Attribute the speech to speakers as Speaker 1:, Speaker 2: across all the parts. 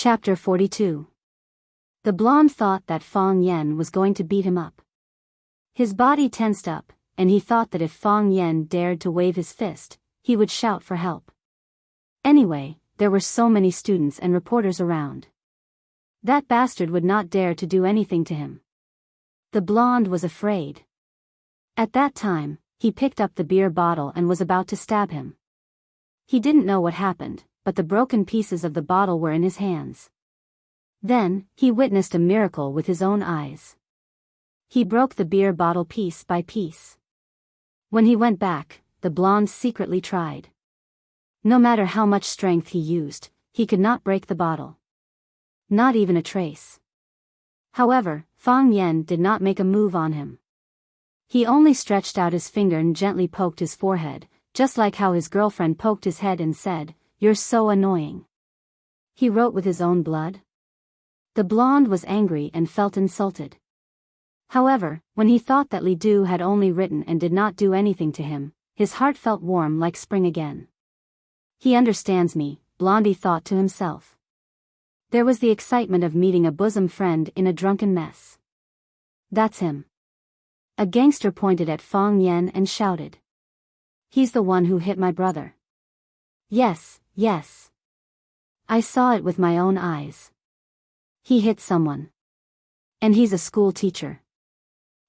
Speaker 1: Chapter 42. The blonde thought that Fong Yen was going to beat him up. His body tensed up, and he thought that if Fong Yen dared to wave his fist, he would shout for help. Anyway, there were so many students and reporters around. That bastard would not dare to do anything to him. The blonde was afraid. At that time, he picked up the beer bottle and was about to stab him. He didn't know what happened, but the broken pieces of the bottle were in his hands. Then, he witnessed a miracle with his own eyes. He broke the beer bottle piece by piece. When he went back, the blonde secretly tried. No matter how much strength he used, he could not break the bottle. Not even a trace. However, Fong Yen did not make a move on him. He only stretched out his finger and gently poked his forehead, just like how his girlfriend poked his head and said, "You're so annoying." He wrote with his own blood. The blonde was angry and felt insulted. However, when he thought that Li Du had only written and did not do anything to him, his heart felt warm like spring again. He understands me, Blondie thought to himself. There was the excitement of meeting a bosom friend in a drunken mess. That's him. A gangster pointed at Fong Yen and shouted. He's the one who hit my brother. Yes, yes. I saw it with my own eyes. He hit someone. And he's a school teacher.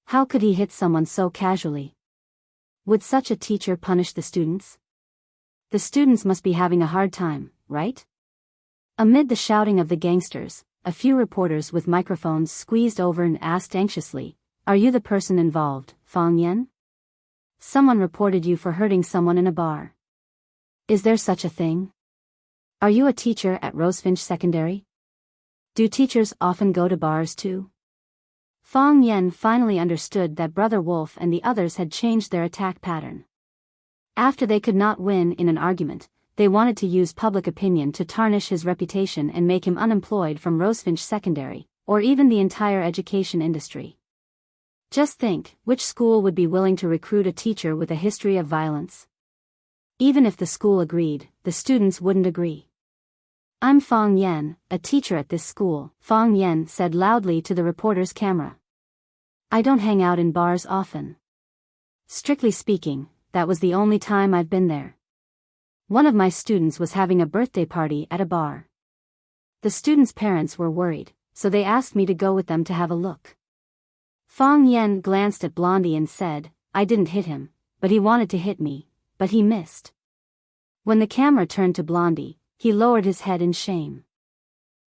Speaker 1: How could he hit someone so casually? Would such a teacher punish the students? The students must be having a hard time, right? Amid the shouting of the gangsters, a few reporters with microphones squeezed over and asked anxiously, "Are you the person involved, Fong Yen? Someone reported you for hurting someone in a bar. Is there such a thing? Are you a teacher at Rosefinch Secondary? Do teachers often go to bars too?" Fong Yen finally understood that Brother Wolf and the others had changed their attack pattern. After they could not win in an argument, they wanted to use public opinion to tarnish his reputation and make him unemployed from Rosefinch Secondary, or even the entire education industry. Just think, which school would be willing to recruit a teacher with a history of violence? Even if the school agreed, the students wouldn't agree. "I'm Fong Yen, a teacher at this school," Fong Yen said loudly to the reporter's camera. "I don't hang out in bars often. Strictly speaking, that was the only time I've been there. One of my students was having a birthday party at a bar. The students' parents were worried, so they asked me to go with them to have a look." Fong Yen glanced at Blondie and said, "I didn't hit him, but he wanted to hit me, but he missed." When the camera turned to Blondie, he lowered his head in shame.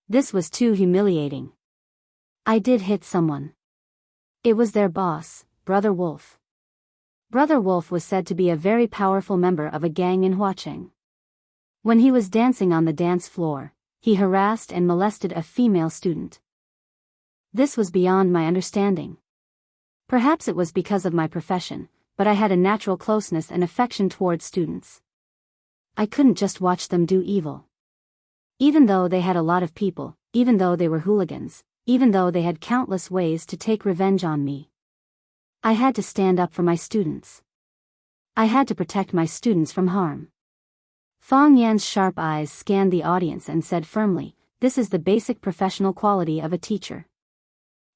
Speaker 1: This was too humiliating. "I did hit someone. It was their boss, Brother Wolf." Brother Wolf was said to be a very powerful member of a gang in Huacheng. When he was dancing on the dance floor, he harassed and molested a female student. This was beyond my understanding. Perhaps it was because of my profession, but I had a natural closeness and affection towards students. I couldn't just watch them do evil. Even though they had a lot of people, even though they were hooligans, even though they had countless ways to take revenge on me, I had to stand up for my students. I had to protect my students from harm. Fong Yan's sharp eyes scanned the audience and said firmly, "This is the basic professional quality of a teacher."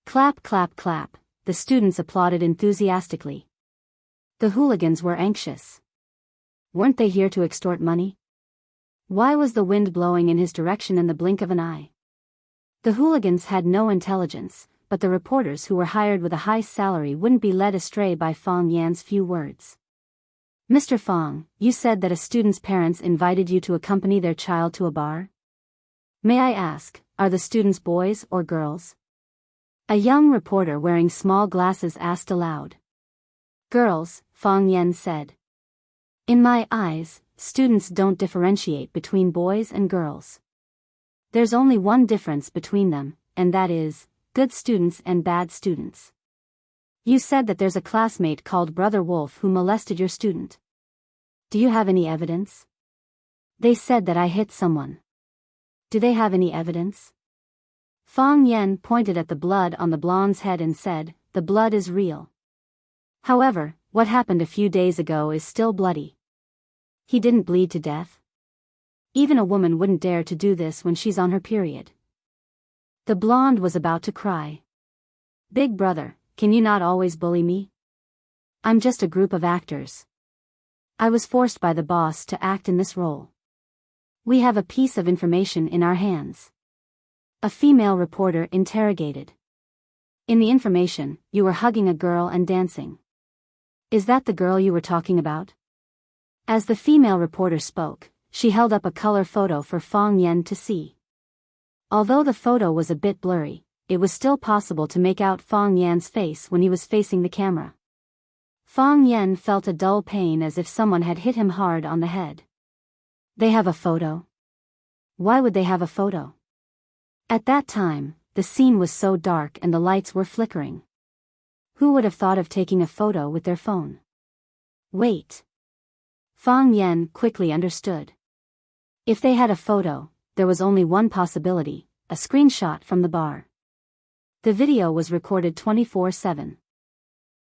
Speaker 1: Clap, clap, clap, the students applauded enthusiastically. The hooligans were anxious. Weren't they here to extort money? Why was the wind blowing in his direction in the blink of an eye? The hooligans had no intelligence, but the reporters who were hired with a high salary wouldn't be led astray by Fong Yan's few words. "Mr. Fong, you said that a student's parents invited you to accompany their child to a bar? May I ask, are the students boys or girls?" A young reporter wearing small glasses asked aloud. "Girls," Fong Yen said. "In my eyes, students don't differentiate between boys and girls. There's only one difference between them, and that is, good students and bad students. You said that there's a classmate called Brother Wolf who molested your student. Do you have any evidence?" "They said that I hit someone. Do they have any evidence?" Fong Yen pointed at the blood on the blonde's head and said, "The blood is real. However, what happened a few days ago is still bloody. He didn't bleed to death. Even a woman wouldn't dare to do this when she's on her period, The blonde was about to cry. Big brother, can you not always bully me? I'm just a group of actors. I was forced by the boss to act in this role. We have a piece of information in our hands. A female reporter interrogated. In the information, you were hugging a girl and dancing. Is that the girl you were talking about? As the female reporter spoke, she held up a color photo for Fang Yan to see. Although the photo was a bit blurry, it was still possible to make out Fang Yan's face when he was facing the camera. Fang Yan felt a dull pain as if someone had hit him hard on the head. They have a photo? Why would they have a photo? At that time, the scene was so dark and the lights were flickering. Who would have thought of taking a photo with their phone? Wait. Fang Yan quickly understood. If they had a photo, there was only one possibility, a screenshot from the bar. The video was recorded 24/7.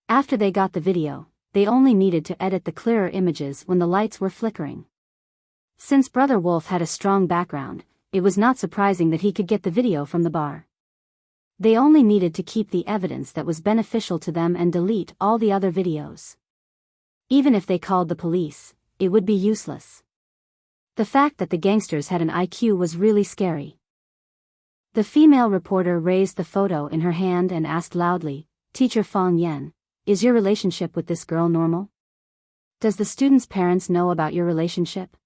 Speaker 1: After they got the video, they only needed to edit the clearer images when the lights were flickering. Since Brother Wolf had a strong background, it was not surprising that he could get the video from the bar. They only needed to keep the evidence that was beneficial to them and delete all the other videos. Even if they called the police, it would be useless. The fact that the gangsters had an IQ was really scary. The female reporter raised the photo in her hand and asked loudly, Teacher Fang Yan, is your relationship with this girl normal? Does the students' parents know about your relationship?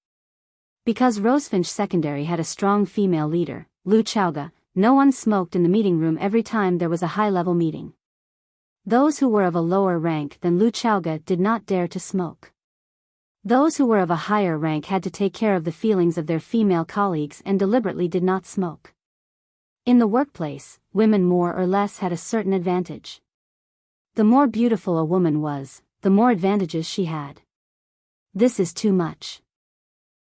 Speaker 1: Because Rosefinch Secondary had a strong female leader, Lu Chaoga, no one smoked in the meeting room every time there was a high-level meeting. Those who were of a lower rank than Lu Chaoga did not dare to smoke. Those who were of a higher rank had to take care of the feelings of their female colleagues and deliberately did not smoke. In the workplace, women more or less had a certain advantage. The more beautiful a woman was, the more advantages she had. This is too much.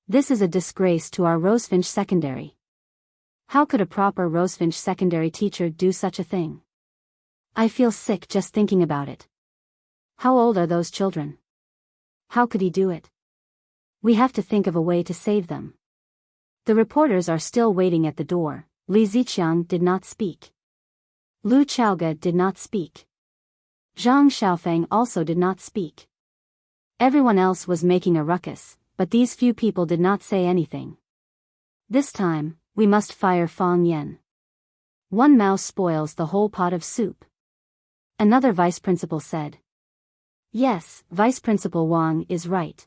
Speaker 1: This is a disgrace to our Rosefinch Secondary. How could a proper Rosefinch Secondary teacher do such a thing? I feel sick just thinking about it. How old are those children? How could he do it? We have to think of a way to save them. The reporters are still waiting at the door. Li Ziqiang did not speak. Lu Chaoga did not speak. Zhang Xiaofeng also did not speak. Everyone else was making a ruckus, but these few people did not say anything. This time, we must fire Fang Yan. One mouse spoils the whole pot of soup. Another vice principal said. Yes, Vice Principal Wang is right.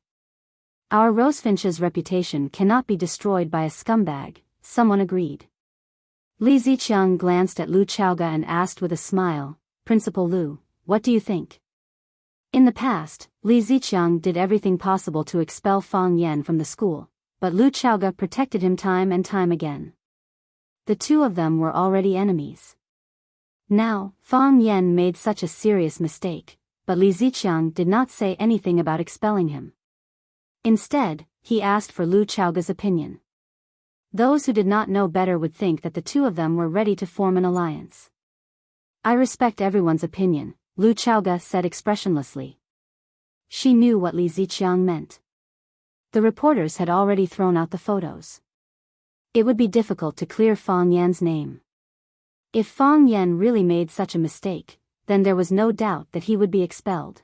Speaker 1: Our Rosefinch's reputation cannot be destroyed by a scumbag, someone agreed. Li Ziqiang glanced at Lu Chaoga and asked with a smile, Principal Lu, what do you think? In the past, Li Ziqiang did everything possible to expel Fang Yan from the school, but Lu Chaoga protected him time and time again. The two of them were already enemies. Now, Fang Yan made such a serious mistake, but Li Ziqiang did not say anything about expelling him. Instead, he asked for Lu Chaoga's opinion. Those who did not know better would think that the two of them were ready to form an alliance. I respect everyone's opinion, Lu Chaoga said expressionlessly. She knew what Li Ziqiang meant. The reporters had already thrown out the photos. It would be difficult to clear Fang Yan's name. If Fang Yan really made such a mistake, then there was no doubt that he would be expelled.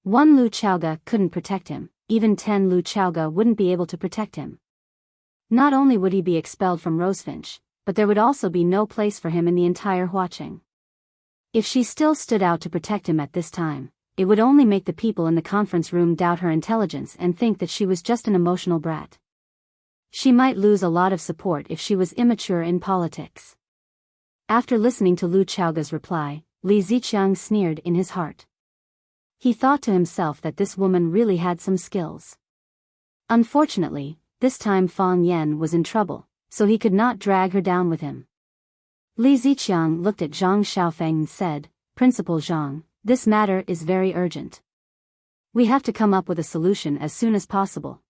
Speaker 1: One Lu Chaoga couldn't protect him, even 10 Lu Chaoga wouldn't be able to protect him. Not only would he be expelled from Rosefinch, but there would also be no place for him in the entire Huaqing. If she still stood out to protect him at this time, it would only make the people in the conference room doubt her intelligence and think that she was just an emotional brat. She might lose a lot of support if she was immature in politics. After listening to Lu Chaoga's reply, Li Ziqiang sneered in his heart. He thought to himself that this woman really had some skills. Unfortunately, this time Fang Yan was in trouble, so he could not drag her down with him. Li Ziqiang looked at Zhang Xiaofeng and said, Principal Zhang, this matter is very urgent. We have to come up with a solution as soon as possible.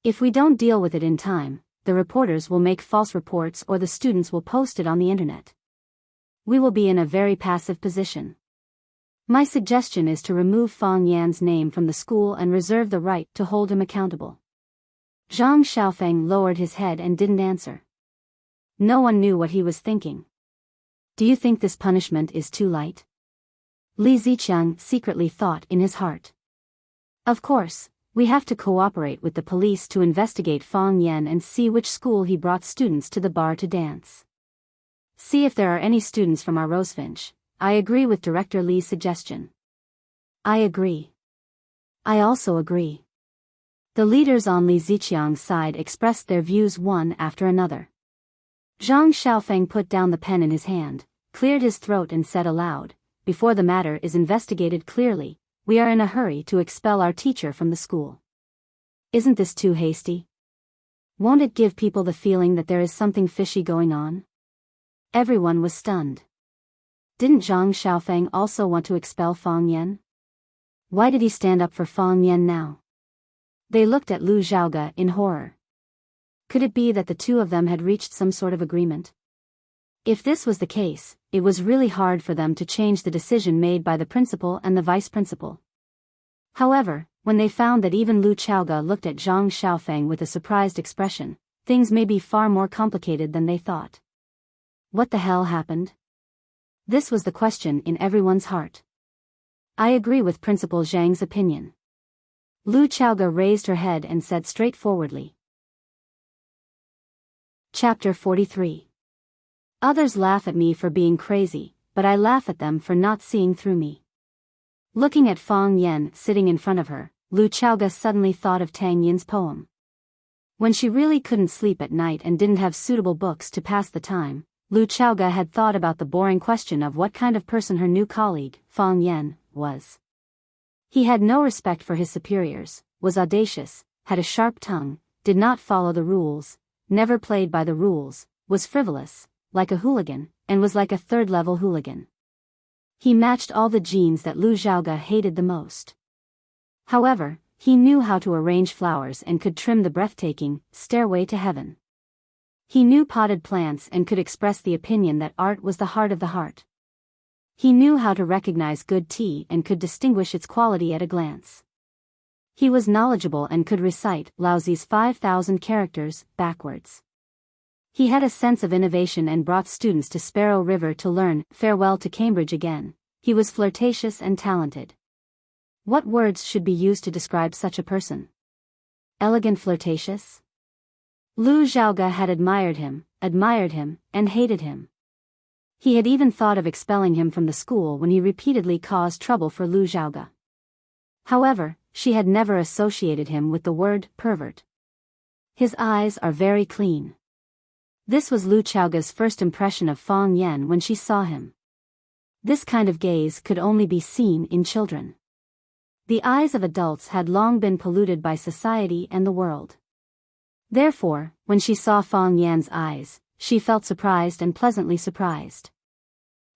Speaker 1: If we don't deal with it in time, the reporters will make false reports or the students will post it on the internet. We will be in a very passive position. My suggestion is to remove Fang Yan's name from the school and reserve the right to hold him accountable. Zhang Xiaofeng lowered his head and didn't answer. No one knew what he was thinking. Do you think this punishment is too light? Li Ziqiang secretly thought in his heart. Of course, we have to cooperate with the police to investigate Fang Yan and see which school he brought students to the bar to dance. See if there are any students from our Rosefinch. I agree with Director Li's suggestion. I agree. I also agree. The leaders on Li Ziqiang's side expressed their views one after another. Zhang Xiaofeng put down the pen in his hand, cleared his throat and said aloud, "Before the matter is investigated clearly, we are in a hurry to expel our teacher from the school. Isn't this too hasty? Won't it give people the feeling that there is something fishy going on?" Everyone was stunned. Didn't Zhang Xiaofeng also want to expel Fang Yan? Why did he stand up for Fang Yan now? They looked at Lu Zhaoge in horror. Could it be that the two of them had reached some sort of agreement? If this was the case, it was really hard for them to change the decision made by the principal and the vice principal. However, when they found that even Lu Zhaoge looked at Zhang Xiaofeng with a surprised expression, things may be far more complicated than they thought. What the hell happened? This was the question in everyone's heart. I agree with Principal Zhang's opinion. Lu Zhaoge raised her head and said straightforwardly. Chapter 43. Others laugh at me for being crazy, but I laugh at them for not seeing through me. Looking at Fang Yan sitting in front of her, Lu Zhaoge suddenly thought of Tang Yin's poem. When she really couldn't sleep at night and didn't have suitable books to pass the time, Lu Zhaoge had thought about the boring question of what kind of person her new colleague, Fang Yan, was. He had no respect for his superiors, was audacious, had a sharp tongue, did not follow the rules, never played by the rules, was frivolous, like a hooligan, and was like a third-level hooligan. He matched all the genes that Lu Zhaoge hated the most. However, he knew how to arrange flowers and could trim the breathtaking Stairway to Heaven. He knew potted plants and could express the opinion that art was the heart of the heart. He knew how to recognize good tea and could distinguish its quality at a glance. He was knowledgeable and could recite Laozi's 5,000 characters backwards. He had a sense of innovation and brought students to Sparrow River to learn Farewell to Cambridge again. He was flirtatious and talented. What words should be used to describe such a person? Elegant flirtatious? Lu Zhaoge had admired him, and hated him. He had even thought of expelling him from the school when he repeatedly caused trouble for Lu Zhaoge. However, she had never associated him with the word pervert. His eyes are very clean. This was Lu Zhaoge's first impression of Fang Yan when she saw him. This kind of gaze could only be seen in children. The eyes of adults had long been polluted by society and the world. Therefore, when she saw Fang Yan's eyes, she felt surprised and pleasantly surprised.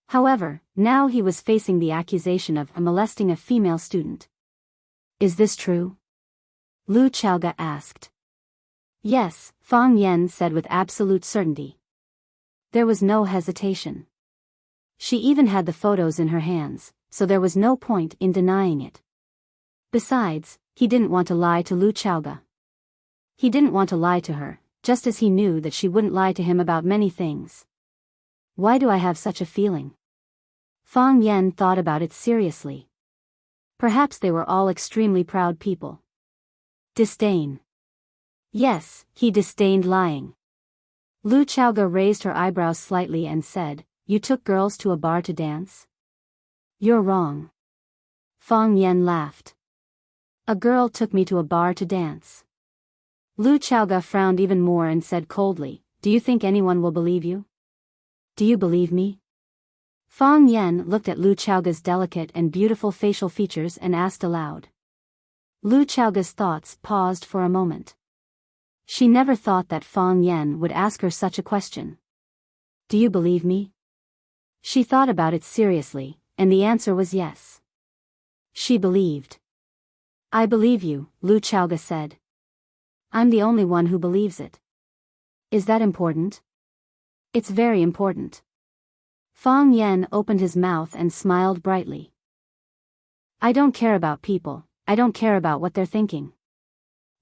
Speaker 1: However, now he was facing the accusation of molesting a female student. Is this true? Lu Zhaoge asked. Yes, Fang Yan said with absolute certainty. There was no hesitation. She even had the photos in her hands, so there was no point in denying it. Besides, he didn't want to lie to Lu Zhaoge. He didn't want to lie to her, just as he knew that she wouldn't lie to him about many things. Why do I have such a feeling? Fang Yan thought about it seriously. Perhaps they were all extremely proud people. Disdain. Yes, he disdained lying. Lu Zhaoge raised her eyebrows slightly and said, "You took girls to a bar to dance?" "You're wrong." Fang Yan laughed. "A girl took me to a bar to dance." Lu Zhaoge frowned even more and said coldly, "Do you think anyone will believe you? Do you believe me?" Fang Yan looked at Lu Zhaoge's delicate and beautiful facial features and asked aloud. Lu Zhaoge's thoughts paused for a moment. She never thought that Fang Yan would ask her such a question. "Do you believe me?" She thought about it seriously, and the answer was yes. She believed. "I believe you," Lu Zhaoge said. "I'm the only one who believes it." "Is that important?" "It's very important." Fang Yan opened his mouth and smiled brightly. "I don't care about people, I don't care about what they're thinking."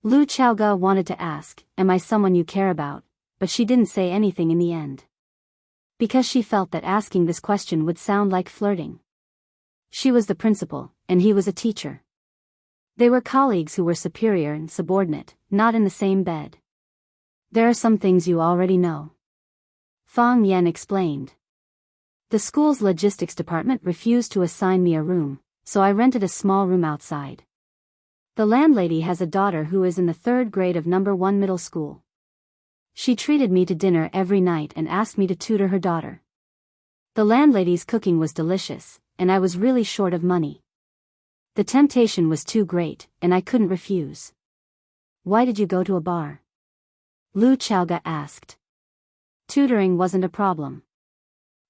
Speaker 1: Lu Zhaoge wanted to ask, "Am I someone you care about?" but she didn't say anything in the end. Because she felt that asking this question would sound like flirting. She was the principal, and he was a teacher. They were colleagues who were superior and subordinate, not in the same bed. There are some things you already know. Fang Yan explained. The school's logistics department refused to assign me a room, so I rented a small room outside. The landlady has a daughter who is in the 3rd grade of No. 1 middle school. She treated me to dinner every night and asked me to tutor her daughter. The landlady's cooking was delicious, and I was really short of money. The temptation was too great, and I couldn't refuse. Why did you go to a bar? Lu Chaoga asked. Tutoring wasn't a problem.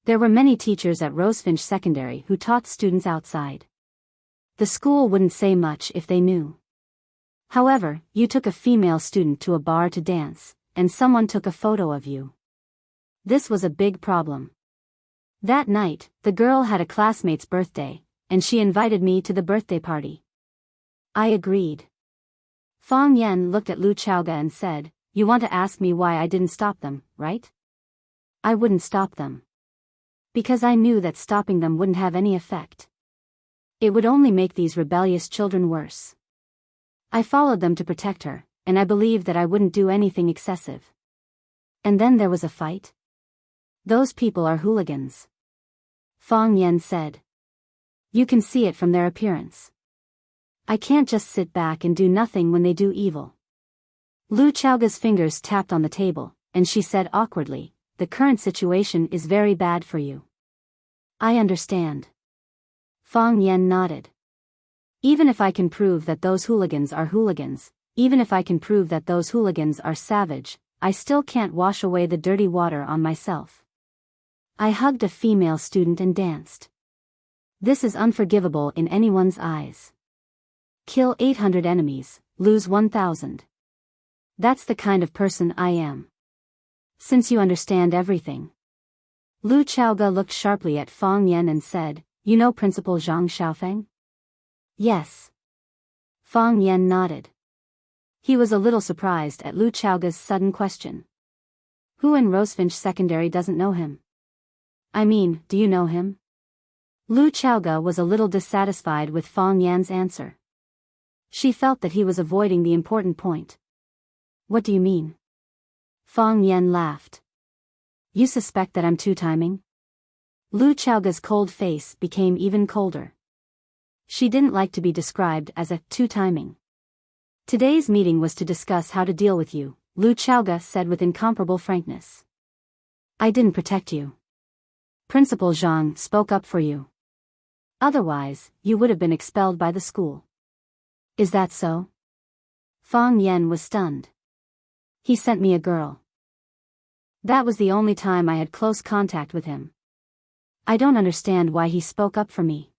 Speaker 1: There were many teachers at Rosefinch Secondary who taught students outside. The school wouldn't say much if they knew. However, you took a female student to a bar to dance, and someone took a photo of you. This was a big problem. That night, the girl had a classmate's birthday, and she invited me to the birthday party. I agreed. Fang Yan looked at Lu Chaoga and said, "You want to ask me why I didn't stop them, right?" I wouldn't stop them. Because I knew that stopping them wouldn't have any effect. It would only make these rebellious children worse. I followed them to protect her, and I believed that I wouldn't do anything excessive. And then there was a fight? Those people are hooligans. Fang Yan said. You can see it from their appearance. I can't just sit back and do nothing when they do evil. Lu Chaoga's fingers tapped on the table, and she said awkwardly, "The current situation is very bad for you." I understand. Fang Yan nodded. Even if I can prove that those hooligans are hooligans, even if I can prove that those hooligans are savage, I still can't wash away the dirty water on myself. I hugged a female student and danced. This is unforgivable in anyone's eyes. Kill 800 enemies, lose 1,000. That's the kind of person I am. Since you understand everything. Lu Chaoga looked sharply at Fang Yan and said, "You know Principal Zhang Xiaofeng?" Yes. Fang Yan nodded. He was a little surprised at Lu Chaoga's sudden question. Who in Rosefinch Secondary doesn't know him? I mean, do you know him? Lu Chaoga was a little dissatisfied with Fang Yan's answer. She felt that he was avoiding the important point. What do you mean? Fang Yan laughed. You suspect that I'm two-timing? Lu Chaoga's cold face became even colder. She didn't like to be described as a two-timing. Today's meeting was to discuss how to deal with you, Lu Chaoga said with incomparable frankness. I didn't protect you. Principal Zhang spoke up for you. Otherwise, you would have been expelled by the school. Is that so? Fang Yan was stunned. He sent me a girl. That was the only time I had close contact with him. I don't understand why he spoke up for me.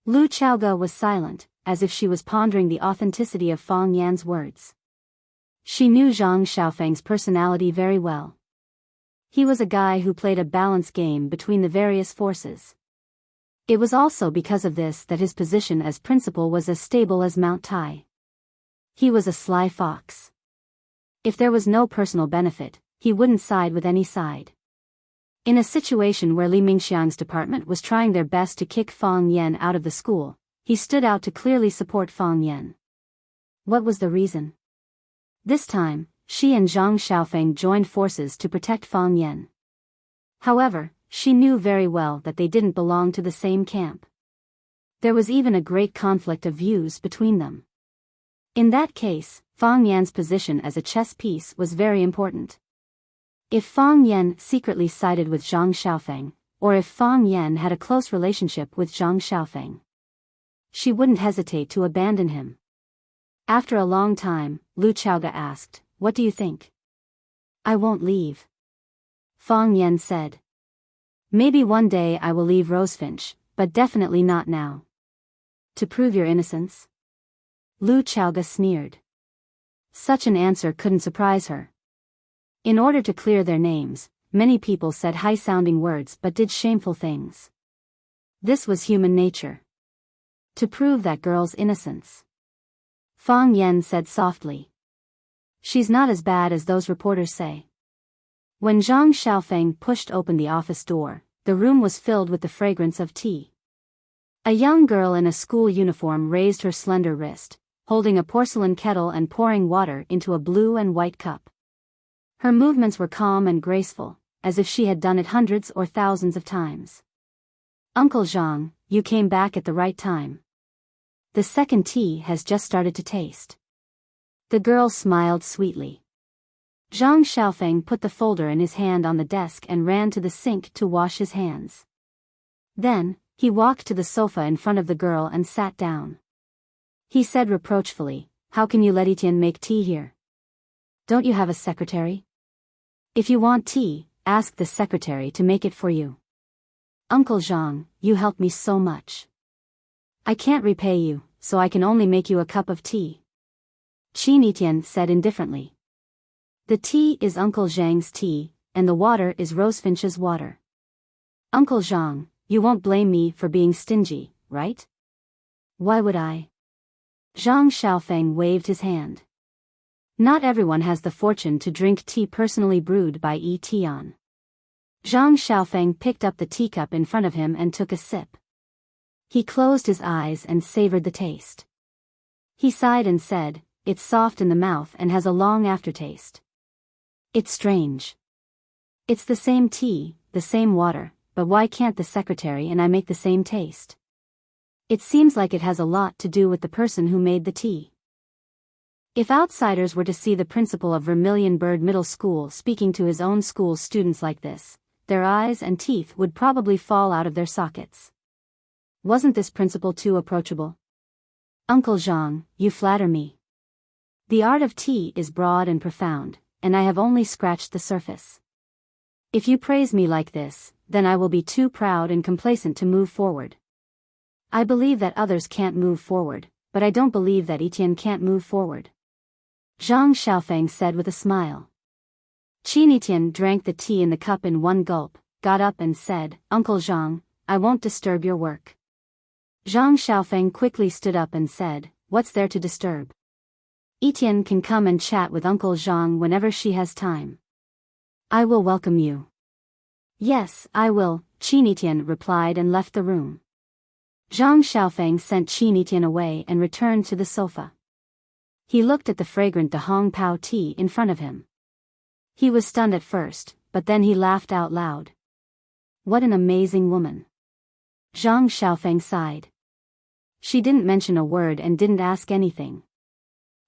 Speaker 1: Lu Chaoga was silent, as if she was pondering the authenticity of Fang Yan's words. She knew Zhang Xiaofeng's personality very well. He was a guy who played a balanced game between the various forces. It was also because of this that his position as principal was as stable as Mount Tai. He was a sly fox. If there was no personal benefit, he wouldn't side with any side. In a situation where Li Mingxiang's department was trying their best to kick Fang Yan out of the school, he stood out to clearly support Fang Yan. What was the reason? This time, she and Zhang Xiaofeng joined forces to protect Fang Yan. However, she knew very well that they didn't belong to the same camp. There was even a great conflict of views between them. In that case, Fang Yan's position as a chess piece was very important. If Fang Yan secretly sided with Zhang Xiaofeng, or if Fang Yan had a close relationship with Zhang Xiaofeng, she wouldn't hesitate to abandon him. After a long time, Lu Chaoga asked, "What do you think?" "I won't leave." Fang Yan said. "Maybe one day I will leave Rosefinch, but definitely not now." "To prove your innocence?" Lu Chaoga sneered. Such an answer couldn't surprise her. In order to clear their names, many people said high-sounding words but did shameful things. This was human nature. To prove that girl's innocence. Fang Yan said softly. "She's not as bad as those reporters say." When Zhang Xiaofeng pushed open the office door, the room was filled with the fragrance of tea. A young girl in a school uniform raised her slender wrist, holding a porcelain kettle and pouring water into a blue and white cup. Her movements were calm and graceful, as if she had done it hundreds or thousands of times. "Uncle Zhang, you came back at the right time. The second tea has just started to taste." The girl smiled sweetly. Zhang Xiaofeng put the folder in his hand on the desk and ran to the sink to wash his hands. Then, he walked to the sofa in front of the girl and sat down. He said reproachfully, "How can you let Etienne make tea here? Don't you have a secretary? If you want tea, ask the secretary to make it for you. Uncle Zhang, you helped me so much. I can't repay you, so I can only make you a cup of tea." Qin Etienne said indifferently. "The tea is Uncle Zhang's tea, and the water is Rosefinch's water. Uncle Zhang, you won't blame me for being stingy, right?" "Why would I?" Zhang Xiaofeng waved his hand. "Not everyone has the fortune to drink tea personally brewed by Etienne." Zhang Xiaofeng picked up the teacup in front of him and took a sip. He closed his eyes and savored the taste. He sighed and said, "It's soft in the mouth and has a long aftertaste. It's strange. It's the same tea, the same water, but why can't the secretary and I make the same taste? It seems like it has a lot to do with the person who made the tea." If outsiders were to see the principal of Vermilion Bird Middle School speaking to his own school's students like this, their eyes and teeth would probably fall out of their sockets. Wasn't this principal too approachable? "Uncle Zhang, you flatter me. The art of tea is broad and profound, and I have only scratched the surface. If you praise me like this, then I will be too proud and complacent to move forward. I believe that others can't move forward, but I don't believe that Etienne can't move forward." Zhang Xiaofeng said with a smile. Qin Etienne drank the tea in the cup in one gulp, got up and said, "Uncle Zhang, I won't disturb your work." Zhang Xiaofeng quickly stood up and said, "What's there to disturb? Etienne can come and chat with Uncle Zhang whenever she has time. I will welcome you." "Yes, I will," Qin Etienne replied and left the room. Zhang Xiaofeng sent Qin Etienne away and returned to the sofa. He looked at the fragrant De Hong Pao tea in front of him. He was stunned at first, but then he laughed out loud. "What an amazing woman." Zhang Xiaofeng sighed. "She didn't mention a word and didn't ask anything.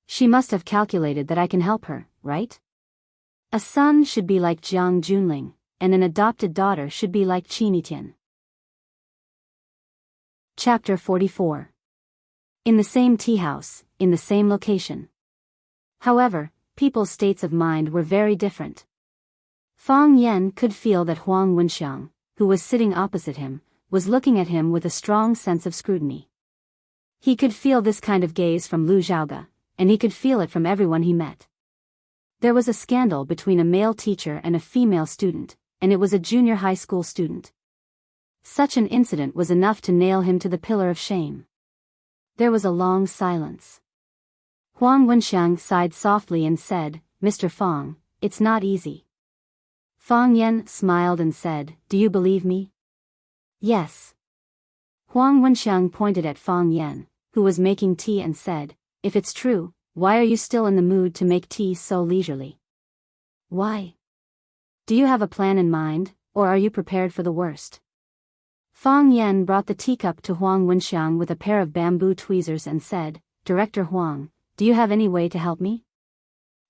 Speaker 1: She must have calculated that I can help her, right? A son should be like Jiang Junling, and an adopted daughter should be like Qin Etienne." Chapter 44. In the same tea house, in the same location. However, people's states of mind were very different. Fang Yan could feel that Huang Wenxiang, who was sitting opposite him, was looking at him with a strong sense of scrutiny. He could feel this kind of gaze from Lu Zhaoge, and he could feel it from everyone he met. There was a scandal between a male teacher and a female student, and it was a junior high school student. Such an incident was enough to nail him to the pillar of shame. There was a long silence. Huang Wenxiang sighed softly and said, "Mr. Fang, it's not easy." Fang Yan smiled and said, "Do you believe me?" "Yes." Huang Wenxiang pointed at Fang Yan, who was making tea and said, "If it's true, why are you still in the mood to make tea so leisurely? Why? Do you have a plan in mind, or are you prepared for the worst?" Fang Yan brought the teacup to Huang Wenxiang with a pair of bamboo tweezers and said, "Director Huang, do you have any way to help me?"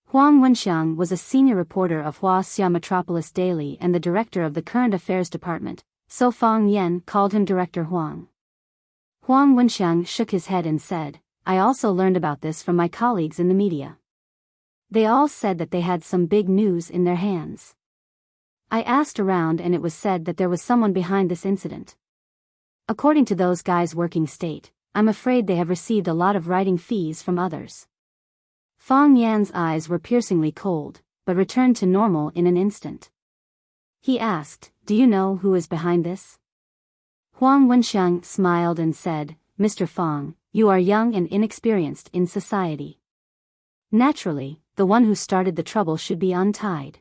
Speaker 1: Huang Wenxiang was a senior reporter of Huaxia Metropolis Daily and the director of the Current Affairs Department, so Fang Yan called him Director Huang. Huang Wenxiang shook his head and said, "I also learned about this from my colleagues in the media. They all said that they had some big news in their hands. I asked around and it was said that there was someone behind this incident. According to those guys' working state, I'm afraid they have received a lot of writing fees from others." Fang Yan's eyes were piercingly cold, but returned to normal in an instant. He asked, "Do you know who is behind this?" Huang Wenxiang smiled and said, "Mr. Fang, you are young and inexperienced in society. Naturally, the one who started the trouble should be untied.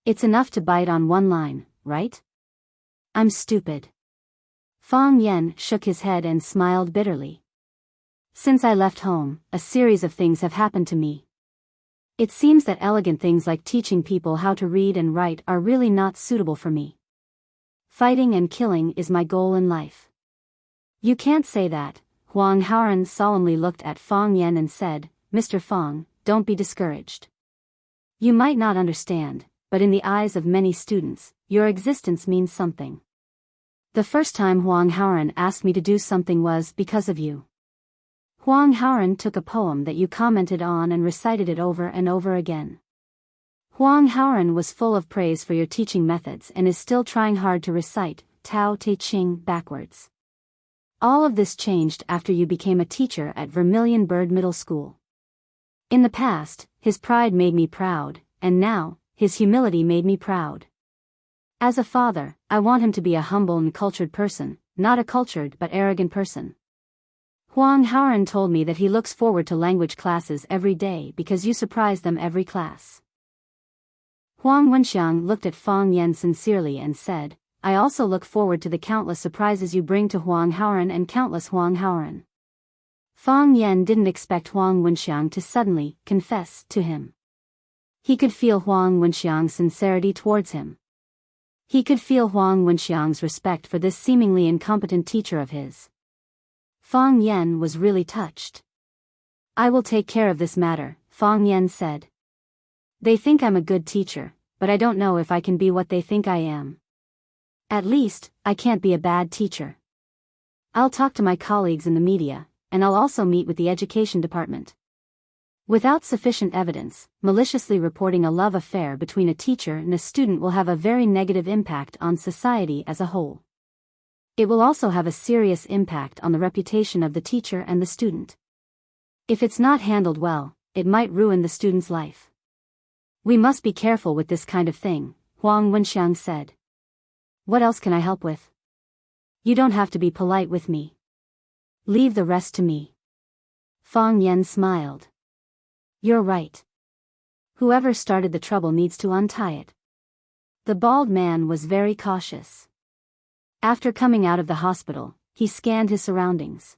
Speaker 1: It's enough to bite on one line, right? I'm stupid. Fang Yan shook his head and smiled bitterly. Since I left home, a series of things have happened to me. It seems that elegant things like teaching people how to read and write are really not suitable for me. Fighting and killing is my goal in life. You can't say that. Huang Haoran solemnly looked at Fang Yan and said, Mr. Fang, don't be discouraged. You might not understand, but in the eyes of many students, your existence means something. The first time Huang Haoran asked me to do something was because of you. Huang Haoran took a poem that you commented on and recited it over and over again. Huang Haoran was full of praise for your teaching methods and is still trying hard to recite Tao Te Ching backwards. All of this changed after you became a teacher at Vermilion Bird Middle School. In the past, his pride made me proud, and now, his humility made me proud. As a father, I want him to be a humble and cultured person, not a cultured but arrogant person. Huang Haoran told me that he looks forward to language classes every day because you surprise them every class. Huang Wenxiang looked at Fang Yan sincerely and said, I also look forward to the countless surprises you bring to Huang Haoran and countless Huang Haoran. Fang Yan didn't expect Huang Wenxiang to suddenly confess to him. He could feel Huang Wenxiang's sincerity towards him. He could feel Huang Wenxiang's respect for this seemingly incompetent teacher of his. Fang Yan was really touched. I will take care of this matter, Fang Yan said. They think I'm a good teacher, but I don't know if I can be what they think I am. At least, I can't be a bad teacher. I'll talk to my colleagues in the media, and I'll also meet with the education department. Without sufficient evidence, maliciously reporting a love affair between a teacher and a student will have a very negative impact on society as a whole. It will also have a serious impact on the reputation of the teacher and the student. If it's not handled well, it might ruin the student's life. We must be careful with this kind of thing, Huang Wenxiang said. What else can I help with? You don't have to be polite with me. Leave the rest to me. Fang Yan smiled. You're right. Whoever started the trouble needs to untie it. The bald man was very cautious. After coming out of the hospital, he scanned his surroundings.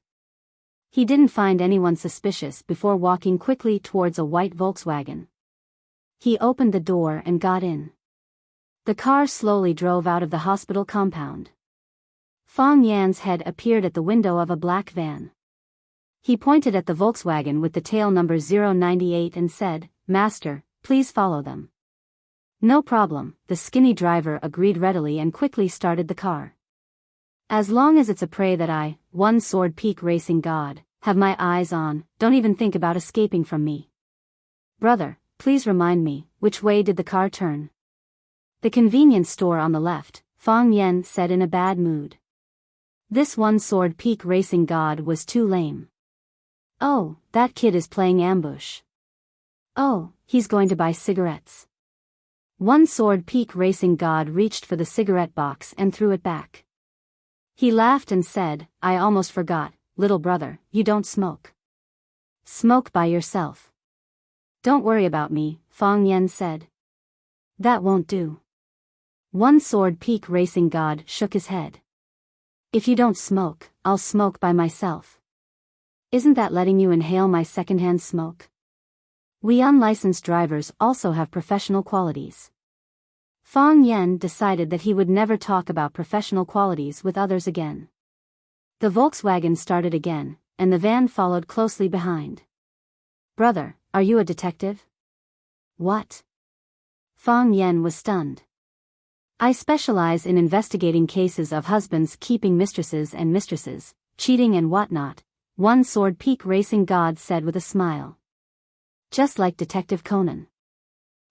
Speaker 1: He didn't find anyone suspicious before walking quickly towards a white Volkswagen. He opened the door and got in. The car slowly drove out of the hospital compound. Fang Yan's head appeared at the window of a black van. He pointed at the Volkswagen with the tail number 098 and said, Master, please follow them. No problem, the skinny driver agreed readily and quickly started the car. As long as it's a prey that I, One Sword Peak Racing God, have my eyes on, don't even think about escaping from me. Brother, please remind me, which way did the car turn? The convenience store on the left, Fang Yan said in a bad mood. This One Sword Peak Racing God was too lame. Oh, that kid is playing ambush. Oh, he's going to buy cigarettes. One Sword Peak Racing God reached for the cigarette box and threw it back. He laughed and said, I almost forgot, little brother, you don't smoke. Smoke by yourself. Don't worry about me, Fang Yan said. That won't do. One Sword Peak Racing God shook his head. If you don't smoke, I'll smoke by myself. Isn't that letting you inhale my secondhand smoke? We unlicensed drivers also have professional qualities. Fang Yan decided that he would never talk about professional qualities with others again. The Volkswagen started again, and the van followed closely behind. Brother, are you a detective? What? Fang Yan was stunned. I specialize in investigating cases of husbands keeping mistresses and mistresses, cheating and whatnot, One Sword Peak Racing God said with a smile. Just like Detective Conan.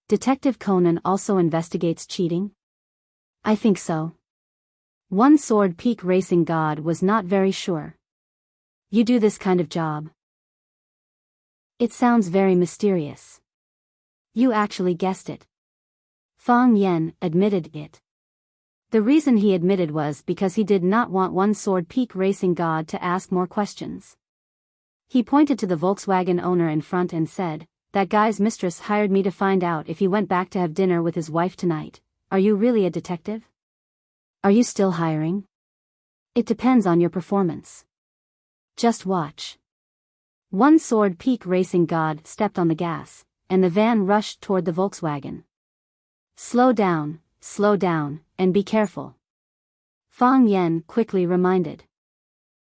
Speaker 1: Detective Conan also investigates cheating? I think so. One Sword Peak Racing God was not very sure. You do this kind of job? It sounds very mysterious. You actually guessed it. Fang Yan admitted it. The reason he admitted was because he did not want One Sword Peak Racing God to ask more questions. He pointed to the Volkswagen owner in front and said, that guy's mistress hired me to find out if he went back to have dinner with his wife tonight. Are you really a detective? Are you still hiring? It depends on your performance. Just watch. One sword peak racing god stepped on the gas, and the van rushed toward the Volkswagen. Slow down, and be careful. Fang Yan quickly reminded.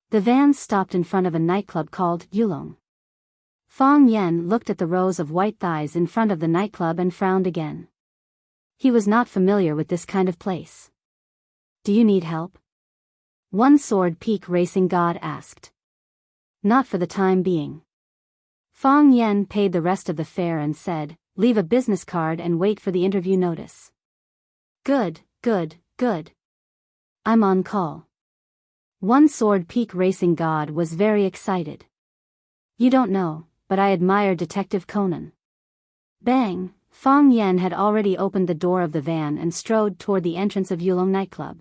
Speaker 1: The van stopped in front of a nightclub called Yulong. Fang Yan looked at the rows of white thighs in front of the nightclub and frowned again. He was not familiar with this kind of place. Do you need help? One sword peak racing god asked. Not for the time being. Fang Yan paid the rest of the fare and said, leave a business card and wait for the interview notice. Good. I'm on call. One sword peak racing god was very excited. You don't know, but I admire Detective Conan. Bang! Fang Yan had already opened the door of the van and strode toward the entrance of Yulong nightclub.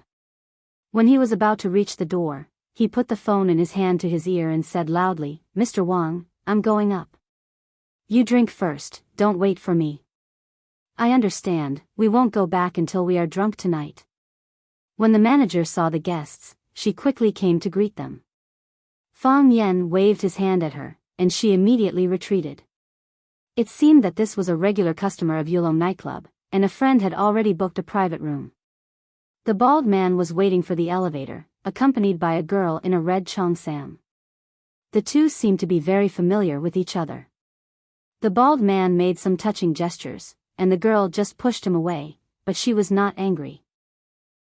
Speaker 1: When he was about to reach the door, he put the phone in his hand to his ear and said loudly, Mr. Wang, I'm going up. You drink first, don't wait for me. I understand, we won't go back until we are drunk tonight. When the manager saw the guests, she quickly came to greet them. Fang Yan waved his hand at her, and she immediately retreated. It seemed that this was a regular customer of Yulong nightclub, and a friend had already booked a private room. The bald man was waiting for the elevator, accompanied by a girl in a red cheongsam. The two seemed to be very familiar with each other. The bald man made some touching gestures, and the girl just pushed him away, but she was not angry.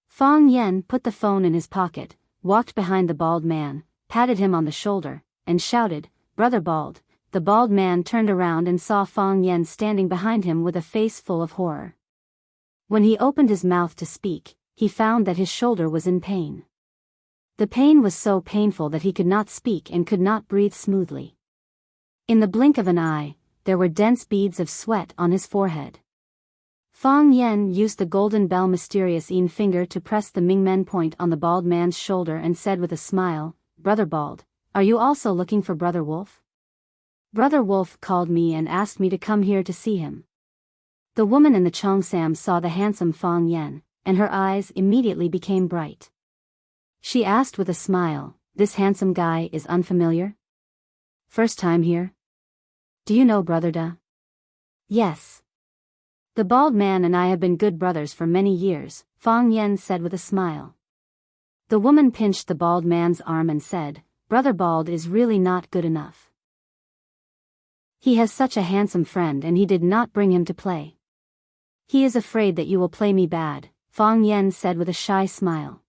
Speaker 1: Fang Yan put the phone in his pocket, walked behind the bald man, patted him on the shoulder, and shouted, Brother Bald. The bald man turned around and saw Fang Yan standing behind him with a face full of horror. When he opened his mouth to speak, he found that his shoulder was in pain. The pain was so painful that he could not speak and could not breathe smoothly. In the blink of an eye, there were dense beads of sweat on his forehead. Fang Yan used the golden bell mysterious finger to press the Mingmen point on the bald man's shoulder and said with a smile, Brother Bald, are you also looking for Brother Wolf? Brother Wolf called me and asked me to come here to see him. The woman in the cheongsam saw the handsome Fang Yan, and her eyes immediately became bright. She asked with a smile, this handsome guy is unfamiliar? First time here? Do you know Brother Da? Yes. The bald man and I have been good brothers for many years, Fang Yan said with a smile. The woman pinched the bald man's arm and said, Brother Bald is really not good enough. He has such a handsome friend and he did not bring him to play. He is afraid that you will play me bad, Fang Yan said with a shy smile.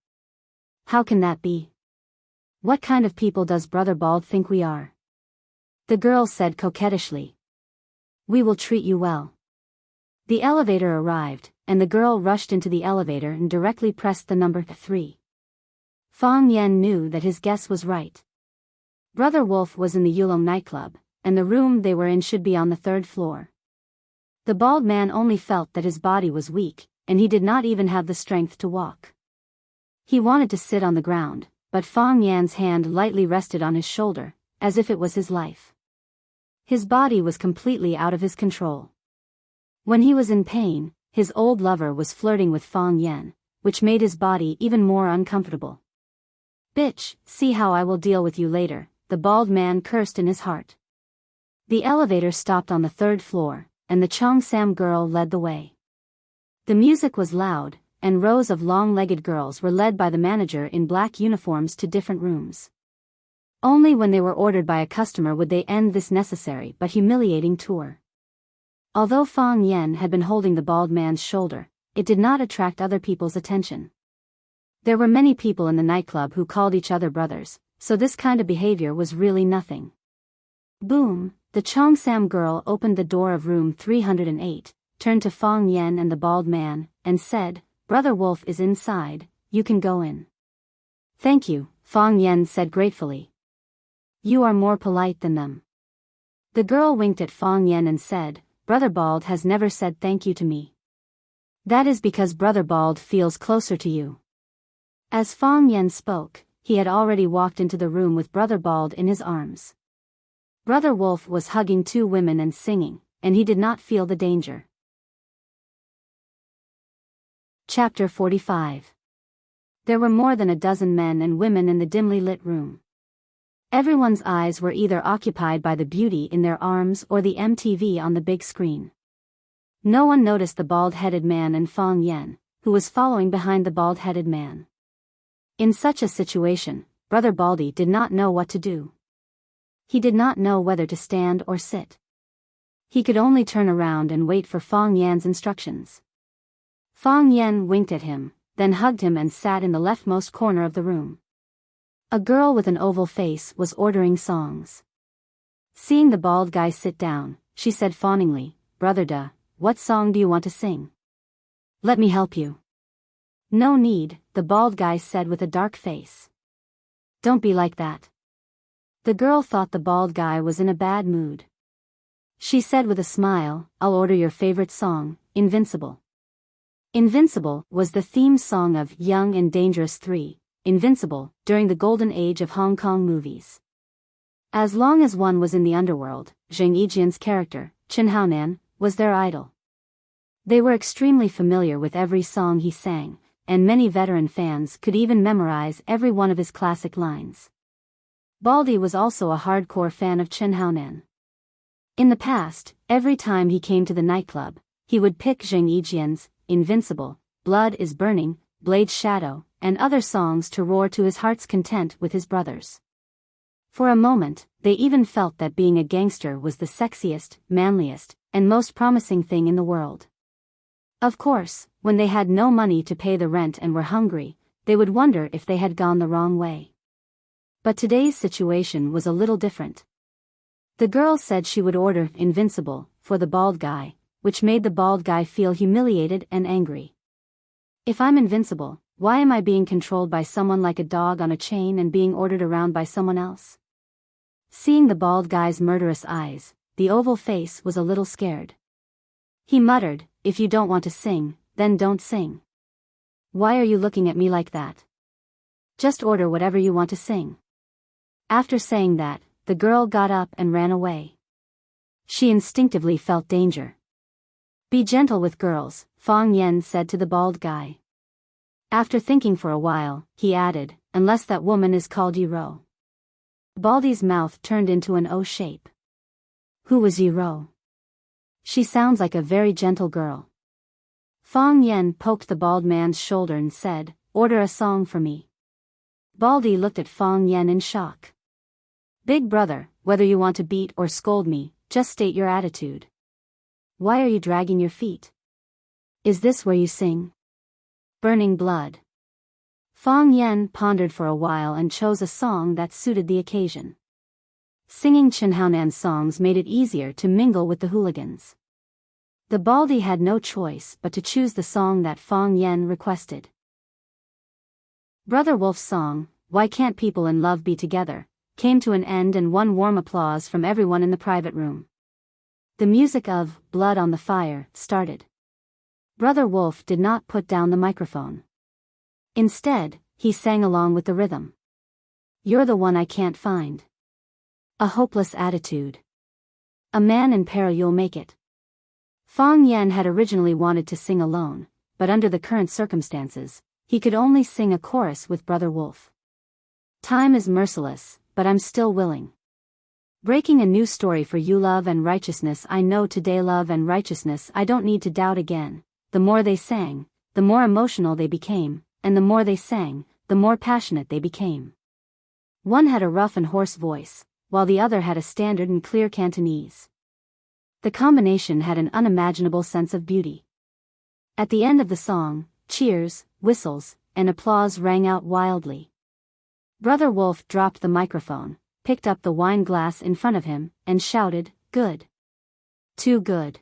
Speaker 1: How can that be? What kind of people does Brother Bald think we are? The girl said coquettishly. We will treat you well. The elevator arrived, and the girl rushed into the elevator and directly pressed the number 3. Fang Yan knew that his guess was right. Brother Wolf was in the Yulong nightclub, and the room they were in should be on the 3rd floor. The bald man only felt that his body was weak, and he did not even have the strength to walk. He wanted to sit on the ground, but Fang Yan's hand lightly rested on his shoulder, as if it was his life. His body was completely out of his control. When he was in pain, his old lover was flirting with Fang Yan, which made his body even more uncomfortable. Bitch, see how I will deal with you later, the bald man cursed in his heart. The elevator stopped on the 3rd floor, and the cheongsam girl led the way. The music was loud, and rows of long-legged girls were led by the manager in black uniforms to different rooms. Only when they were ordered by a customer would they end this necessary but humiliating tour. Although Fang Yan had been holding the bald man's shoulder, it did not attract other people's attention. There were many people in the nightclub who called each other brothers, so this kind of behavior was really nothing. Boom! The cheongsam girl opened the door of room 308, turned to Fang Yan and the bald man, and said, Brother Wolf is inside, you can go in. Thank you, Fang Yan said gratefully. You are more polite than them. The girl winked at Fang Yan and said, Brother Bald has never said thank you to me. That is because Brother Bald feels closer to you. As Fang Yan spoke, he had already walked into the room with Brother Bald in his arms. Brother Wolf was hugging 2 women and singing, and he did not feel the danger. Chapter 45. There were more than a dozen men and women in the dimly lit room. Everyone's eyes were either occupied by the beauty in their arms or the MTV on the big screen. No one noticed the bald-headed man and Fang Yan, who was following behind the bald-headed man. In such a situation, Brother Baldy did not know what to do. He did not know whether to stand or sit. He could only turn around and wait for Fang Yan's instructions. Fang Yan winked at him, then hugged him and sat in the leftmost corner of the room. A girl with an oval face was ordering songs. Seeing the bald guy sit down, she said fawningly, "Brother Da, what song do you want to sing? Let me help you." "No need," the bald guy said with a dark face. "Don't be like that." The girl thought the bald guy was in a bad mood. She said with a smile, "I'll order your favorite song, Invincible." Invincible was the theme song of Young and Dangerous 3, Invincible, during the golden age of Hong Kong movies. As long as one was in the underworld, Zheng Yijian's character, Chen Haonan, was their idol. They were extremely familiar with every song he sang, and many veteran fans could even memorize every one of his classic lines. Baldy was also a hardcore fan of Chen Haonan. In the past, every time he came to the nightclub, he would pick Zheng Yijian's Invincible, Blood is Burning, Blade's Shadow, and other songs to roar to his heart's content with his brothers. For a moment, they even felt that being a gangster was the sexiest, manliest, and most promising thing in the world. Of course, when they had no money to pay the rent and were hungry, they would wonder if they had gone the wrong way. But today's situation was a little different. The girl said she would order Invincible for the bald guy, which made the bald guy feel humiliated and angry. "If I'm invincible, why am I being controlled by someone like a dog on a chain and being ordered around by someone else?" Seeing the bald guy's murderous eyes, the oval face was a little scared. He muttered, "If you don't want to sing, then don't sing. Why are you looking at me like that? Just order whatever you want to sing." After saying that, the girl got up and ran away. She instinctively felt danger. "Be gentle with girls," Fang Yan said to the bald guy. After thinking for a while, he added, "Unless that woman is called Yiro." Baldy's mouth turned into an O shape. "Who was Yiro? She sounds like a very gentle girl." Fang Yan poked the bald man's shoulder and said, "Order a song for me." Baldy looked at Fang Yan in shock. "Big brother, whether you want to beat or scold me, just state your attitude. Why are you dragging your feet? Is this where you sing? Burning Blood." Fang Yan pondered for a while and chose a song that suited the occasion. Singing Chen Haonan's songs made it easier to mingle with the hooligans. The Baldy had no choice but to choose the song that Fang Yan requested. Brother Wolf's song, "Why Can't People in Love Be Together," came to an end and won warm applause from everyone in the private room. The music of Blood on the Fire started. Brother Wolf did not put down the microphone. Instead, he sang along with the rhythm. "You're the one I can't find. A hopeless attitude. A man in peril, you'll make it." Fang Yan had originally wanted to sing alone, but under the current circumstances, he could only sing a chorus with Brother Wolf. "Time is merciless, but I'm still willing. Breaking a new story for you, love and righteousness. I know today, love and righteousness. I don't need to doubt again." The more they sang, the more emotional they became, and the more they sang, the more passionate they became. One had a rough and hoarse voice, while the other had a standard and clear Cantonese. The combination had an unimaginable sense of beauty. At the end of the song, cheers, whistles, and applause rang out wildly. Brother Wolf dropped the microphone, picked up the wine glass in front of him, and shouted, "Good. Too good.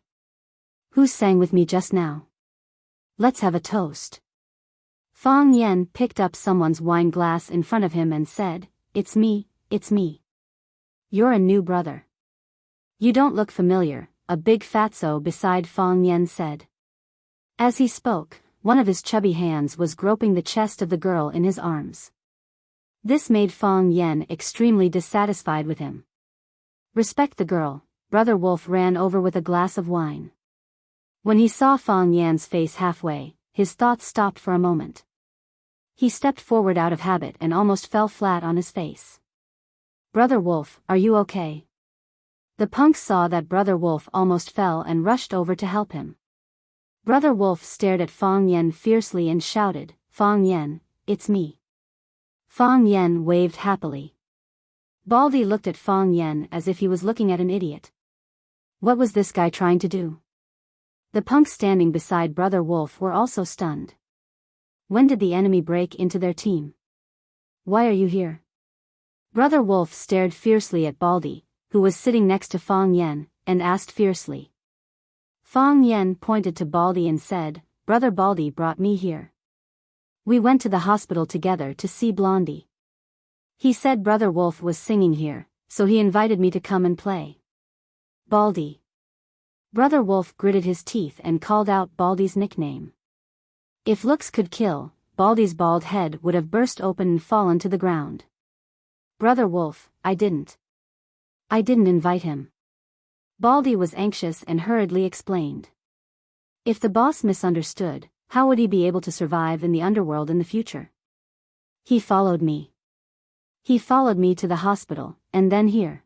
Speaker 1: Who sang with me just now? Let's have a toast." Fang Yan picked up someone's wine glass in front of him and said, "It's me, it's me. You're a new brother. You don't look familiar," a big fatso beside Fang Yan said. As he spoke, one of his chubby hands was groping the chest of the girl in his arms. This made Fang Yan extremely dissatisfied with him. "Respect the girl, Brother Wolf ran over with a glass of wine. When he saw Fang Yan's face halfway, his thoughts stopped for a moment. He stepped forward out of habit and almost fell flat on his face. Brother Wolf, are you okay? The punks saw that Brother Wolf almost fell and rushed over to help him. Brother Wolf stared at Fang Yan fiercely and shouted, Fang Yan, it's me. Fang Yan waved happily. Baldy looked at Fang Yan as if he was looking at an idiot. What was this guy trying to do? The punks standing beside Brother Wolf were also stunned. When did the enemy break into their team? Why are you here? Brother Wolf stared fiercely at Baldy, who was sitting next to Fang Yan, and asked fiercely. Fang Yan pointed to Baldy and said, Brother Baldy brought me here. We went to the hospital together to see Blondie. He said Brother Wolf was singing here, so he invited me to come and play. Baldy. Brother Wolf gritted his teeth and called out Baldy's nickname. If looks could kill, Baldy's bald head would have burst open and fallen to the ground. Brother Wolf, I didn't invite him. Baldy was anxious and hurriedly explained. If the boss misunderstood, how would he be able to survive in the underworld in the future? He followed me. He followed me to the hospital, and then here.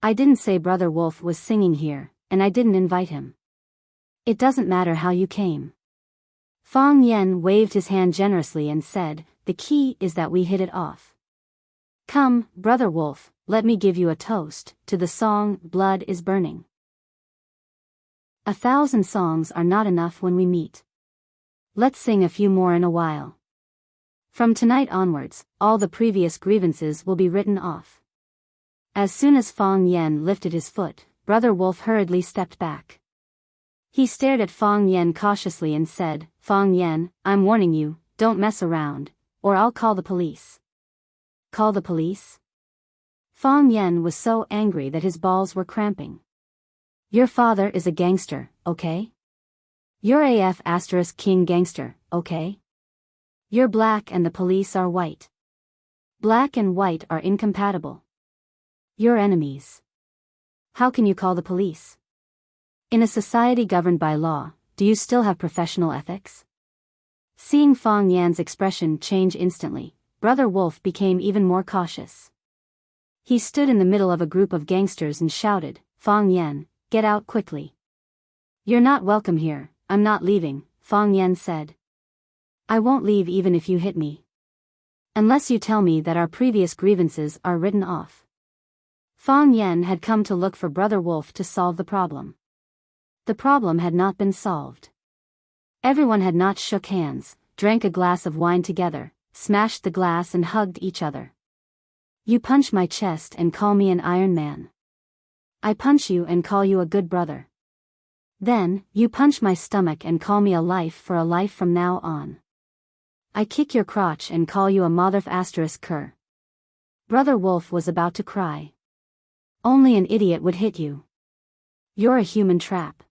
Speaker 1: I didn't say Brother Wolf was singing here, and I didn't invite him. It doesn't matter how you came. Fang Yan waved his hand generously and said, the key is that we hit it off. Come, Brother Wolf, let me give you a toast, to the song, Blood is Burning. 1,000 songs are not enough when we meet. Let's sing a few more in a while. From tonight onwards, all the previous grievances will be written off. As soon as Fang Yan lifted his foot, Brother Wolf hurriedly stepped back. He stared at Fang Yan cautiously and said, Fang Yan, I'm warning you, don't mess around, or I'll call the police. Call the police? Fang Yan was so angry that his balls were cramping. Your father is a gangster, okay? You're AF * king gangster, okay? You're black and the police are white. Black and white are incompatible. You're enemies. How can you call the police? In a society governed by law, do you still have professional ethics? Seeing Fang Yan's expression change instantly, Brother Wolf became even more cautious. He stood in the middle of a group of gangsters and shouted, Fang Yan, get out quickly. You're not welcome here, I'm not leaving, Fang Yan said. I won't leave even if you hit me. Unless you tell me that our previous grievances are written off. Fang Yan had come to look for Brother Wolf to solve the problem. The problem had not been solved. Everyone had not shook hands, drank a glass of wine together, smashed the glass and hugged each other. You punch my chest and call me an Iron Man. I punch you and call you a good brother. Then, you punch my stomach and call me a life for a life from now on. I kick your crotch and call you a motherf * cur. Brother Wolf was about to cry. Only an idiot would hit you. You're a human trap.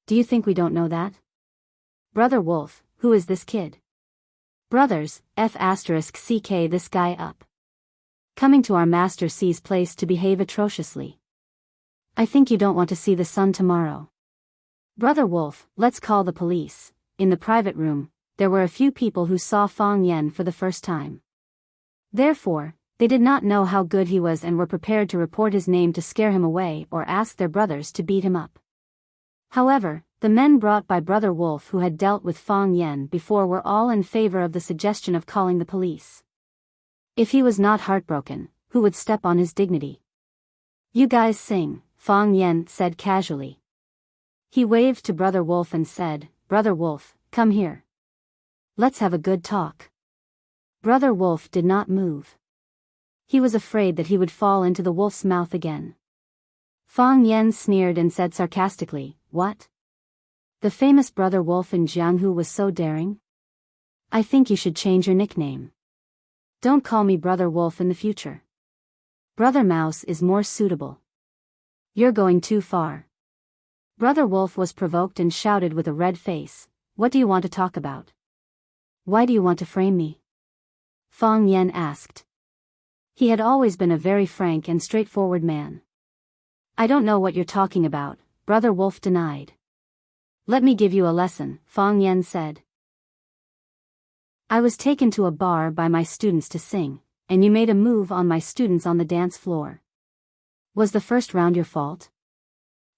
Speaker 1: Do you think we don't know that? Brother Wolf, who is this kid? Brothers, F * CK this guy up. Coming to our Master C's place to behave atrociously. I think you don't want to see the sun tomorrow. Brother Wolf, let's call the police. In the private room, there were a few people who saw Fang Yan for the first time. Therefore, they did not know how good he was and were prepared to report his name to scare him away or ask their brothers to beat him up. However, the men brought by Brother Wolf who had dealt with Fang Yan before were all in favor of the suggestion of calling the police. If he was not heartbroken, who would step on his dignity? You guys sing, Fang Yan said casually. He waved to Brother Wolf and said, Brother Wolf, come here. Let's have a good talk. Brother Wolf did not move. He was afraid that he would fall into the wolf's mouth again. Fang Yan sneered and said sarcastically, What? The famous Brother Wolf in Jianghu was so daring? I think you should change your nickname. Don't call me Brother Wolf in the future. Brother Mouse is more suitable. You're going too far. Brother Wolf was provoked and shouted with a red face, What do you want to talk about? Why do you want to frame me? Fang Yan asked. He had always been a very frank and straightforward man. I don't know what you're talking about, Brother Wolf denied. Let me give you a lesson, Fang Yen said. I was taken to a bar by my students to sing, and you made a move on my students on the dance floor. Was the first round your fault?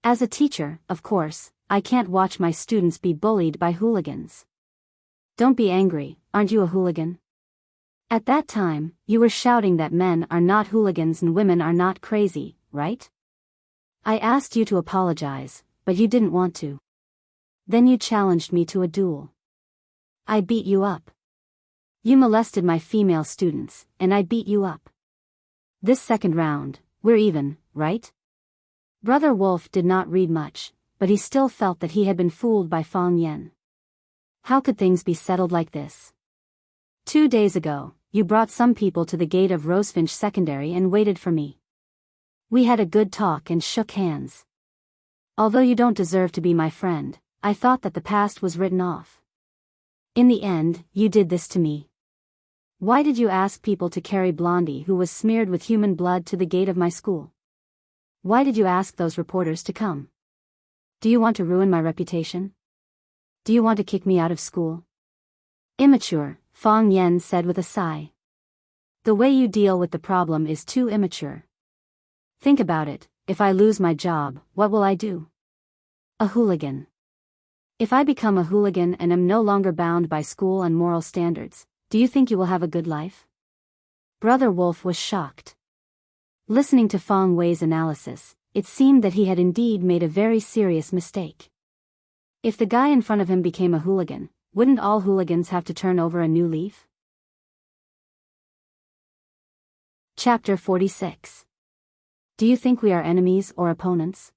Speaker 1: As a teacher, of course, I can't watch my students be bullied by hooligans. Don't be angry, aren't you a hooligan? At that time, you were shouting that men are not hooligans and women are not crazy, right? I asked you to apologize, but you didn't want to. Then you challenged me to a duel. I beat you up. You molested my female students, and I beat you up. This second round, we're even, right? Brother Wolf did not read much, but he still felt that he had been fooled by Fang Yen. How could things be settled like this? 2 days ago, you brought some people to the gate of Rosefinch Secondary and waited for me. We had a good talk and shook hands. Although you don't deserve to be my friend, I thought that the past was written off. In the end, you did this to me. Why did you ask people to carry Blondie who was smeared with human blood to the gate of my school? Why did you ask those reporters to come? Do you want to ruin my reputation? Do you want to kick me out of school? Immature, Fang Yen said with a sigh. The way you deal with the problem is too immature. Think about it, if I lose my job, what will I do? A hooligan. If I become a hooligan and am no longer bound by school and moral standards, do you think you will have a good life? Brother Wolf was shocked. Listening to Fang Wei's analysis, it seemed that he had indeed made a very serious mistake. If the guy in front of him became a hooligan, wouldn't all hooligans have to turn over a new leaf? Chapter 46. Do you think we are enemies or opponents?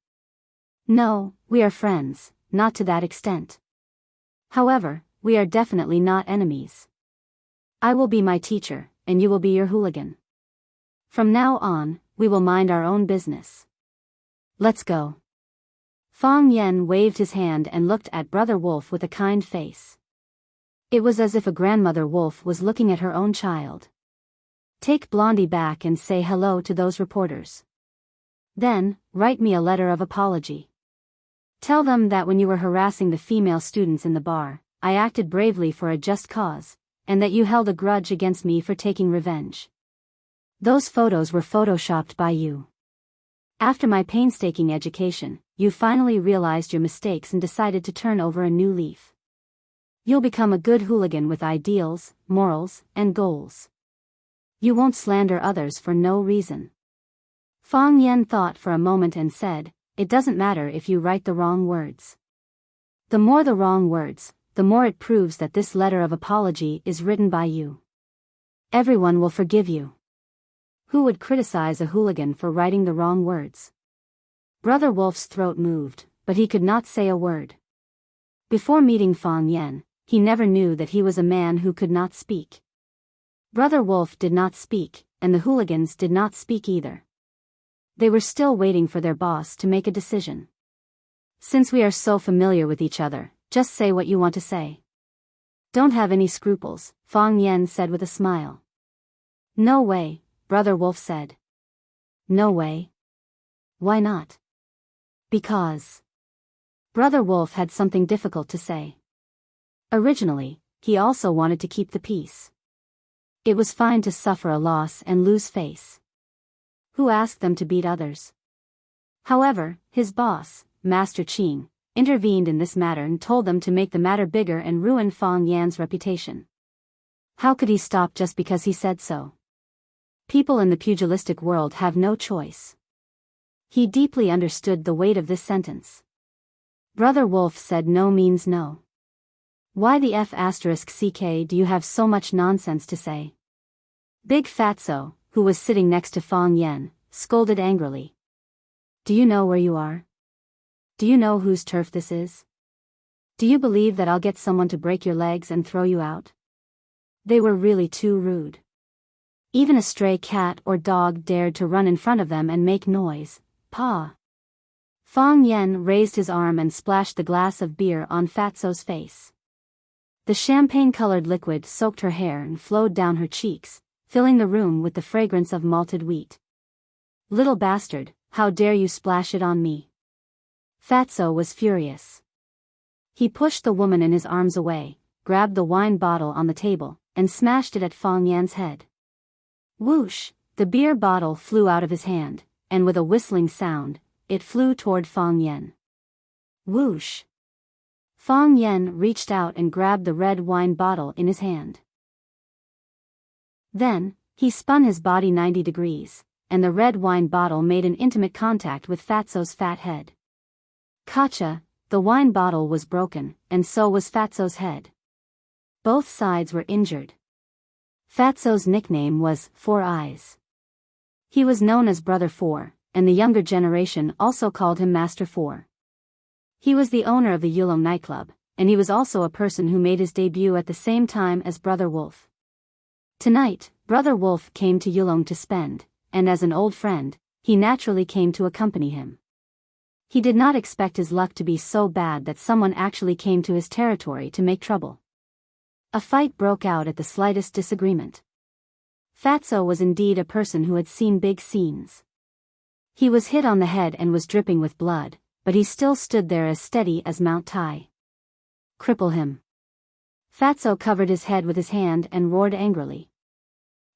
Speaker 1: No, we are friends, not to that extent. However, we are definitely not enemies. I will be my teacher, and you will be your hooligan. From now on, we will mind our own business. Let's go. Fang Yen waved his hand and looked at Brother Wolf with a kind face. It was as if a grandmother wolf was looking at her own child. Take Blondie back and say hello to those reporters. Then, write me a letter of apology. Tell them that when you were harassing the female students in the bar, I acted bravely for a just cause, and that you held a grudge against me for taking revenge. Those photos were photoshopped by you. After my painstaking education, you finally realized your mistakes and decided to turn over a new leaf. You'll become a good hooligan with ideals, morals, and goals. You won't slander others for no reason. Fang Yen thought for a moment and said, it doesn't matter if you write the wrong words. The more the wrong words, the more it proves that this letter of apology is written by you. Everyone will forgive you. Who would criticize a hooligan for writing the wrong words? Brother Wolf's throat moved, but he could not say a word. Before meeting Fang Yen, he never knew that he was a man who could not speak. Brother Wolf did not speak, and the hooligans did not speak either. They were still waiting for their boss to make a decision. Since we are so familiar with each other, just say what you want to say. Don't have any scruples, Fang Yen said with a smile. No way, Brother Wolf said. No way. Why not? Because. Brother Wolf had something difficult to say. Originally, he also wanted to keep the peace. It was fine to suffer a loss and lose face. Who asked them to beat others? However, his boss, Master Qing, intervened in this matter and told them to make the matter bigger and ruin Fang Yan's reputation. How could he stop just because he said so? People in the pugilistic world have no choice. He deeply understood the weight of this sentence. Brother Wolf said no means no. Why the f*ck do you have so much nonsense to say? Big Fatso, who was sitting next to Fang Yen, scolded angrily. Do you know where you are? Do you know whose turf this is? Do you believe that I'll get someone to break your legs and throw you out? They were really too rude. Even a stray cat or dog dared to run in front of them and make noise. Pa! Fang Yen raised his arm and splashed the glass of beer on Fatso's face. The champagne-colored liquid soaked her hair and flowed down her cheeks, filling the room with the fragrance of malted wheat. Little bastard, how dare you splash it on me? Fatso was furious. He pushed the woman in his arms away, grabbed the wine bottle on the table, and smashed it at Fang Yan's head. Whoosh! The beer bottle flew out of his hand, and with a whistling sound, it flew toward Fang Yan. Whoosh! Fang Yan reached out and grabbed the red wine bottle in his hand. Then, he spun his body 90 degrees, and the red wine bottle made an intimate contact with Fatso's fat head. Gotcha! The wine bottle was broken, and so was Fatso's head. Both sides were injured. Fatso's nickname was Four Eyes. He was known as Brother Four, and the younger generation also called him Master Four. He was the owner of the Yulong nightclub, and he was also a person who made his debut at the same time as Brother Wolf. Tonight, Brother Wolf came to Yulong to spend, and as an old friend, he naturally came to accompany him. He did not expect his luck to be so bad that someone actually came to his territory to make trouble. A fight broke out at the slightest disagreement. Fatso was indeed a person who had seen big scenes. He was hit on the head and was dripping with blood, but he still stood there as steady as Mount Tai. Cripple him. Fatso covered his head with his hand and roared angrily.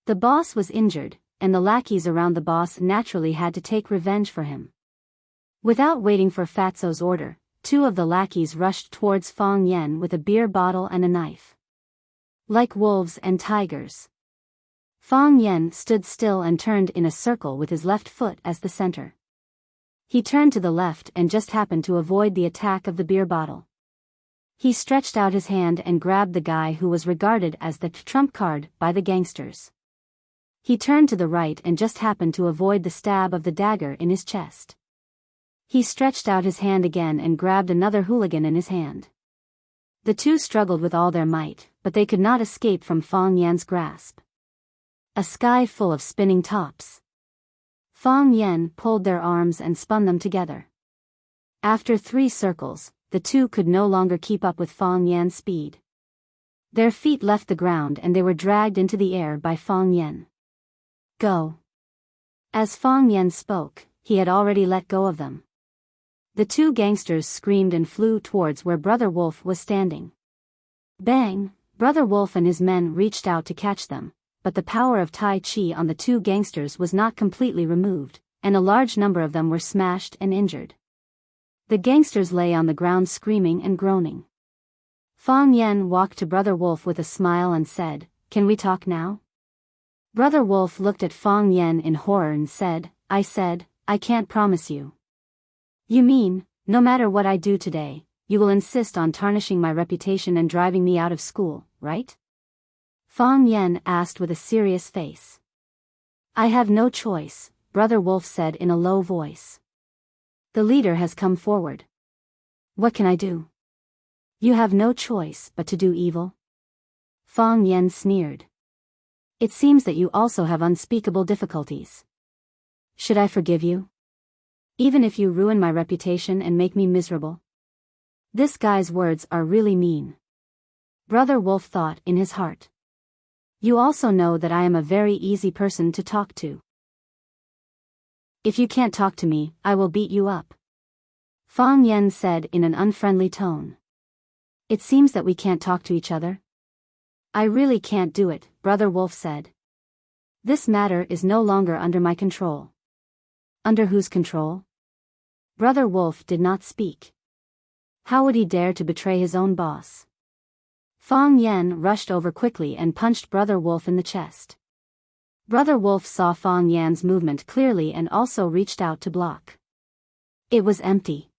Speaker 1: The boss was injured, and the lackeys around the boss naturally had to take revenge for him. Without waiting for Fatso's order, two of the lackeys rushed towards Fang Yan with a beer bottle and a knife. Like wolves and tigers. Fang Yan stood still and turned in a circle with his left foot as the center. He turned to the left and just happened to avoid the attack of the beer bottle. He stretched out his hand and grabbed the guy who was regarded as the trump card by the gangsters. He turned to the right and just happened to avoid the stab of the dagger in his chest. He stretched out his hand again and grabbed another hooligan in his hand. The two struggled with all their might, but they could not escape from Fang Yan's grasp. A sky full of spinning tops. Fang Yan pulled their arms and spun them together. After 3 circles, the two could no longer keep up with Fang Yan's speed. Their feet left the ground and they were dragged into the air by Fang Yan. Go. As Fang Yan spoke, he had already let go of them. The two gangsters screamed and flew towards where Brother Wolf was standing. Bang! Brother Wolf and his men reached out to catch them, but the power of Tai Chi on the two gangsters was not completely removed, and a large number of them were smashed and injured. The gangsters lay on the ground screaming and groaning. Fang Yan walked to Brother Wolf with a smile and said, "Can we talk now?" Brother Wolf looked at Fang Yan in horror and said, I can't promise you." "You mean, no matter what I do today, you will insist on tarnishing my reputation and driving me out of school, right?" Fang Yan asked with a serious face. "I have no choice," Brother Wolf said in a low voice. "The leader has come forward. What can I do?" "You have no choice but to do evil." Fang Yan sneered. "It seems that you also have unspeakable difficulties. Should I forgive you? Even if you ruin my reputation and make me miserable?" This guy's words are really mean. Brother Wolf thought in his heart. "You also know that I am a very easy person to talk to. If you can't talk to me, I will beat you up," Fang Yan said in an unfriendly tone. "It seems that we can't talk to each other." "I really can't do it," Brother Wolf said. "This matter is no longer under my control." "Under whose control?" Brother Wolf did not speak. How would he dare to betray his own boss? Fang Yan rushed over quickly and punched Brother Wolf in the chest. Brother Wolf saw Fang Yan's movement clearly and also reached out to block. It was empty.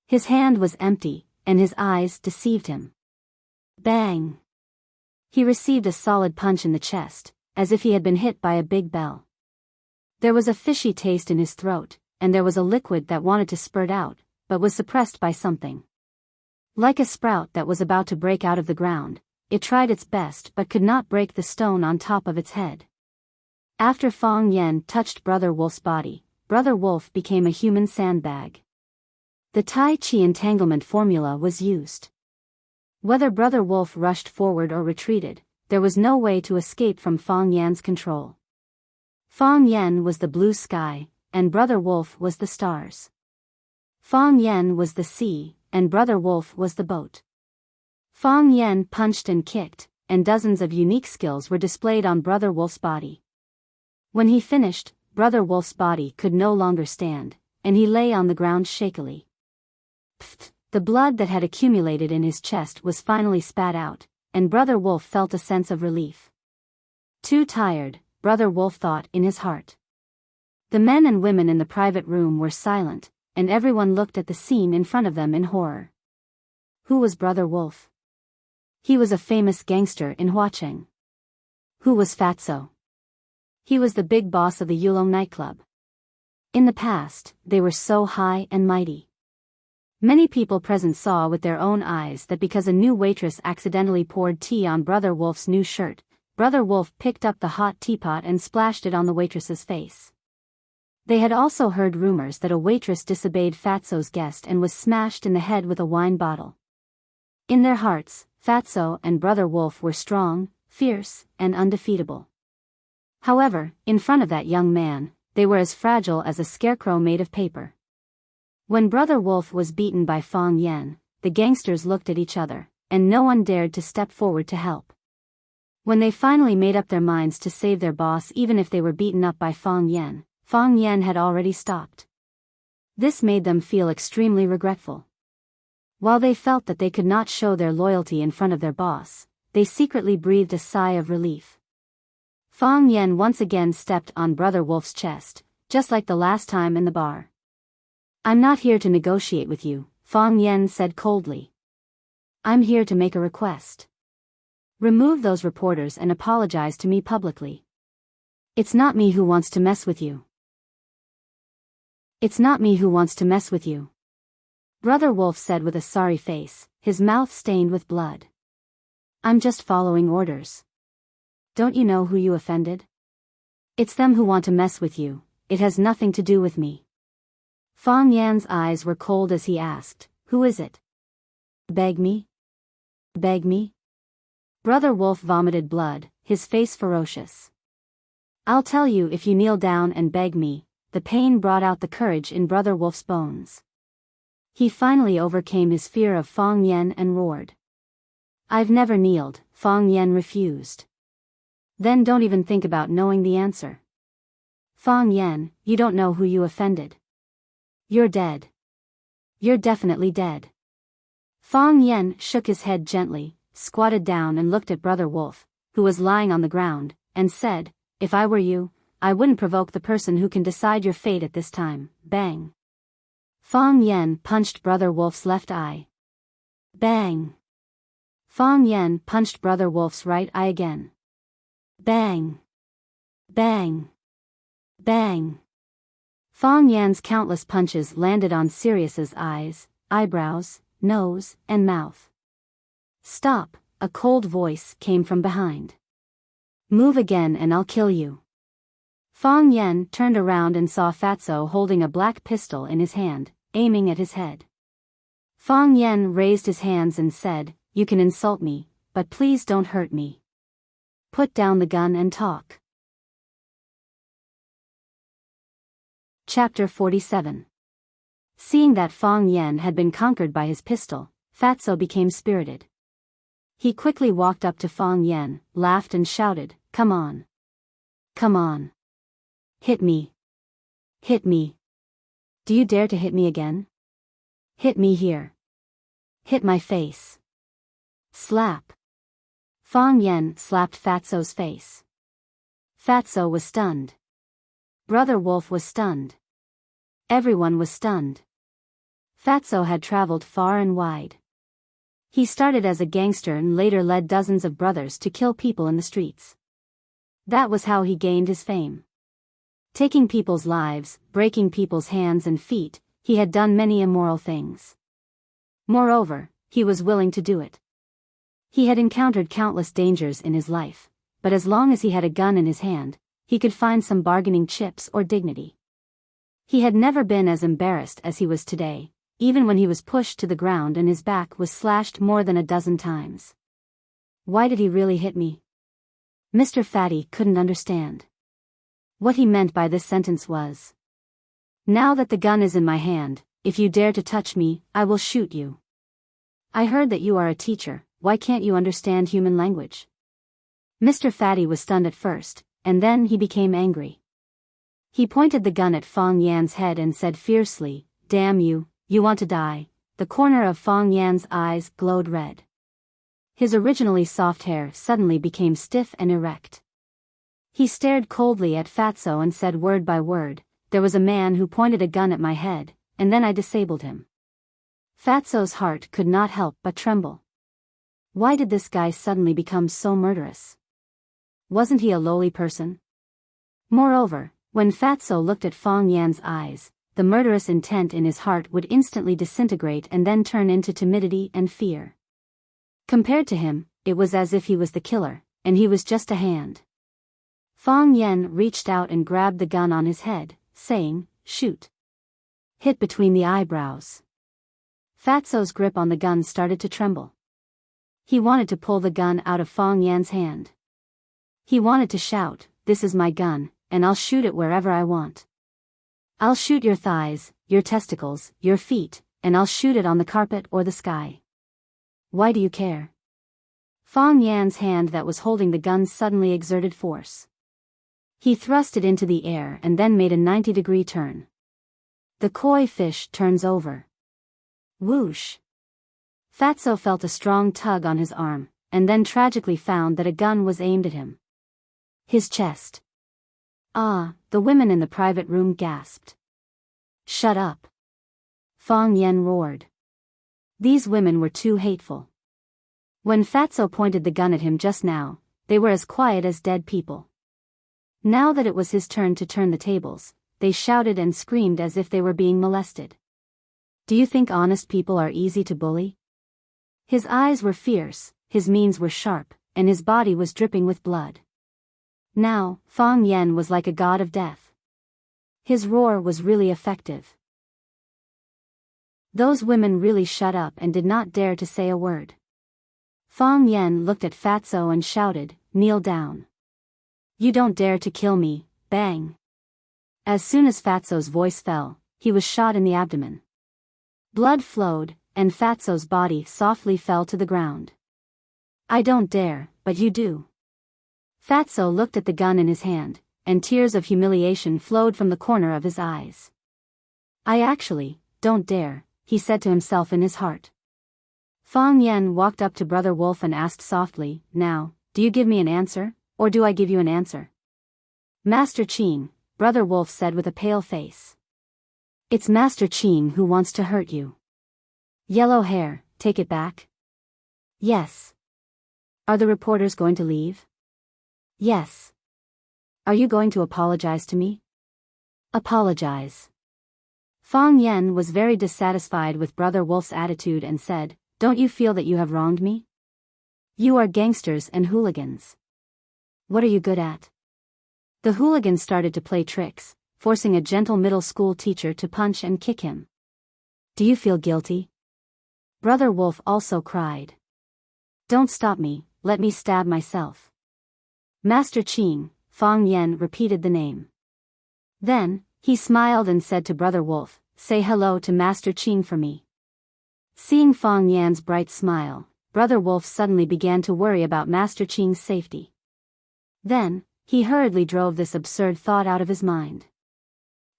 Speaker 1: His hand was empty, and his eyes deceived him. Bang! He received a solid punch in the chest, as if he had been hit by a big bell. There was a fishy taste in his throat, and there was a liquid that wanted to spurt out, but was suppressed by something. Like a sprout that was about to break out of the ground, it tried its best but could not break the stone on top of its head. After Fang Yan touched Brother Wolf's body, Brother Wolf became a human sandbag. The Tai Chi entanglement formula was used. Whether Brother Wolf rushed forward or retreated, there was no way to escape from Fang Yan's control. Fang Yan was the blue sky, and Brother Wolf was the stars. Fang Yen was the sea, and Brother Wolf was the boat. Fang Yen punched and kicked, and dozens of unique skills were displayed on Brother Wolf's body. When he finished, Brother Wolf's body could no longer stand, and he lay on the ground shakily. Pfft! The blood that had accumulated in his chest was finally spat out, and Brother Wolf felt a sense of relief. Too tired, Brother Wolf thought in his heart. The men and women in the private room were silent, and everyone looked at the scene in front of them in horror. Who was Brother Wolf? He was a famous gangster in Huacheng. Who was Fatso? He was the big boss of the Yulong nightclub. In the past, they were so high and mighty. Many people present saw with their own eyes that because a new waitress accidentally poured tea on Brother Wolf's new shirt, Brother Wolf picked up the hot teapot and splashed it on the waitress's face. They had also heard rumors that a waitress disobeyed Fatso's guest and was smashed in the head with a wine bottle. In their hearts, Fatso and Brother Wolf were strong, fierce, and undefeatable. However, in front of that young man, they were as fragile as a scarecrow made of paper. When Brother Wolf was beaten by Fang Yen, the gangsters looked at each other, and no one dared to step forward to help. When they finally made up their minds to save their boss even if they were beaten up by Fang Yen had already stopped. This made them feel extremely regretful. While they felt that they could not show their loyalty in front of their boss, they secretly breathed a sigh of relief. Fang Yen once again stepped on Brother Wolf's chest, just like the last time in the bar. "I'm not here to negotiate with you," Fang Yen said coldly. "I'm here to make a request. Remove those reporters and apologize to me publicly. It's not me who wants to mess with you. It's not me who wants to mess with you," Brother Wolf said with a sorry face, his mouth stained with blood. "I'm just following orders. Don't you know who you offended? It's them who want to mess with you, it has nothing to do with me." Fang Yan's eyes were cold as he asked, "Who is it? Beg me? Beg me?" Brother Wolf vomited blood, his face ferocious. "I'll tell you if you kneel down and beg me." The pain brought out the courage in Brother Wolf's bones. He finally overcame his fear of Fang Yen and roared. "I've never kneeled," Fang Yen refused. "Then don't even think about knowing the answer. Fang Yen, you don't know who you offended. You're dead. You're definitely dead." Fang Yen shook his head gently, squatted down and looked at Brother Wolf, who was lying on the ground, and said, "If I were you, I wouldn't provoke the person who can decide your fate at this time." Bang! Fang Yen punched Brother Wolf's left eye. Bang! Fang Yen punched Brother Wolf's right eye again. Bang! Bang! Bang! Fang Yan's countless punches landed on Sirius's eyes, eyebrows, nose, and mouth. "Stop," a cold voice came from behind. "Move again and I'll kill you." Fang Yen turned around and saw Fatso holding a black pistol in his hand, aiming at his head. Fang Yen raised his hands and said, "You can insult me, but please don't hurt me. Put down the gun and talk." Chapter 47. Seeing that Fang Yen had been conquered by his pistol, Fatso became spirited. He quickly walked up to Fang Yen, laughed and shouted, "Come on. Come on. Hit me. Hit me. Do you dare to hit me again? Hit me here. Hit my face. Slap." Fang Yen slapped Fatso's face. Fatso was stunned. Brother Wolf was stunned. Everyone was stunned. Fatso had traveled far and wide. He started as a gangster and later led dozens of brothers to kill people in the streets. That was how he gained his fame. Taking people's lives, breaking people's hands and feet, he had done many immoral things. Moreover, he was willing to do it. He had encountered countless dangers in his life, but as long as he had a gun in his hand, he could find some bargaining chips or dignity. He had never been as embarrassed as he was today, even when he was pushed to the ground and his back was slashed more than a dozen times. Why did he really hit me? Mr. Fatty couldn't understand. What he meant by this sentence was, Now that the gun is in my hand, if you dare to touch me, I will shoot you. I heard that you are a teacher, why can't you understand human language? Mr. Fatty was stunned at first, and then he became angry. He pointed the gun at Fong Yan's head and said fiercely, "Damn you, you want to die." The corner of Fong Yan's eyes glowed red. His originally soft hair suddenly became stiff and erect. He stared coldly at Fatso and said word by word, "There was a man who pointed a gun at my head, and then I disabled him." Fatso's heart could not help but tremble. Why did this guy suddenly become so murderous? Wasn't he a lowly person? Moreover, when Fatso looked at Fong Yan's eyes, the murderous intent in his heart would instantly disintegrate and then turn into timidity and fear. Compared to him, it was as if he was the killer, and he was just a hand. Fong Yan reached out and grabbed the gun on his head, saying, "Shoot." Hit between the eyebrows. Fatso's grip on the gun started to tremble. He wanted to pull the gun out of Fong Yan's hand. He wanted to shout, "This is my gun, and I'll shoot it wherever I want. I'll shoot your thighs, your testicles, your feet, and I'll shoot it on the carpet or the sky. Why do you care?" Fong Yan's hand that was holding the gun suddenly exerted force. He thrust it into the air and then made a 90-degree turn. The koi fish turns over. Whoosh! Fatso felt a strong tug on his arm, and then tragically found that a gun was aimed at him. His chest. Ah, the women in the private room gasped. "Shut up!" Fong Yan roared. These women were too hateful. When Fatso pointed the gun at him just now, they were as quiet as dead people. Now that it was his turn to turn the tables, they shouted and screamed as if they were being molested. Do you think honest people are easy to bully? His eyes were fierce, his means were sharp, and his body was dripping with blood. Now, Fong Yan was like a god of death. His roar was really effective. Those women really shut up and did not dare to say a word. Fong Yan looked at Fatso and shouted, "Kneel down. You don't dare to kill me," bang. As soon as Fatso's voice fell, he was shot in the abdomen. Blood flowed, and Fatso's body softly fell to the ground. "I don't dare, but you do." Fatso looked at the gun in his hand, and tears of humiliation flowed from the corner of his eyes. "I actually don't dare," he said to himself in his heart. Fong Yan walked up to Brother Wolf and asked softly, "Now, do you give me an answer, or do I give you an answer?" "Master Qing," Brother Wolf said with a pale face. "It's Master Qing who wants to hurt you." "Yellow hair, take it back?" "Yes." "Are the reporters going to leave?" "Yes." "Are you going to apologize to me?" "Apologize." Fong Yan was very dissatisfied with Brother Wolf's attitude and said, "Don't you feel that you have wronged me? You are gangsters and hooligans. What are you good at?" The hooligans started to play tricks, forcing a gentle middle school teacher to punch and kick him. "Do you feel guilty?" Brother Wolf also cried. "Don't stop me, let me stab myself." "Master Qing," Fong Yan repeated the name. Then, he smiled and said to Brother Wolf, "Say hello to Master Qing for me." Seeing Fong Yan's bright smile, Brother Wolf suddenly began to worry about Master Qing's safety. Then, he hurriedly drove this absurd thought out of his mind.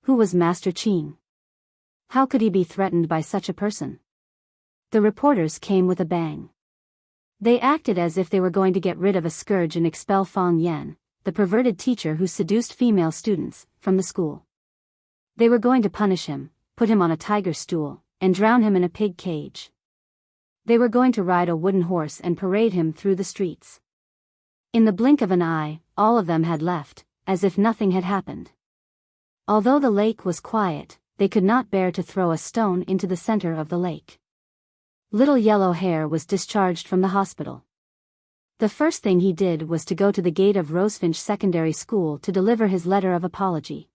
Speaker 1: Who was Master Qing? How could he be threatened by such a person? The reporters came with a bang. They acted as if they were going to get rid of a scourge and expel Fong Yan, the perverted teacher who seduced female students, from the school. They were going to punish him, put him on a tiger stool, and drown him in a pig cage. They were going to ride a wooden horse and parade him through the streets. In the blink of an eye, all of them had left, as if nothing had happened. Although the lake was quiet, they could not bear to throw a stone into the center of the lake. Little Yellow Hair was discharged from the hospital. The first thing he did was to go to the gate of Rosefinch Secondary School to deliver his letter of apology.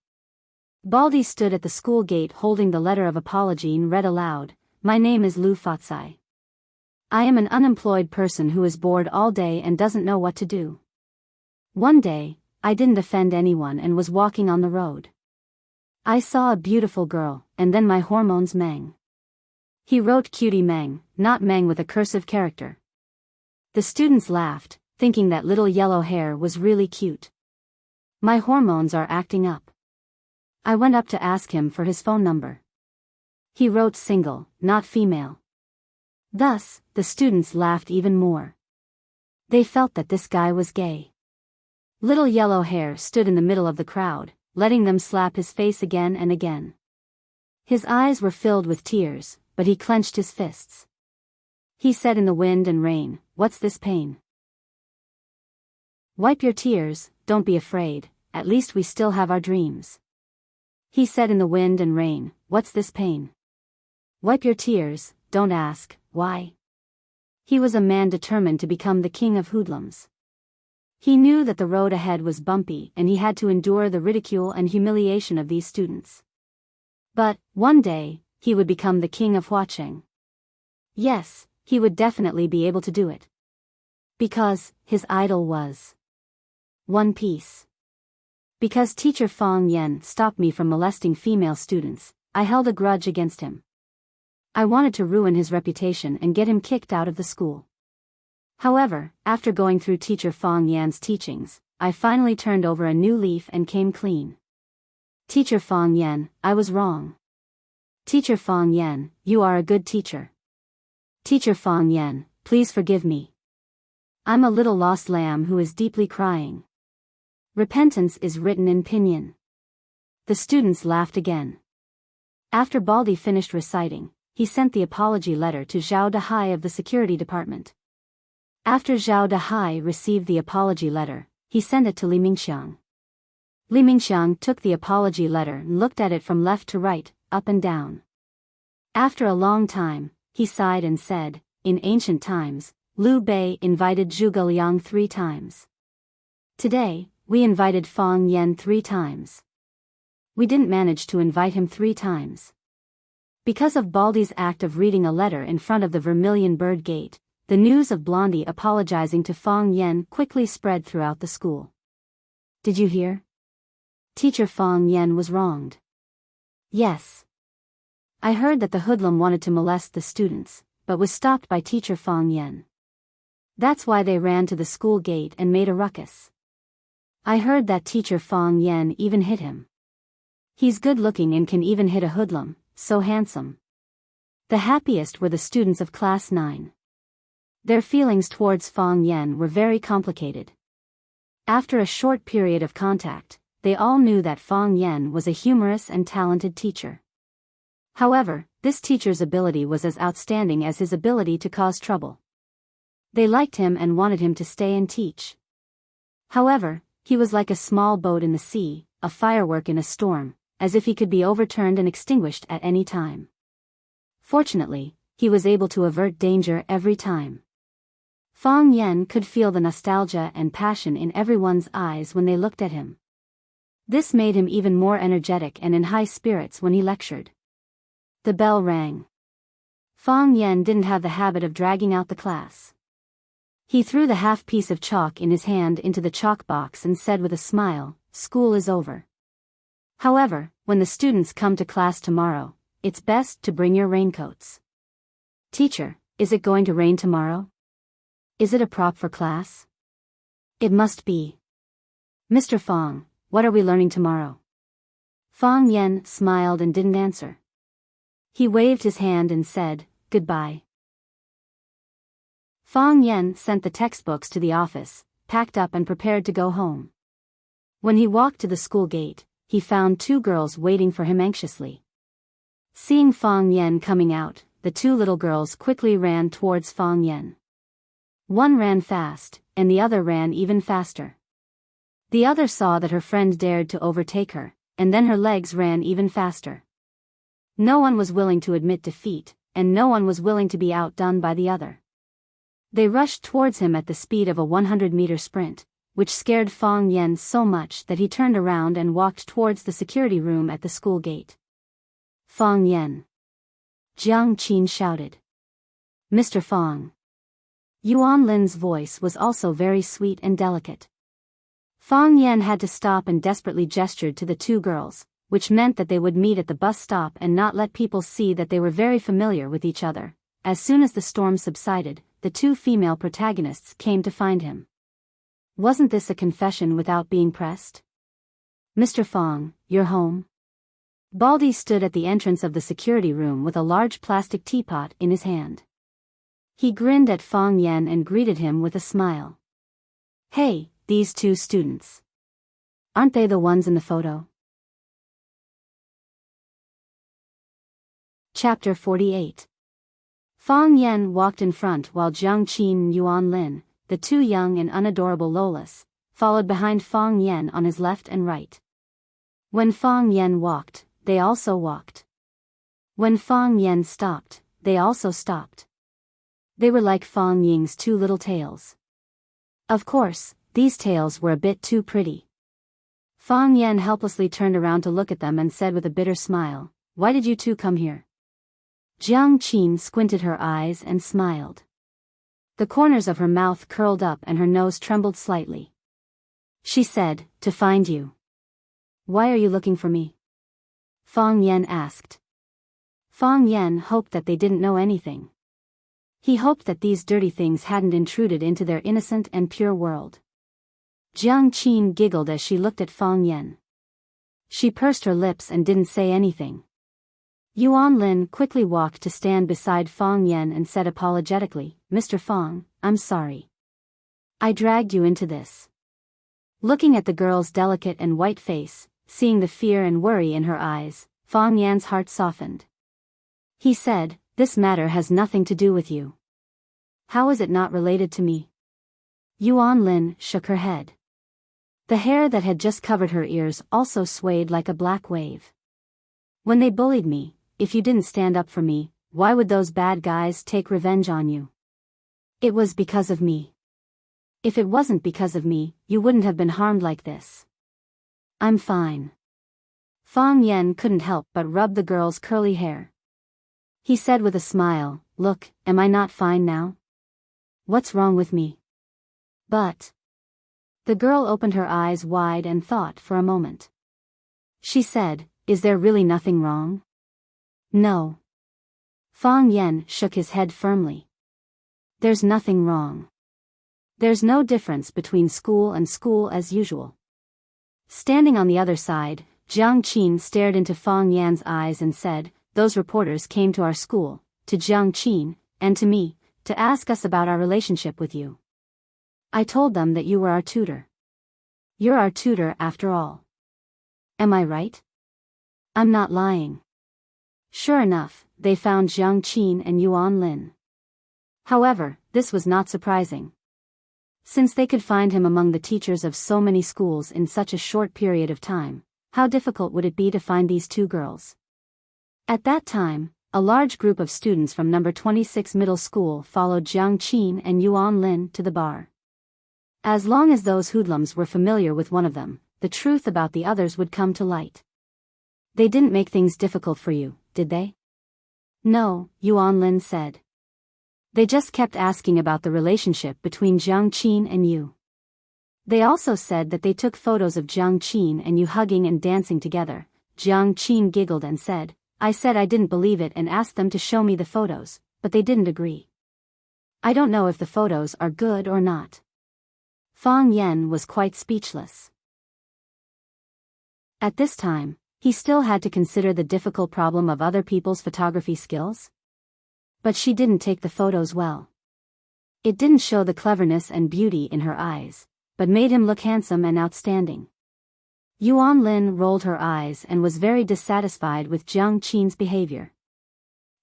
Speaker 1: Baldy stood at the school gate holding the letter of apology and read aloud, "My name is Lu Fatsai. I am an unemployed person who is bored all day and doesn't know what to do. One day, I didn't offend anyone and was walking on the road. I saw a beautiful girl, and then my hormones Meng. He wrote cutie Meng, not Meng with a cursive character. The students laughed, thinking that little yellow hair was really cute. My hormones are acting up. I went up to ask him for his phone number. He wrote single, not female. Thus, the students laughed even more. They felt that this guy was gay. Little yellow hair stood in the middle of the crowd, letting them slap his face again and again. His eyes were filled with tears, but he clenched his fists. He said in the wind and rain, "What's this pain? Wipe your tears, don't be afraid, at least we still have our dreams." He said in the wind and rain, "What's this pain? Wipe your tears, don't ask, why?" He was a man determined to become the king of hoodlums. He knew that the road ahead was bumpy and he had to endure the ridicule and humiliation of these students. But, one day, he would become the king of Huacheng. Yes, he would definitely be able to do it. Because, his idol was One Piece. Because teacher Fang Yen stopped me from molesting female students, I held a grudge against him. I wanted to ruin his reputation and get him kicked out of the school. However, after going through teacher Fang Yan's teachings, I finally turned over a new leaf and came clean. Teacher Fang Yan, I was wrong. Teacher Fang Yan, you are a good teacher. Teacher Fang Yan, please forgive me. I'm a little lost lamb who is deeply crying. Repentance is written in pinyin. The students laughed again. After Baldi finished reciting, he sent the apology letter to Zhao Dahai of the security department. After Zhao Dahai received the apology letter, he sent it to Li Mingxiang. Li Mingxiang took the apology letter and looked at it from left to right, up and down. After a long time, he sighed and said, "In ancient times, Liu Bei invited Zhuge Liang 3 times. Today, we invited Fang Yan 3 times. We didn't manage to invite him 3 times. Because of Baldi's act of reading a letter in front of the Vermilion Bird Gate, the news of Blondie apologizing to Fang Yan quickly spread throughout the school. Did you hear? Teacher Fang Yan was wronged. Yes. I heard that the hoodlum wanted to molest the students, but was stopped by teacher Fang Yan. That's why they ran to the school gate and made a ruckus. I heard that teacher Fang Yan even hit him. He's good looking and can even hit a hoodlum, so handsome. The happiest were the students of class 9. Their feelings towards Fang Yan were very complicated. After a short period of contact, they all knew that Fang Yan was a humorous and talented teacher. However, this teacher's ability was as outstanding as his ability to cause trouble. They liked him and wanted him to stay and teach. However, he was like a small boat in the sea, a firework in a storm, as if he could be overturned and extinguished at any time. Fortunately, he was able to avert danger every time. Fang Yan could feel the nostalgia and passion in everyone's eyes when they looked at him. This made him even more energetic and in high spirits when he lectured. The bell rang. Fang Yan didn't have the habit of dragging out the class. He threw the half piece of chalk in his hand into the chalk box and said with a smile, "School is over. However, when the students come to class tomorrow, it's best to bring your raincoats." "Teacher, is it going to rain tomorrow? Is it a prop for class?" "It must be." "Mr. Fang, what are we learning tomorrow?" Fang Yan smiled and didn't answer. He waved his hand and said, "Goodbye." Fang Yan sent the textbooks to the office, packed up and prepared to go home. When he walked to the school gate, he found 2 girls waiting for him anxiously. Seeing Fang Yan coming out, the 2 little girls quickly ran towards Fang Yan. One ran fast, and the other ran even faster. The other saw that her friend dared to overtake her, and then her legs ran even faster. No one was willing to admit defeat, and no one was willing to be outdone by the other. They rushed towards him at the speed of a 100-meter sprint, which scared Fang Yan so much that he turned around and walked towards the security room at the school gate. "Fang Yan!" Jiang Qin shouted. "Mr. Fang!" Yuan Lin's voice was also very sweet and delicate. Fang Yan had to stop and desperately gestured to the 2 girls, which meant that they would meet at the bus stop and not let people see that they were very familiar with each other. As soon as the storm subsided, the two female protagonists came to find him. Wasn't this a confession without being pressed? Mr. Fong, you're home? Baldy stood at the entrance of the security room with a large plastic teapot in his hand. He grinned at Fong Yen and greeted him with a smile. Hey, these two students. Aren't they the ones in the photo? Chapter 48. Fong Yen walked in front while Jiang Qin and Yuan Lin, the two young and unadorable Lolas, followed behind Fong Yen on his left and right. When Fong Yen walked, they also walked. When Fong Yen stopped, they also stopped. They were like Fong Ying's two little tails. Of course, these tails were a bit too pretty. Fong Yen helplessly turned around to look at them and said with a bitter smile, "Why did you two come here?" Jiang Qin squinted her eyes and smiled. The corners of her mouth curled up and her nose trembled slightly. She said, "To find you." "Why are you looking for me?" Fong Yen asked. Fong Yen hoped that they didn't know anything. He hoped that these dirty things hadn't intruded into their innocent and pure world. Jiang Qin giggled as she looked at Fong Yen. She pursed her lips and didn't say anything. Yuan Lin quickly walked to stand beside Fong Yen and said apologetically, "Mr. Fong, I'm sorry. I dragged you into this." Looking at the girl's delicate and white face, seeing the fear and worry in her eyes, Fong Yan's heart softened. He said, "This matter has nothing to do with you. How is it not related to me?" Yuan Lin shook her head. The hair that had just covered her ears also swayed like a black wave. "When they bullied me, if you didn't stand up for me, why would those bad guys take revenge on you? It was because of me. If it wasn't because of me, you wouldn't have been harmed like this." "I'm fine." Fong Yen couldn't help but rub the girl's curly hair. He said with a smile, "Look, am I not fine now? What's wrong with me?" "But..." The girl opened her eyes wide and thought for a moment. She said, "Is there really nothing wrong?" "No." Fong Yen shook his head firmly. "There's nothing wrong. There's no difference between school and school as usual." Standing on the other side, Jiang Qin stared into Fong Yan's eyes and said, "Those reporters came to our school, to Jiang Qin, and to me, to ask us about our relationship with you. I told them that you were our tutor. You're our tutor after all. Am I right? I'm not lying." Sure enough, they found Jiang Qin and Yuan Lin. However, this was not surprising. Since they could find him among the teachers of so many schools in such a short period of time, how difficult would it be to find these two girls? At that time, a large group of students from number 26 middle school followed Jiang Qin and Yuan Lin to the bar. As long as those hoodlums were familiar with one of them, the truth about the others would come to light. "They didn't make things difficult for you, did they?" "No," Yuan Lin said. "They just kept asking about the relationship between Jiang Qin and you. They also said that they took photos of Jiang Qin and you hugging and dancing together." Jiang Qin giggled and said, "I said I didn't believe it and asked them to show me the photos, but they didn't agree. I don't know if the photos are good or not." Fong Yen was quite speechless. At this time, he still had to consider the difficult problem of other people's photography skills. But she didn't take the photos well. It didn't show the cleverness and beauty in her eyes, but made him look handsome and outstanding. Yuan Lin rolled her eyes and was very dissatisfied with Jiang Qin's behavior.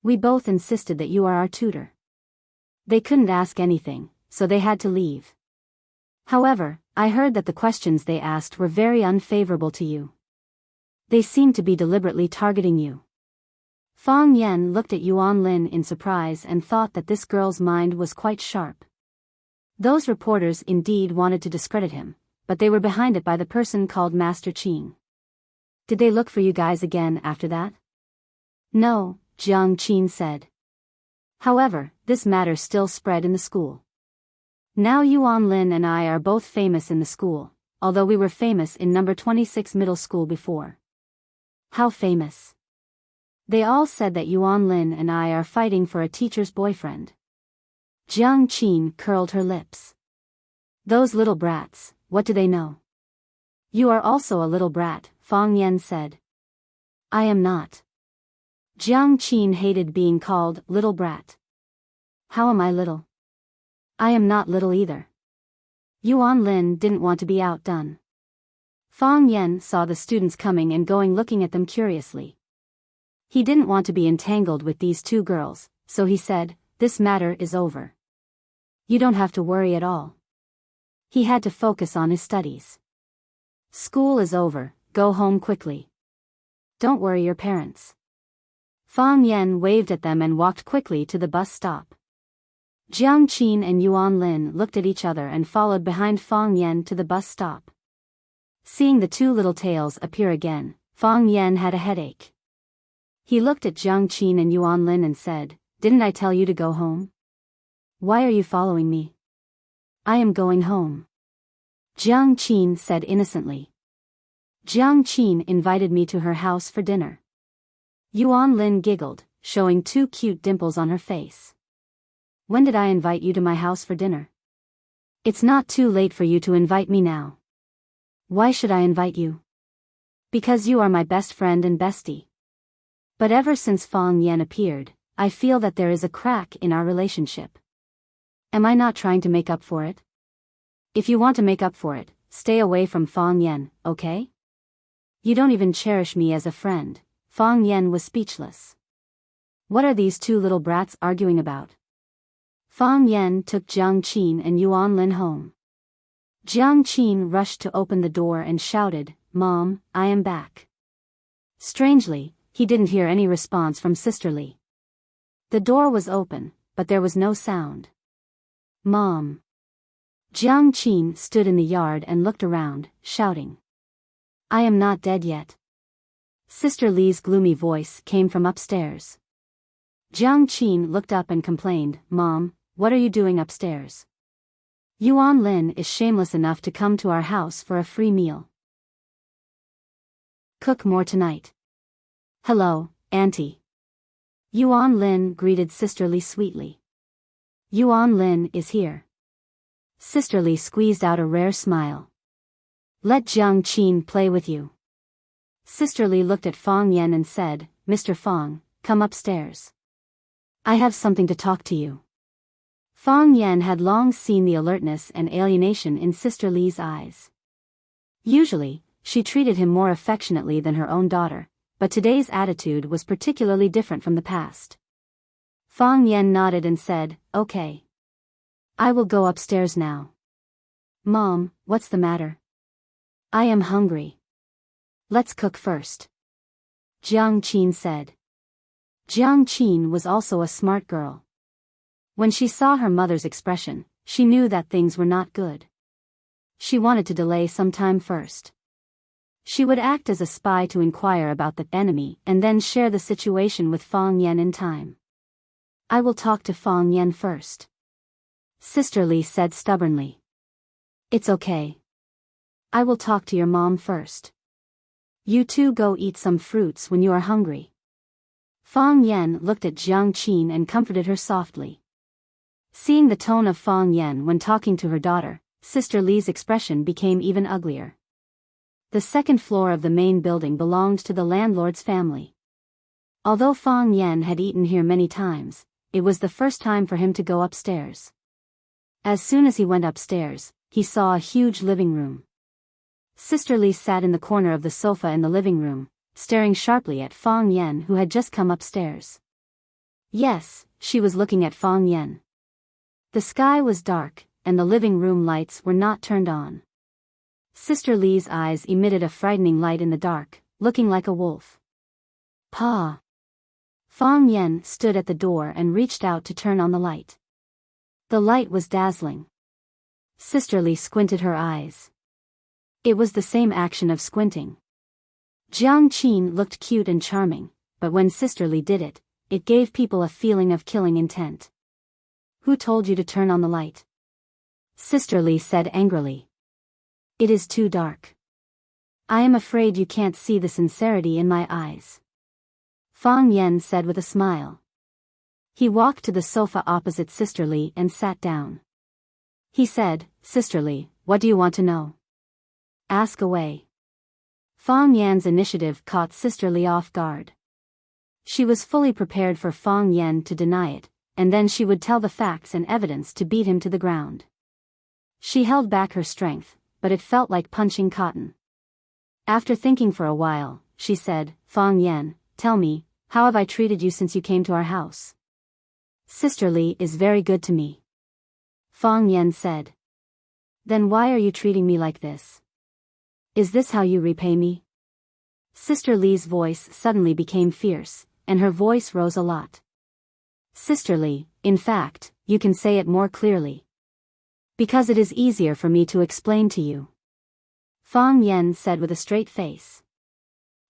Speaker 1: "We both insisted that you are our tutor. They couldn't ask anything, so they had to leave. However, I heard that the questions they asked were very unfavorable to you. They seemed to be deliberately targeting you." Fong Yen looked at Yuan Lin in surprise and thought that this girl's mind was quite sharp. Those reporters indeed wanted to discredit him, but they were behind it by the person called Master Qing. "Did they look for you guys again after that?" "No," Jiang Qin said. However, this matter still spread in the school. Now Yuan Lin and I are both famous in the school, although we were famous in number 26 middle school before. How famous. They all said that Yuan Lin and I are fighting for a teacher's boyfriend. Jiang Qin curled her lips. Those little brats, what do they know? You are also a little brat, Fang Yan said. I am not. Jiang Qin hated being called little brat. How am I little? I am not little either. Yuan Lin didn't want to be outdone. Fang Yan saw the students coming and going, looking at them curiously. He didn't want to be entangled with these two girls, so he said, this matter is over. You don't have to worry at all. He had to focus on his studies. School is over, go home quickly. Don't worry your parents. Fang Yan waved at them and walked quickly to the bus stop. Jiang Qin and Yuan Lin looked at each other and followed behind Fang Yan to the bus stop. Seeing the two little tails appear again, Fang Yan had a headache. He looked at Jiang Qin and Yuan Lin and said, didn't I tell you to go home? Why are you following me? I am going home. Jiang Qin said innocently. Jiang Qin invited me to her house for dinner. Yuan Lin giggled, showing two cute dimples on her face. When did I invite you to my house for dinner? It's not too late for you to invite me now. Why should I invite you? Because you are my best friend and bestie. But ever since Fang Yan appeared, I feel that there is a crack in our relationship. Am I not trying to make up for it? If you want to make up for it, stay away from Fang Yan, okay? You don't even cherish me as a friend. Fang Yan was speechless. What are these two little brats arguing about? Fang Yan took Jiang Qin and Yuan Lin home. Jiang Qin rushed to open the door and shouted, Mom, I am back. Strangely, he didn't hear any response from Sister Li. The door was open, but there was no sound. Mom. Jiang Qin stood in the yard and looked around, shouting. I am not dead yet. Sister Li's gloomy voice came from upstairs. Jiang Qin looked up and complained, Mom, what are you doing upstairs? Yuan Lin is shameless enough to come to our house for a free meal. Cook more tonight. Hello, Auntie. Yuan Lin greeted Sister Li sweetly. Yuan Lin is here. Sister Li squeezed out a rare smile. Let Jiang Qin play with you. Sister Li looked at Fang Yan and said, Mr. Fang, come upstairs. I have something to talk to you. Fang Yan had long seen the alertness and alienation in Sister Li's eyes. Usually, she treated him more affectionately than her own daughter, but today's attitude was particularly different from the past. Fang Yan nodded and said, okay. I will go upstairs now. Mom, what's the matter? I am hungry. Let's cook first. Jiang Qin said. Jiang Qin was also a smart girl. When she saw her mother's expression, she knew that things were not good. She wanted to delay some time first. She would act as a spy to inquire about the enemy and then share the situation with Fang Yan in time. I will talk to Fang Yan first. Sister Li said stubbornly. It's okay. I will talk to your mom first. You two go eat some fruits when you are hungry. Fang Yan looked at Jiang Qin and comforted her softly. Seeing the tone of Fang Yan when talking to her daughter, Sister Li's expression became even uglier. The second floor of the main building belonged to the landlord's family. Although Fang Yan had eaten here many times, it was the first time for him to go upstairs. As soon as he went upstairs, he saw a huge living room. Sister Li sat in the corner of the sofa in the living room, staring sharply at Fang Yan, who had just come upstairs. Yes, she was looking at Fang Yan. The sky was dark, and the living room lights were not turned on. Sister Li's eyes emitted a frightening light in the dark, looking like a wolf. Pa! Fang Yan stood at the door and reached out to turn on the light. The light was dazzling. Sister Li squinted her eyes. It was the same action of squinting. Jiang Qin looked cute and charming, but when Sister Li did it, it gave people a feeling of killing intent. Who told you to turn on the light? Sister Li said angrily. It is too dark. I am afraid you can't see the sincerity in my eyes. Fang Yan said with a smile. He walked to the sofa opposite Sister Li and sat down. He said, Sister Li, what do you want to know? Ask away. Fang Yan's initiative caught Sister Li off guard. She was fully prepared for Fang Yan to deny it, and then she would tell the facts and evidence to beat him to the ground. She held back her strength, but it felt like punching cotton. After thinking for a while, she said, Fang Yan, tell me, how have I treated you since you came to our house? Sister Li is very good to me. Fang Yan said. Then why are you treating me like this? Is this how you repay me? Sister Li's voice suddenly became fierce, and her voice rose a lot. Sister Li, in fact, you can say it more clearly. Because it is easier for me to explain to you. Fang Yan said with a straight face.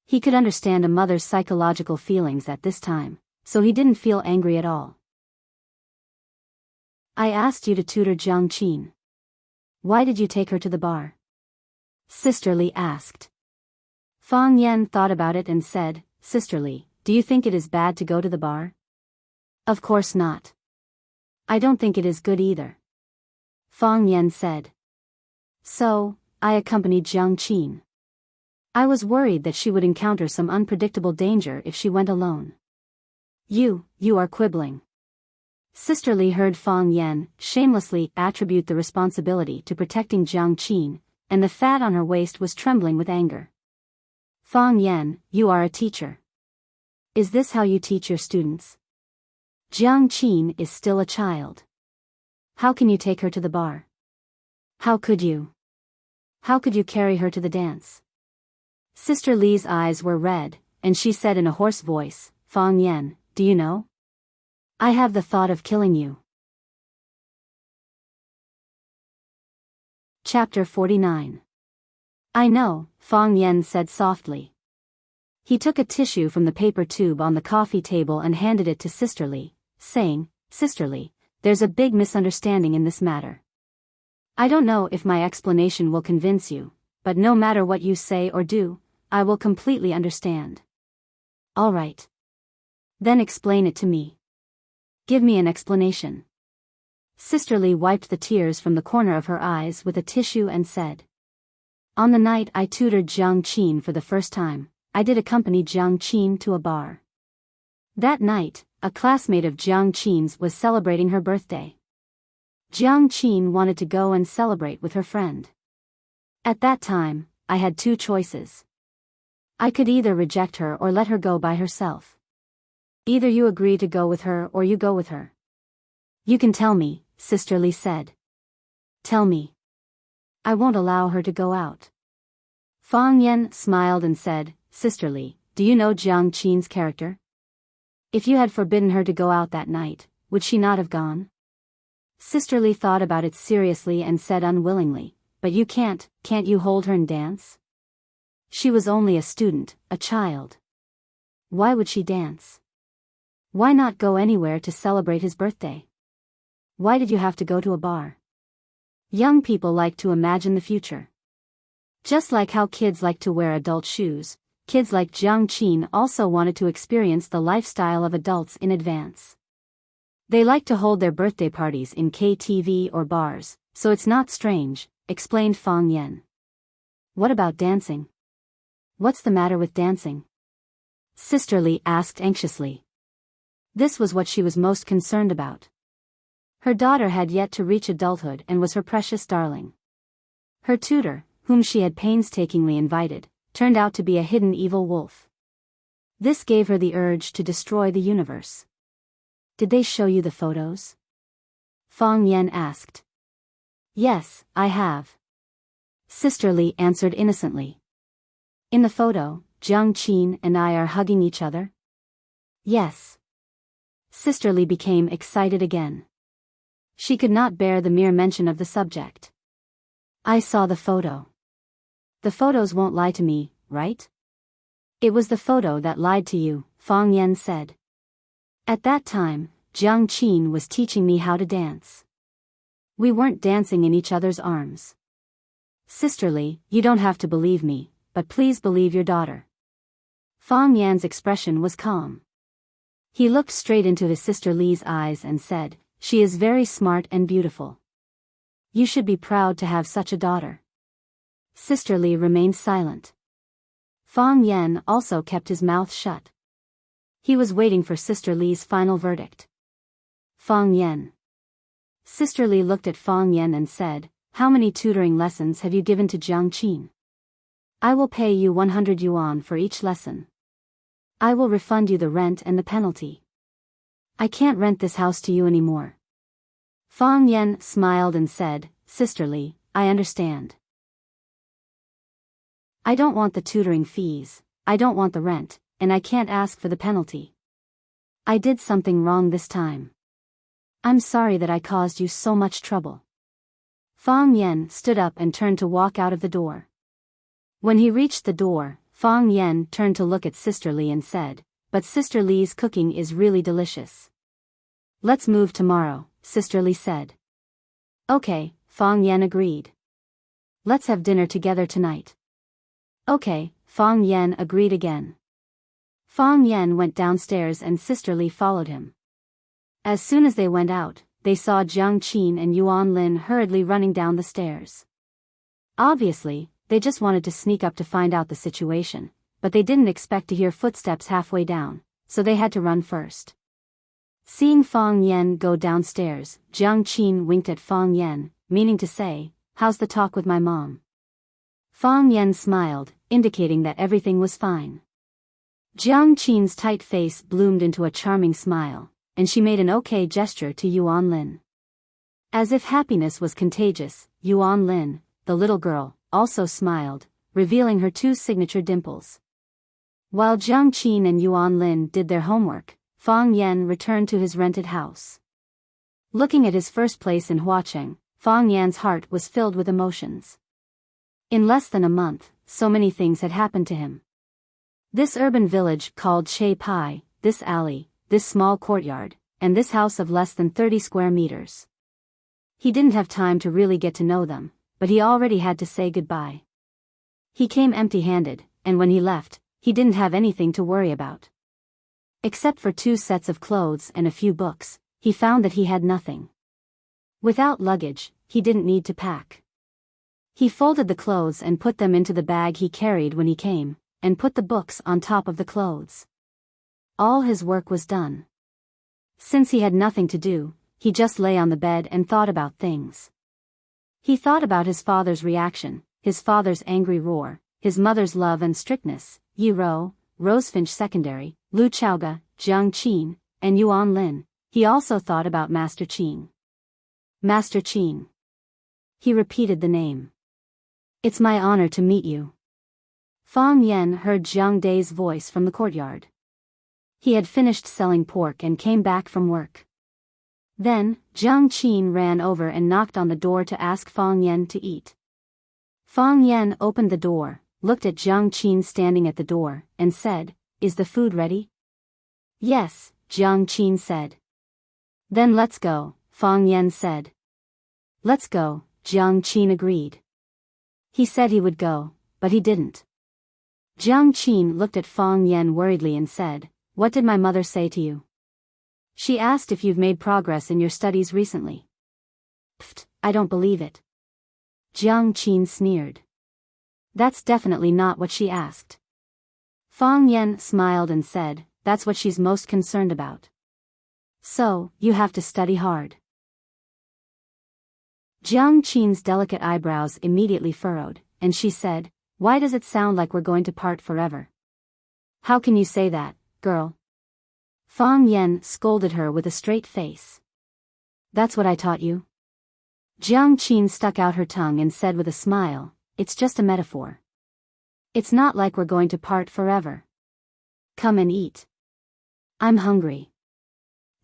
Speaker 1: He could understand a mother's psychological feelings at this time, so he didn't feel angry at all. I asked you to tutor Jiang Qin. Why did you take her to the bar? Sister Li asked. Fang Yan thought about it and said, Sister Li, do you think it is bad to go to the bar? Of course not. I don't think it is good either. Fang Yan said. So, I accompanied Jiang Qin. I was worried that she would encounter some unpredictable danger if she went alone. You are quibbling. Sister Li heard Fang Yan shamelessly attribute the responsibility to protecting Jiang Qin, and the fat on her waist was trembling with anger. Fang Yan, you are a teacher. Is this how you teach your students? Jiang Qin is still a child. How can you take her to the bar? How could you? How could you carry her to the dance? Sister Li's eyes were red, and she said in a hoarse voice, Fang Yan, do you know? I have the thought of killing you. Chapter 49. I know, Fang Yan said softly. He took a tissue from the paper tube on the coffee table and handed it to Sister Li, saying, Sister Li, there's a big misunderstanding in this matter. I don't know if my explanation will convince you, but no matter what you say or do, I will completely understand. All right. Then explain it to me. Give me an explanation. Sister Li wiped the tears from the corner of her eyes with a tissue and said. On the night I tutored Jiang Qin for the first time, I did accompany Jiang Qin to a bar. That night, a classmate of Jiang Qin's was celebrating her birthday. Jiang Qin wanted to go and celebrate with her friend. At that time, I had two choices. I could either reject her or let her go by herself. Either you agree to go with her or you go with her. You can tell me, Sister Li said. Tell me. I won't allow her to go out. Fang Yan smiled and said, Sister Li, do you know Jiang Qin's character? If you had forbidden her to go out that night, would she not have gone? Sister Li thought about it seriously and said unwillingly, but you can't you hold her and dance? She was only a student, a child. Why would she dance? Why not go anywhere to celebrate his birthday? Why did you have to go to a bar? Young people like to imagine the future. Just like how kids like to wear adult shoes, kids like Jiang Qin also wanted to experience the lifestyle of adults in advance. They like to hold their birthday parties in KTV or bars, so it's not strange, explained Fang Yan. What about dancing? What's the matter with dancing? Sister Li asked anxiously. This was what she was most concerned about. Her daughter had yet to reach adulthood and was her precious darling. Her tutor, whom she had painstakingly invited, turned out to be a hidden evil wolf. This gave her the urge to destroy the universe. Did they show you the photos? Fang Yan asked. Yes, I have. Sister Li answered innocently. In the photo, Jiang Qin and I are hugging each other? Yes. Sister Li became excited again. She could not bear the mere mention of the subject. I saw the photo. The photos won't lie to me, right? It was the photo that lied to you, Fang Yan said. At that time, Jiang Qin was teaching me how to dance. We weren't dancing in each other's arms. Sister Li, you don't have to believe me, but please believe your daughter. Fang Yan's expression was calm. He looked straight into his sister Li's eyes and said, "She is very smart and beautiful. You should be proud to have such a daughter." Sister Li remained silent. Fang Yan also kept his mouth shut. He was waiting for Sister Li's final verdict. Fang Yan. Sister Li looked at Fang Yan and said, "How many tutoring lessons have you given to Jiang Qin? I will pay you 100 yuan for each lesson. I will refund you the rent and the penalty. I can't rent this house to you anymore." Fang Yan smiled and said, "Sister Li, I understand. I don't want the tutoring fees, I don't want the rent, and I can't ask for the penalty. I did something wrong this time. I'm sorry that I caused you so much trouble." Fang Yan stood up and turned to walk out of the door. When he reached the door, Fang Yan turned to look at Sister Li and said, "But Sister Li's cooking is really delicious. Let's move tomorrow," Sister Li said. "Okay," Fang Yan agreed. "Let's have dinner together tonight." "Okay," Fang Yan agreed again. Fang Yan went downstairs and Sister Li followed him. As soon as they went out, they saw Jiang Qin and Yuan Lin hurriedly running down the stairs. Obviously, they just wanted to sneak up to find out the situation, but they didn't expect to hear footsteps halfway down, so they had to run first. Seeing Fang Yan go downstairs, Jiang Qin winked at Fang Yan, meaning to say, "How's the talk with my mom?" Fang Yan smiled, indicating that everything was fine. Jiang Qin's tight face bloomed into a charming smile, and she made an okay gesture to Yuan Lin. As if happiness was contagious, Yuan Lin, the little girl, also smiled, revealing her two signature dimples. While Jiang Qin and Yuan Lin did their homework, Fang Yan returned to his rented house. Looking at his first place in Huacheng, Fang Yan's heart was filled with emotions. In less than a month, so many things had happened to him. This urban village called Che Pai, this alley, this small courtyard, and this house of less than 30 square meters. He didn't have time to really get to know them, but he already had to say goodbye. He came empty-handed, and when he left, he didn't have anything to worry about. Except for 2 sets of clothes and a few books, he found that he had nothing. Without luggage, he didn't need to pack. He folded the clothes and put them into the bag he carried when he came, and put the books on top of the clothes. All his work was done. Since he had nothing to do, he just lay on the bed and thought about things. He thought about his father's reaction, his father's angry roar, his mother's love and strictness, Yi Ro, Rosefinch Secondary, Lu Chaoga, Jiang Qin, and Yuan Lin. He also thought about Master Qin. Master Qin. He repeated the name. "It's my honor to meet you." Fang Yan heard Jiang Dai's voice from the courtyard. He had finished selling pork and came back from work. Then, Jiang Qin ran over and knocked on the door to ask Fang Yan to eat. Fang Yan opened the door, looked at Jiang Qin standing at the door, and said, "Is the food ready?" "Yes," Jiang Qin said. "Then let's go," Fang Yan said. "Let's go," Jiang Qin agreed. He said he would go, but he didn't. Jiang Qin looked at Fang Yan worriedly and said, "What did my mother say to you?" "She asked if you've made progress in your studies recently." "Pfft, I don't believe it." Jiang Qin sneered. "That's definitely not what she asked." Fang Yan smiled and said, "That's what she's most concerned about. So, you have to study hard." Jiang Qin's delicate eyebrows immediately furrowed, and she said, "Why does it sound like we're going to part forever?" "How can you say that, girl?" Fang Yan scolded her with a straight face. "That's what I taught you." Jiang Qin stuck out her tongue and said with a smile, "It's just a metaphor. It's not like we're going to part forever. Come and eat. I'm hungry."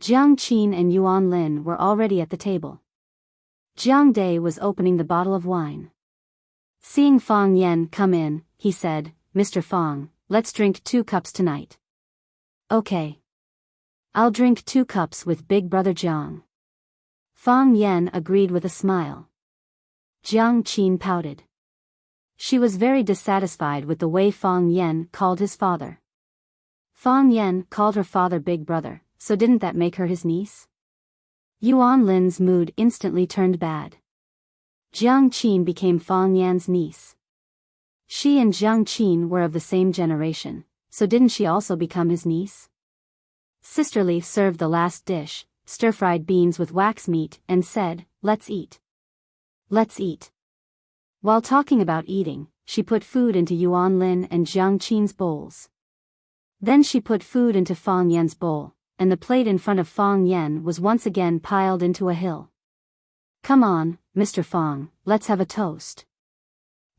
Speaker 1: Jiang Qin and Yuan Lin were already at the table. Jiang Dai was opening the bottle of wine. Seeing Fang Yan come in, he said, "Mr. Fang, let's drink 2 cups tonight." "Okay. I'll drink 2 cups with Big Brother Jiang." Fang Yan agreed with a smile. Jiang Qin pouted. She was very dissatisfied with the way Fang Yan called his father. Fang Yan called her father big brother, so didn't that make her his niece? Yuan Lin's mood instantly turned bad. Jiang Qin became Fang Yan's niece. She and Jiang Qin were of the same generation, so didn't she also become his niece? Sisterly served the last dish, stir-fried beans with wax meat, and said, "Let's eat. Let's eat." While talking about eating, she put food into Yuan Lin and Jiang Qin's bowls. Then she put food into Fang Yan's bowl, and the plate in front of Fang Yan was once again piled into a hill. "Come on, Mr. Fang, let's have a toast,"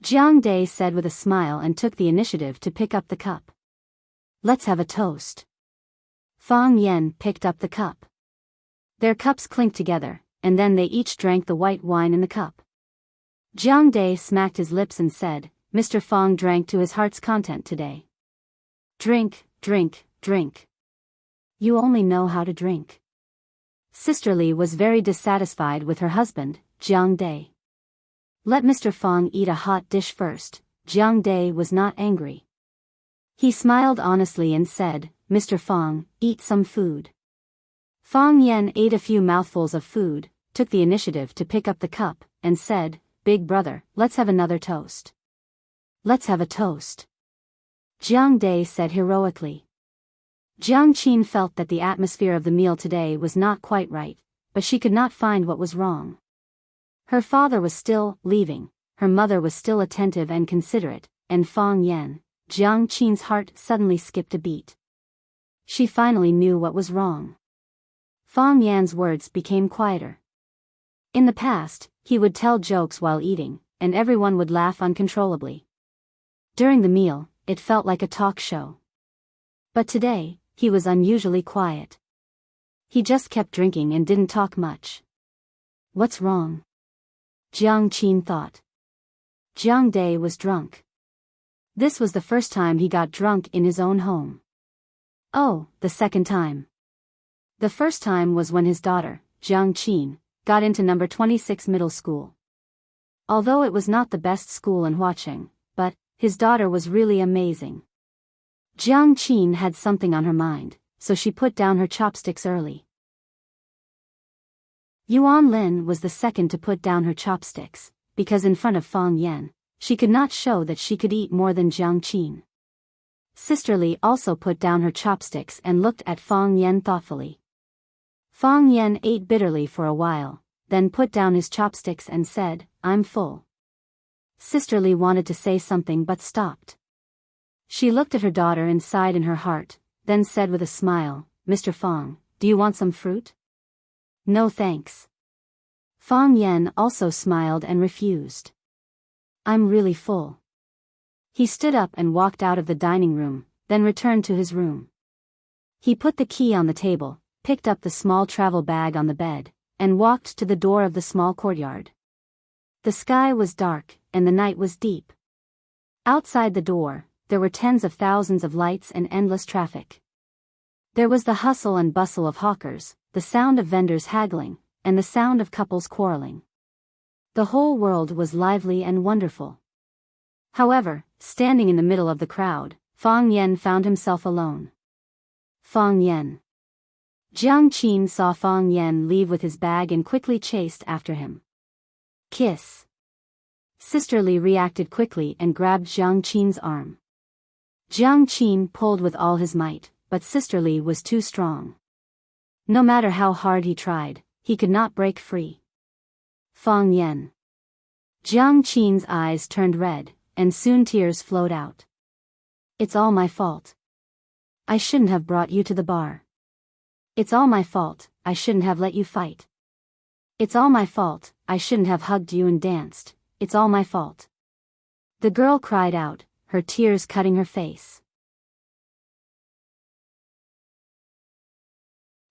Speaker 1: Jiang Dai said with a smile and took the initiative to pick up the cup. "Let's have a toast." Fang Yan picked up the cup. Their cups clinked together, and then they each drank the white wine in the cup. Jiang Dai smacked his lips and said, "Mr. Fang drank to his heart's content today. Drink, drink, drink. You only know how to drink." Sisterly was very dissatisfied with her husband, Jiang Dai. Let Mr. Fang eat a hot dish first. Jiang Dai was not angry. He smiled honestly and said, "Mr. Fang, eat some food." Fang Yan ate a few mouthfuls of food, took the initiative to pick up the cup, and said, "Big brother, let's have another toast." "Let's have a toast," Jiang Dai said heroically. Jiang Qin felt that the atmosphere of the meal today was not quite right, but she could not find what was wrong. Her father was still leaving, her mother was still attentive and considerate, and Fang Yan, Jiang Qin's heart suddenly skipped a beat. She finally knew what was wrong. Fang Yan's words became quieter. In the past, he would tell jokes while eating, and everyone would laugh uncontrollably. During the meal, it felt like a talk show. But today, he was unusually quiet. He just kept drinking and didn't talk much. What's wrong? Jiang Qin thought. Jiang Dai was drunk. This was the first time he got drunk in his own home. Oh, the second time. The first time was when his daughter, Jiang Qin, got into number 26 middle school. Although it was not the best school in Huacheng, but his daughter was really amazing. Jiang Qin had something on her mind, so she put down her chopsticks early. Yuan Lin was the second to put down her chopsticks, because in front of Fang Yan, she could not show that she could eat more than Jiang Qin. Sisterly also put down her chopsticks and looked at Fang Yan thoughtfully. Fang Yan ate bitterly for a while, then put down his chopsticks and said, "I'm full." Sisterly wanted to say something but stopped. She looked at her daughter and sighed in her heart, then said with a smile, "Mr. Fang, do you want some fruit?" "No thanks." Fang Yan also smiled and refused. "I'm really full." He stood up and walked out of the dining room, then returned to his room. He put the key on the table, picked up the small travel bag on the bed, and walked to the door of the small courtyard. The sky was dark, and the night was deep. Outside the door, there were tens of thousands of lights and endless traffic. There was the hustle and bustle of hawkers, the sound of vendors haggling, and the sound of couples quarreling. The whole world was lively and wonderful. However, standing in the middle of the crowd, Fang Yan found himself alone. Fang Yan. Jiang Qin saw Fang Yan leave with his bag and quickly chased after him. "Kiss." Sisterly reacted quickly and grabbed Jiang Qin's arm. Jiang Qin pulled with all his might, but Sisterly was too strong. No matter how hard he tried, he could not break free. Fang Yan. Jiang Qin's eyes turned red, and soon tears flowed out. "It's all my fault. I shouldn't have brought you to the bar. It's all my fault, I shouldn't have let you fight. It's all my fault, I shouldn't have hugged you and danced. It's all my fault." The girl cried out, her tears cutting her face.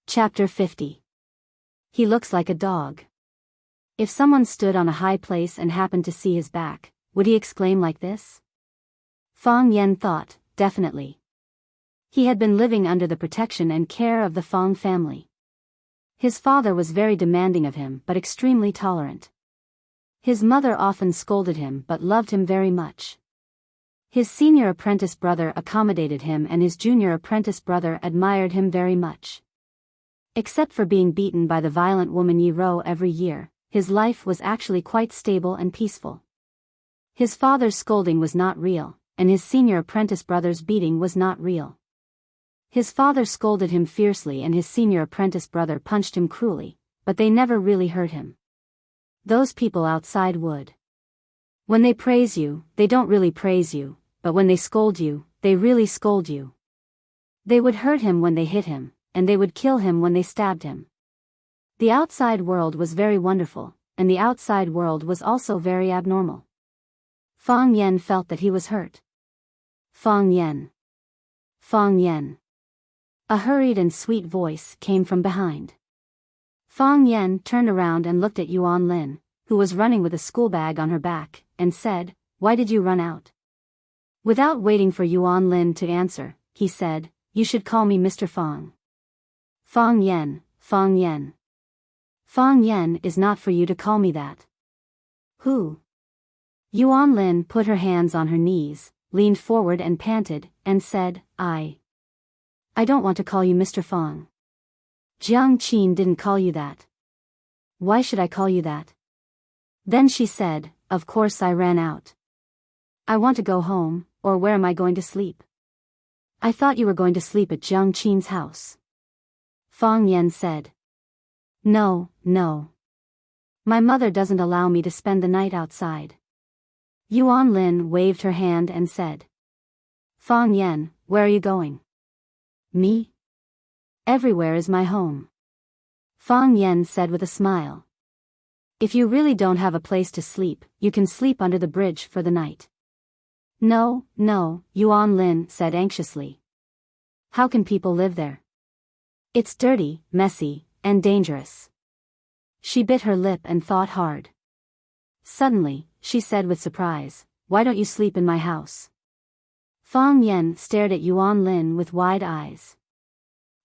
Speaker 1: Chapter 50. He looks like a dog. If someone stood on a high place and happened to see his back, would he exclaim like this? Fang Yan thought, definitely. He had been living under the protection and care of the Fang family. His father was very demanding of him but extremely tolerant. His mother often scolded him but loved him very much. His senior apprentice brother accommodated him and his junior apprentice brother admired him very much. Except for being beaten by the violent woman Yi Ro every year, his life was actually quite stable and peaceful. His father's scolding was not real, and his senior apprentice brother's beating was not real. His father scolded him fiercely and his senior apprentice brother punched him cruelly, but they never really hurt him. Those people outside would. When they praise you, they don't really praise you, but when they scold you, they really scold you. They would hurt him when they hit him, and they would kill him when they stabbed him. The outside world was very wonderful, and the outside world was also very abnormal. Fang Yan felt that he was hurt. Fang Yan. Fang Yan. A hurried and sweet voice came from behind. Fang Yan turned around and looked at Yuan Lin, who was running with a school bag on her back, and said, "Why did you run out?" Without waiting for Yuan Lin to answer, he said, "You should call me Mr. Fang." Fang Yan, Fang Yan. Fang Yan is not for you to call me that. Who? Yuan Lin put her hands on her knees, leaned forward and panted, and said, I don't want to call you Mr. Fang. Jiang Qin didn't call you that. Why should I call you that? Then she said, "Of course I ran out. I want to go home, or where am I going to sleep?" "I thought you were going to sleep at Jiang Qin's house." Fang Yan said. No. My mother doesn't allow me to spend the night outside." Yuan Lin waved her hand and said. "Fang Yan, where are you going?" "Me? Everywhere is my home." Fang Yan said with a smile. "If you really don't have a place to sleep, you can sleep under the bridge for the night." No, Yuan Lin said anxiously. "How can people live there? It's dirty, messy, and dangerous." She bit her lip and thought hard. Suddenly, she said with surprise, "Why don't you sleep in my house?" Fang Yan stared at Yuan Lin with wide eyes.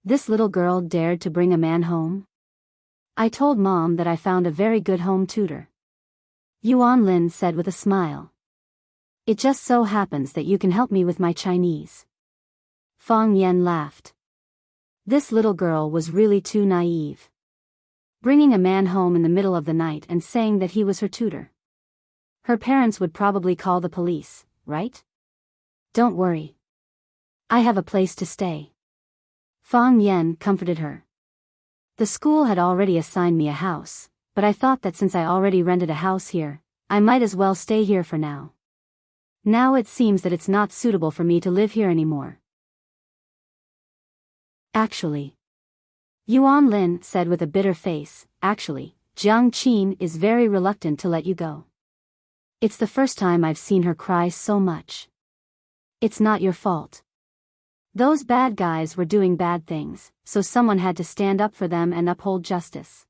Speaker 1: This little girl dared to bring a man home? "I told Mom that I found a very good home tutor," Yuan Lin said with a smile. "It just so happens that you can help me with my Chinese." Fang Yan laughed. This little girl was really too naive. Bringing a man home in the middle of the night and saying that he was her tutor. Her parents would probably call the police, right? "Don't worry. I have a place to stay." Fang Yan comforted her. "The school had already assigned me a house, but I thought that since I already rented a house here, I might as well stay here for now. Now it seems that it's not suitable for me to live here anymore." "Actually," Yuan Lin said with a bitter face, "actually, Jiang Qin is very reluctant to let you go. It's the first time I've seen her cry so much. It's not your fault. Those bad guys were doing bad things, so someone had to stand up for them and uphold justice.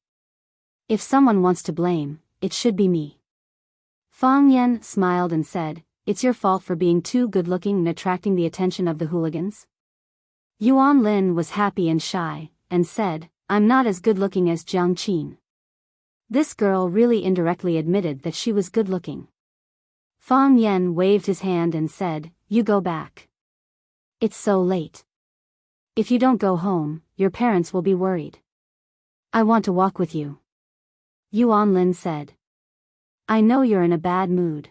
Speaker 1: If someone wants to blame, it should be me." Fang Yan smiled and said, "It's your fault for being too good-looking and attracting the attention of the hooligans?" Yuan Lin was happy and shy, and said, "I'm not as good-looking as Jiang Qin." This girl really indirectly admitted that she was good-looking. Fang Yan waved his hand and said, "You go back. It's so late. If you don't go home, your parents will be worried." "I want to walk with you," Yuan Lin said. "I know you're in a bad mood."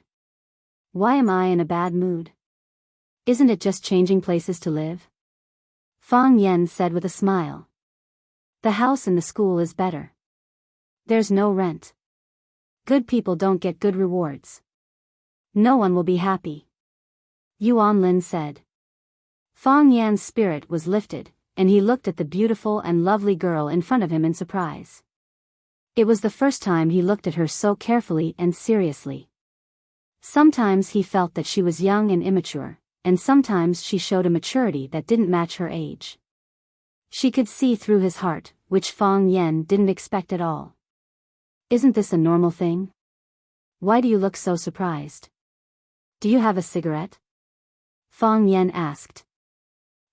Speaker 1: "Why am I in a bad mood? Isn't it just changing places to live?" Fang Yan said with a smile. "The house in the school is better. There's no rent. Good people don't get good rewards. No one will be happy," Yuan Lin said. Fang Yan's spirit was lifted, and he looked at the beautiful and lovely girl in front of him in surprise. It was the first time he looked at her so carefully and seriously. Sometimes he felt that she was young and immature, and sometimes she showed a maturity that didn't match her age. She could see through his heart, which Fang Yan didn't expect at all. "Isn't this a normal thing? Why do you look so surprised? Do you have a cigarette?" Fang Yan asked.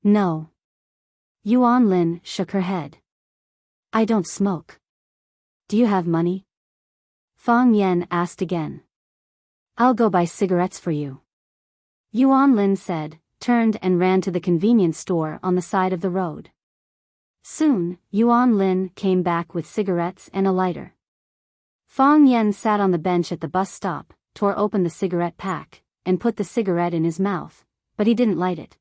Speaker 1: "No." Yuan Lin shook her head. "I don't smoke. Do you have money?" Fang Yan asked again. I'll go buy cigarettes for you. Yuan Lin said, turned and ran to the convenience store on the side of the road. Soon, Yuan Lin came back with cigarettes and a lighter. Fang Yan sat on the bench at the bus stop, tore open the cigarette pack, and put the cigarette in his mouth, but he didn't light it.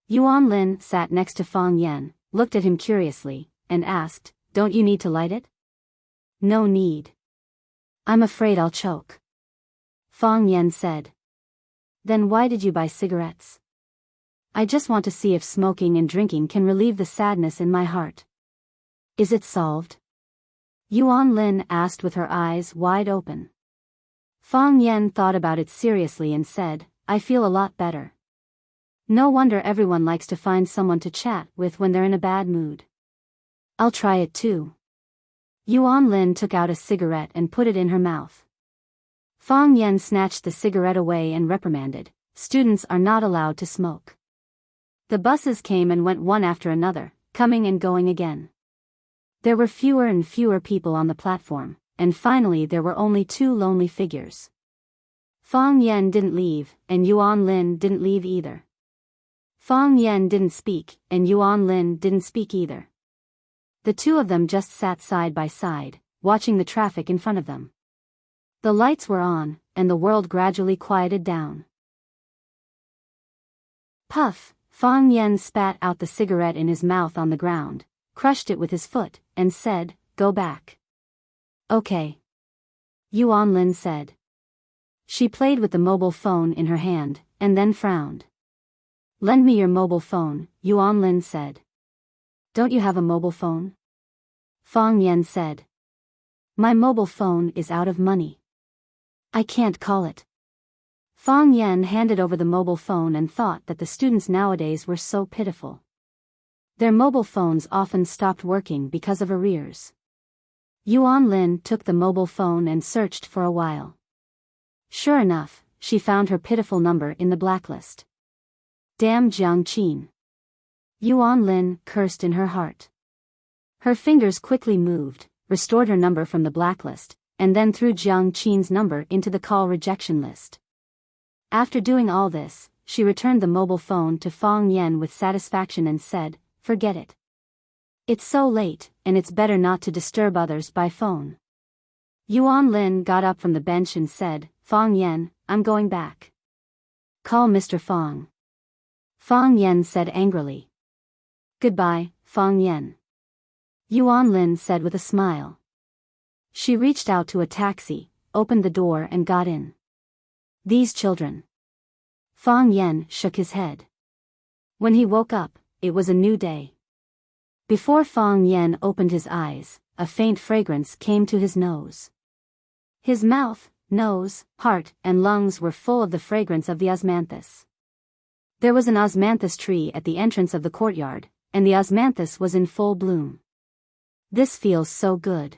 Speaker 1: Yuan Lin sat next to Fang Yan, looked at him curiously, and asked, Don't you need to light it? No need. I'm afraid I'll choke. Fang Yan said. Then why did you buy cigarettes? I just want to see if smoking and drinking can relieve the sadness in my heart. Is it solved? Yuan Lin asked with her eyes wide open. Fang Yan thought about it seriously and said, I feel a lot better. No wonder everyone likes to find someone to chat with when they're in a bad mood. I'll try it too. Yuan Lin took out a cigarette and put it in her mouth. Fang Yan snatched the cigarette away and reprimanded, Students are not allowed to smoke. The buses came and went one after another, coming and going again. There were fewer and fewer people on the platform, and finally there were only two lonely figures. Fang Yan didn't leave, and Yuan Lin didn't leave either. Fang Yan didn't speak, and Yuan Lin didn't speak either. The two of them just sat side by side, watching the traffic in front of them. The lights were on, and the world gradually quieted down. Puff! Fang Yan spat out the cigarette in his mouth on the ground, crushed it with his foot, and said, Go back. Okay. Yuan Lin said. She played with the mobile phone in her hand, and then frowned. Lend me your mobile phone, Yuan Lin said. Don't you have a mobile phone? Fang Yan said. My mobile phone is out of money. I can't call it. Fang Yan handed over the mobile phone and thought that the students nowadays were so pitiful. Their mobile phones often stopped working because of arrears. Yuan Lin took the mobile phone and searched for a while. Sure enough, she found her pitiful number in the blacklist. Damn Jiang Qin. Yuan Lin cursed in her heart. Her fingers quickly moved, restored her number from the blacklist, and then threw Jiang Qin's number into the call rejection list. After doing all this, she returned the mobile phone to Fang Yan with satisfaction and said, Forget it. It's so late, and it's better not to disturb others by phone. Yuan Lin got up from the bench and said, Fang Yan, I'm going back. Call Mr. Fang. Fang Yan said angrily. Goodbye, Fang Yan. Yuan Lin said with a smile. She reached out to a taxi, opened the door and got in. These children. Fang Yan shook his head. When he woke up, it was a new day. Before Fang Yan opened his eyes, a faint fragrance came to his nose. His mouth, nose, heart, and lungs were full of the fragrance of the osmanthus. There was an osmanthus tree at the entrance of the courtyard, and the osmanthus was in full bloom. This feels so good.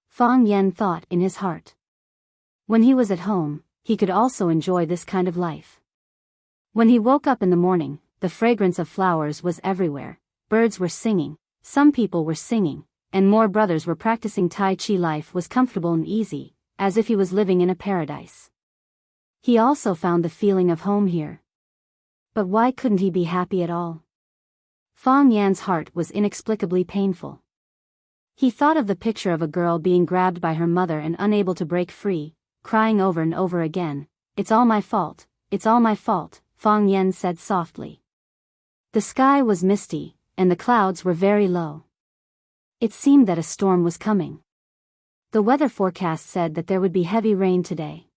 Speaker 1: Fang Yan thought in his heart. When he was at home, he could also enjoy this kind of life. When he woke up in the morning, the fragrance of flowers was everywhere, birds were singing, some people were singing, and more brothers were practicing Tai Chi. Life was comfortable and easy, as if he was living in a paradise. He also found the feeling of home here. But why couldn't he be happy at all? Fang Yan's heart was inexplicably painful. He thought of the picture of a girl being grabbed by her mother and unable to break free, crying over and over again, It's all my fault, it's all my fault, Fang Yan said softly. The sky was misty, and the clouds were very low. It seemed that a storm was coming. The weather forecast said that there would be heavy rain today.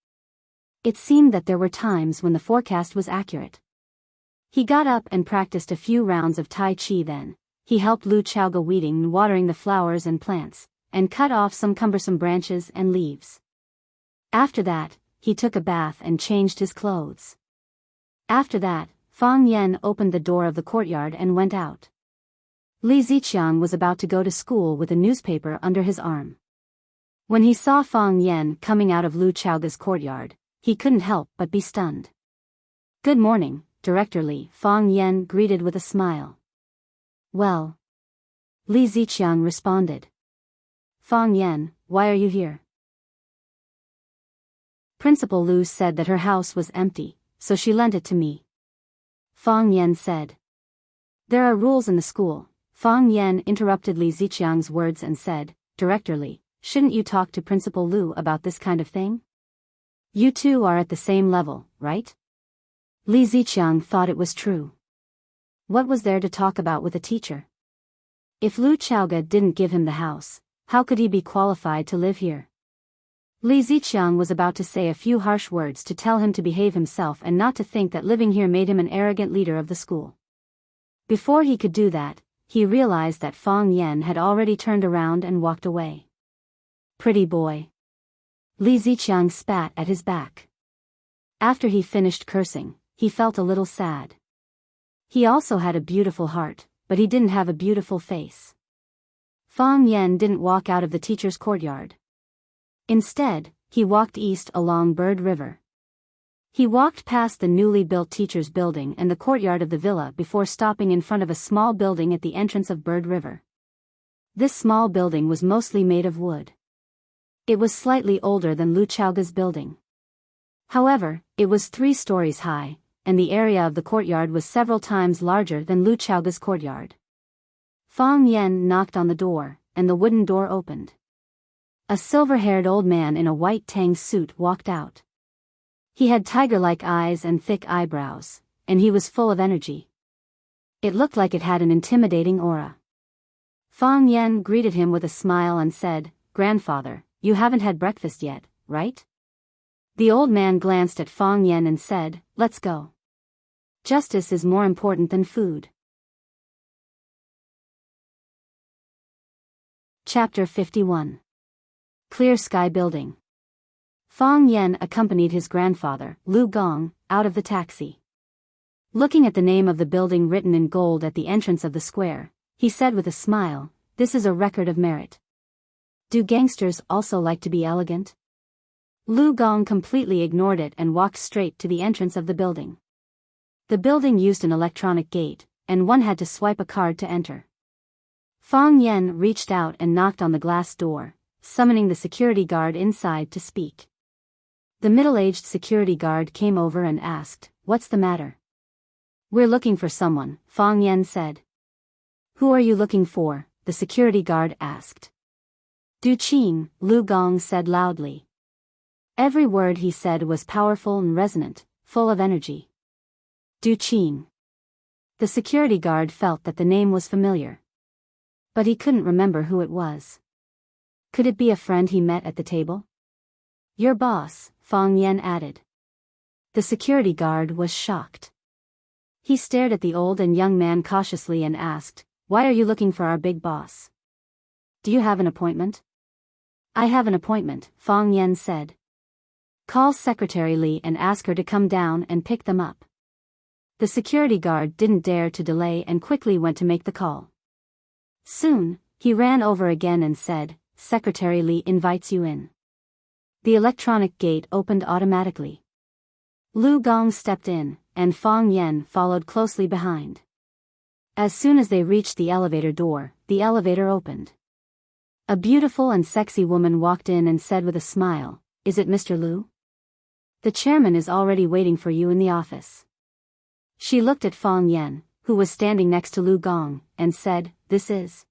Speaker 1: It seemed that there were times when the forecast was accurate. He got up and practiced a few rounds of Tai Chi. Then he helped Lu Chaoga weeding and watering the flowers and plants, and cut off some cumbersome branches and leaves. After that, he took a bath and changed his clothes. After that, Fang Yan opened the door of the courtyard and went out. Li Ziqiang was about to go to school with a newspaper under his arm. When he saw Fang Yan coming out of Lu Chaoga's courtyard, he couldn't help but be stunned. Good morning, Director Li, Fang Yan greeted with a smile. Well. Li Ziqiang responded. Fang Yan, why are you here? Principal Lu said that her house was empty, so she lent it to me. Fang Yan said. There are rules in the school. Fang Yan interrupted Li Ziqiang's words and said, Director Li, shouldn't you talk to Principal Lu about this kind of thing? You two are at the same level, right? Li Ziqiang thought it was true. What was there to talk about with a teacher? If Lu Chaoga didn't give him the house, how could he be qualified to live here? Li Ziqiang was about to say a few harsh words to tell him to behave himself and not to think that living here made him an arrogant leader of the school. Before he could do that, he realized that Fang Yan had already turned around and walked away. Pretty boy. Li Ziqiang spat at his back. After he finished cursing, he felt a little sad. He also had a beautiful heart, but he didn't have a beautiful face. Fang Yan didn't walk out of the teacher's courtyard. Instead, he walked east along Bird River. He walked past the newly built teacher's building and the courtyard of the villa before stopping in front of a small building at the entrance of Bird River. This small building was mostly made of wood. It was slightly older than Lu Chaoga's building. However, it was 3 stories high, and the area of the courtyard was several times larger than Lu Chaoga's courtyard. Fang Yan knocked on the door, and the wooden door opened. A silver-haired old man in a white tang suit walked out. He had tiger-like eyes and thick eyebrows, and he was full of energy. It looked like it had an intimidating aura. Fang Yan greeted him with a smile and said, Grandfather, you haven't had breakfast yet, right? The old man glanced at Fang Yan and said, Let's go. Justice is more important than food. Chapter 51. Clear Sky Building. Fang Yan accompanied his grandfather, Lu Gong, out of the taxi. Looking at the name of the building written in gold at the entrance of the square, he said with a smile, This is a record of merit. Do gangsters also like to be elegant? Lu Gong completely ignored it and walked straight to the entrance of the building. The building used an electronic gate, and one had to swipe a card to enter. Fang Yan reached out and knocked on the glass door, summoning the security guard inside to speak. The middle-aged security guard came over and asked, What's the matter? We're looking for someone, Fang Yan said. Who are you looking for? The security guard asked. Du Qing, Lu Gong said loudly. Every word he said was powerful and resonant, full of energy. Du Qing. The security guard felt that the name was familiar. But he couldn't remember who it was. Could it be a friend he met at the table? Your boss, Fang Yan added. The security guard was shocked. He stared at the old and young man cautiously and asked, Why are you looking for our big boss? Do you have an appointment? I have an appointment, Fang Yan said. Call Secretary Li and ask her to come down and pick them up. The security guard didn't dare to delay and quickly went to make the call. Soon, he ran over again and said, Secretary Li invites you in. The electronic gate opened automatically. Lu Gong stepped in, and Fang Yan followed closely behind. As soon as they reached the elevator door, the elevator opened. A beautiful and sexy woman walked in and said with a smile, Is it Mr. Lu? The chairman is already waiting for you in the office. She looked at Fang Yan, who was standing next to Lu Gong, and said, This is.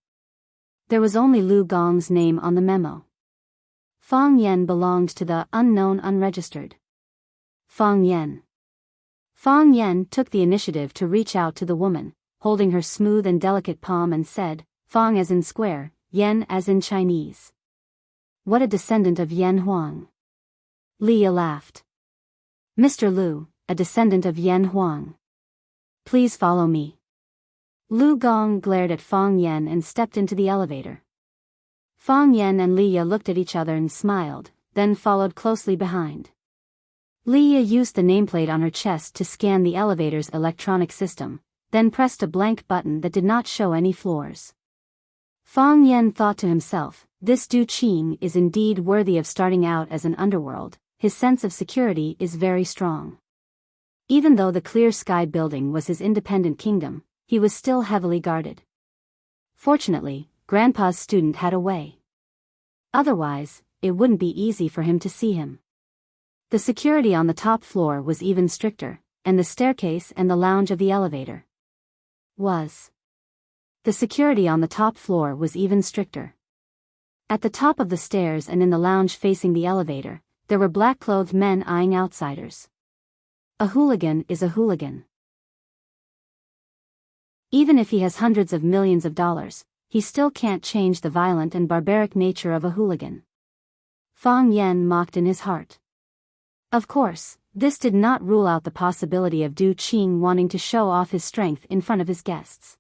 Speaker 1: There was only Lu Gong's name on the memo. Fang Yan belonged to the unknown unregistered. Fang Yan. Fang Yan took the initiative to reach out to the woman, holding her smooth and delicate palm and said, Fang as in square, Yan as in Chinese. What a descendant of Yan Huang. Leah laughed. Mr. Lu, a descendant of Yan Huang. Please follow me. Lu Gong glared at Fang Yan and stepped into the elevator. Fang Yan and Leah looked at each other and smiled, then followed closely behind. Leah used the nameplate on her chest to scan the elevator's electronic system, then pressed a blank button that did not show any floors. Fang Yan thought to himself, This Du Qing is indeed worthy of starting out as an underworld. His sense of security is very strong. Even though the Clear Sky Building was his independent kingdom, he was still heavily guarded. Fortunately, Grandpa's student had a way. Otherwise, it wouldn't be easy for him to see him. The security on the top floor was even stricter, and the staircase and the lounge of the elevator was. The security on the top floor was even stricter. At the top of the stairs and in the lounge facing the elevator, there were black-clothed men eyeing outsiders. A hooligan is a hooligan. Even if he has hundreds of millions of dollars, he still can't change the violent and barbaric nature of a hooligan. Fang Yan mocked in his heart. Of course, this did not rule out the possibility of Du Qing wanting to show off his strength in front of his guests.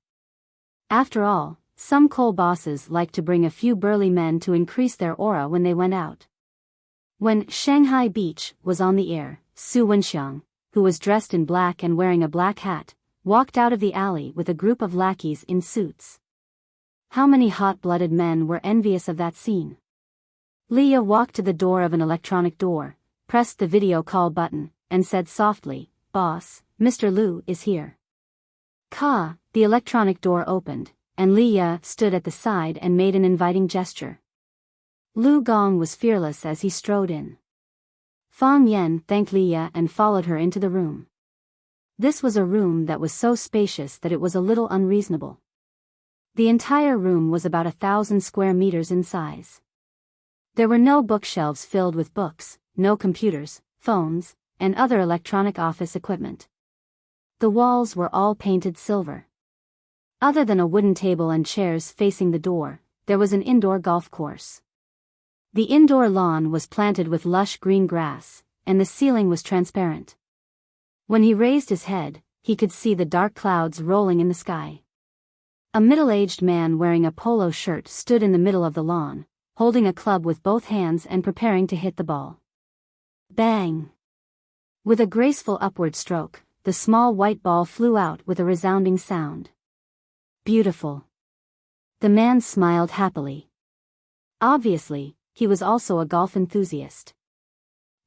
Speaker 1: After all, some coal bosses like to bring a few burly men to increase their aura when they went out. When Shanghai Beach was on the air, Su Wenxiang, who was dressed in black and wearing a black hat, walked out of the alley with a group of lackeys in suits. How many hot-blooded men were envious of that scene? Leah walked to the door of an electronic door, pressed the video call button, and said softly, "Boss, Mr. Liu is here." The electronic door opened, and Leah stood at the side and made an inviting gesture. Lu Gong was fearless as he strode in. Fang Yan thanked Leah and followed her into the room. This was a room that was so spacious that it was a little unreasonable. The entire room was about 1,000 square meters in size. There were no bookshelves filled with books, no computers, phones, and other electronic office equipment. The walls were all painted silver. Other than a wooden table and chairs facing the door, there was an indoor golf course. The indoor lawn was planted with lush green grass, and the ceiling was transparent. When he raised his head, he could see the dark clouds rolling in the sky. A middle-aged man wearing a polo shirt stood in the middle of the lawn, holding a club with both hands and preparing to hit the ball. Bang! With a graceful upward stroke, the small white ball flew out with a resounding sound. Beautiful. The man smiled happily. Obviously, he was also a golf enthusiast.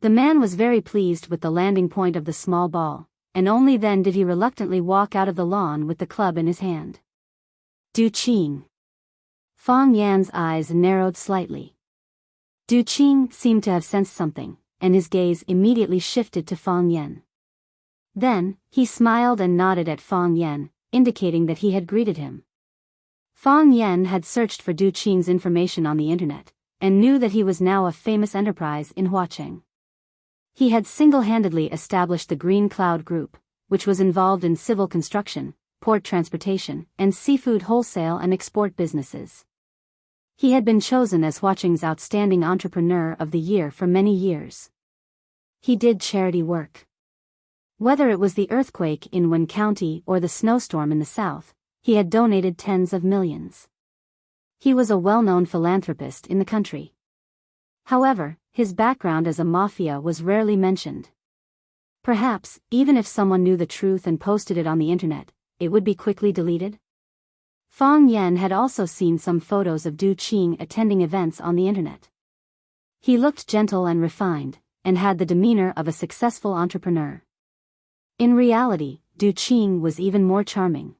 Speaker 1: The man was very pleased with the landing point of the small ball, and only then did he reluctantly walk out of the lawn with the club in his hand. Du Qing. Fang Yan's eyes narrowed slightly. Du Qing seemed to have sensed something, and his gaze immediately shifted to Fang Yan. Then, he smiled and nodded at Fang Yan, indicating that he had greeted him. Fang Yan had searched for Du Qing's information on the internet, and knew that he was now a famous enterprise in Huaqing. He had single-handedly established the Green Cloud Group, which was involved in civil construction, port transportation, and seafood wholesale and export businesses. He had been chosen as Huaqing's Outstanding Entrepreneur of the Year for many years. He did charity work. Whether it was the earthquake in Wen County or the snowstorm in the south, he had donated tens of millions. He was a well-known philanthropist in the country. However, his background as a mafia was rarely mentioned. Perhaps, even if someone knew the truth and posted it on the internet, it would be quickly deleted? Fang Yan had also seen some photos of Du Qing attending events on the internet. He looked gentle and refined, and had the demeanor of a successful entrepreneur. In reality, Du Qing was even more charming.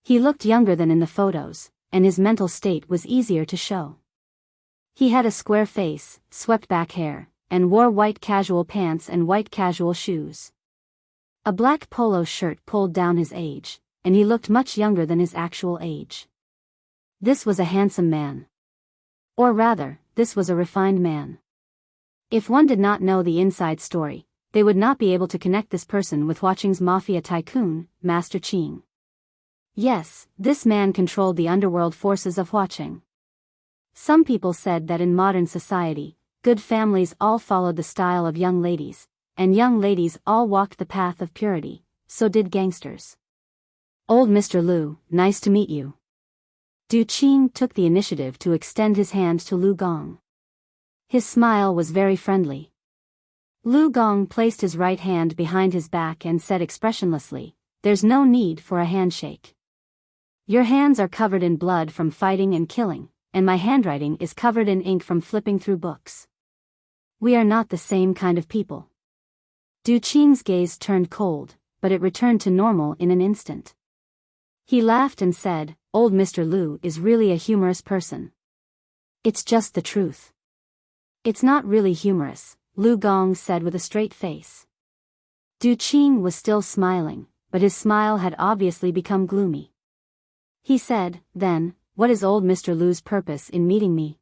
Speaker 1: He looked younger than in the photos, and his mental state was easier to show. He had a square face, swept back hair, and wore white casual pants and white casual shoes. A black polo shirt pulled down his age, and he looked much younger than his actual age. This was a handsome man. Or rather, this was a refined man. If one did not know the inside story, they would not be able to connect this person with Huaqing's mafia tycoon, Master Qing. Yes, this man controlled the underworld forces of Huaqing. Some people said that in modern society, good families all followed the style of young ladies, and young ladies all walked the path of purity, so did gangsters. Old Mr. Liu, nice to meet you. Du Qing took the initiative to extend his hand to Lu Gong. His smile was very friendly. Lu Gong placed his right hand behind his back and said expressionlessly, "There's no need for a handshake. Your hands are covered in blood from fighting and killing, and my handwriting is covered in ink from flipping through books. We are not the same kind of people." Du Qing's gaze turned cold, but it returned to normal in an instant. He laughed and said, "Old Mr. Liu is really a humorous person. It's just the truth." It's not really humorous, Lu Gong said with a straight face. Du Qing was still smiling, but his smile had obviously become gloomy. He said, then, what is old Mr. Lu's purpose in meeting me?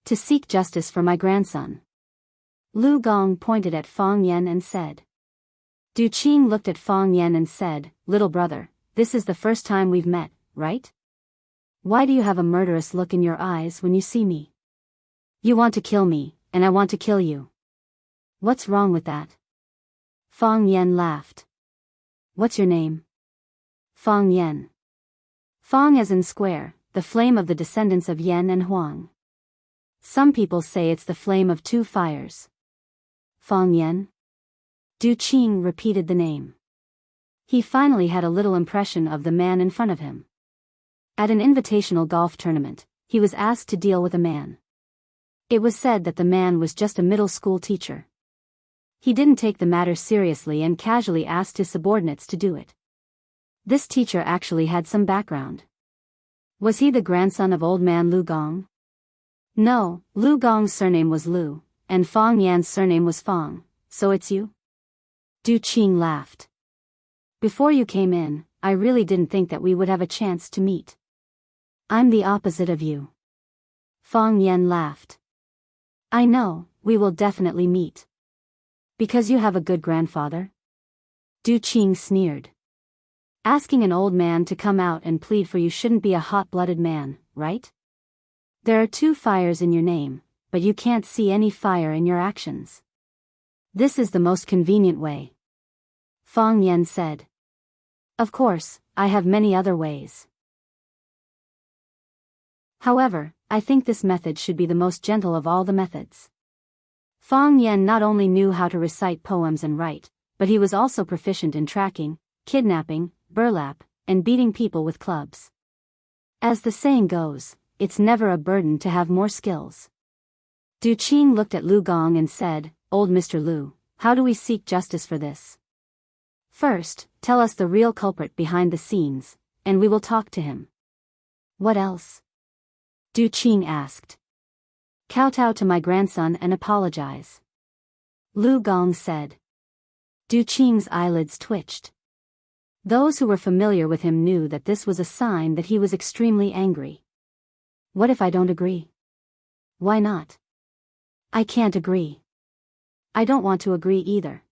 Speaker 1: To seek justice for my grandson. Lu Gong pointed at Fang Yan and said. Du Qing looked at Fang Yan and said, little brother, this is the first time we've met, right? Why do you have a murderous look in your eyes when you see me? You want to kill me, and I want to kill you. What's wrong with that? Fang Yan laughed. What's your name? Fang Yan. Fang as in square, the flame of the descendants of Yan and Huang. Some people say it's the flame of two fires. Fang Yan? Du Qing repeated the name. He finally had a little impression of the man in front of him. At an invitational golf tournament, he was asked to deal with a man. It was said that the man was just a middle school teacher. He didn't take the matter seriously and casually asked his subordinates to do it. This teacher actually had some background. Was he the grandson of old man Lu Gong? No, Lu Gong's surname was Lu, and Fang Yan's surname was Fang, so it's you? Du Qing laughed. Before you came in, I really didn't think that we would have a chance to meet. I'm the opposite of you. Fang Yan laughed. I know, we will definitely meet. Because you have a good grandfather? Du Qing sneered. Asking an old man to come out and plead for you shouldn't be a hot-blooded man, right? There are two fires in your name, but you can't see any fire in your actions. This is the most convenient way. Fang Yan said. Of course, I have many other ways. However, I think this method should be the most gentle of all the methods. Fang Yan not only knew how to recite poems and write, but he was also proficient in tracking, kidnapping, burlap, and beating people with clubs. As the saying goes, it's never a burden to have more skills. Du Qing looked at Lu Gong and said, Old Mr. Lu, how do we seek justice for this? First, tell us the real culprit behind the scenes, and we will talk to him. What else? Du Qing asked. Kowtow to my grandson and apologize. Lu Gong said. Du Qing's eyelids twitched. Those who were familiar with him knew that this was a sign that he was extremely angry. What if I don't agree? Why not? I can't agree. I don't want to agree either.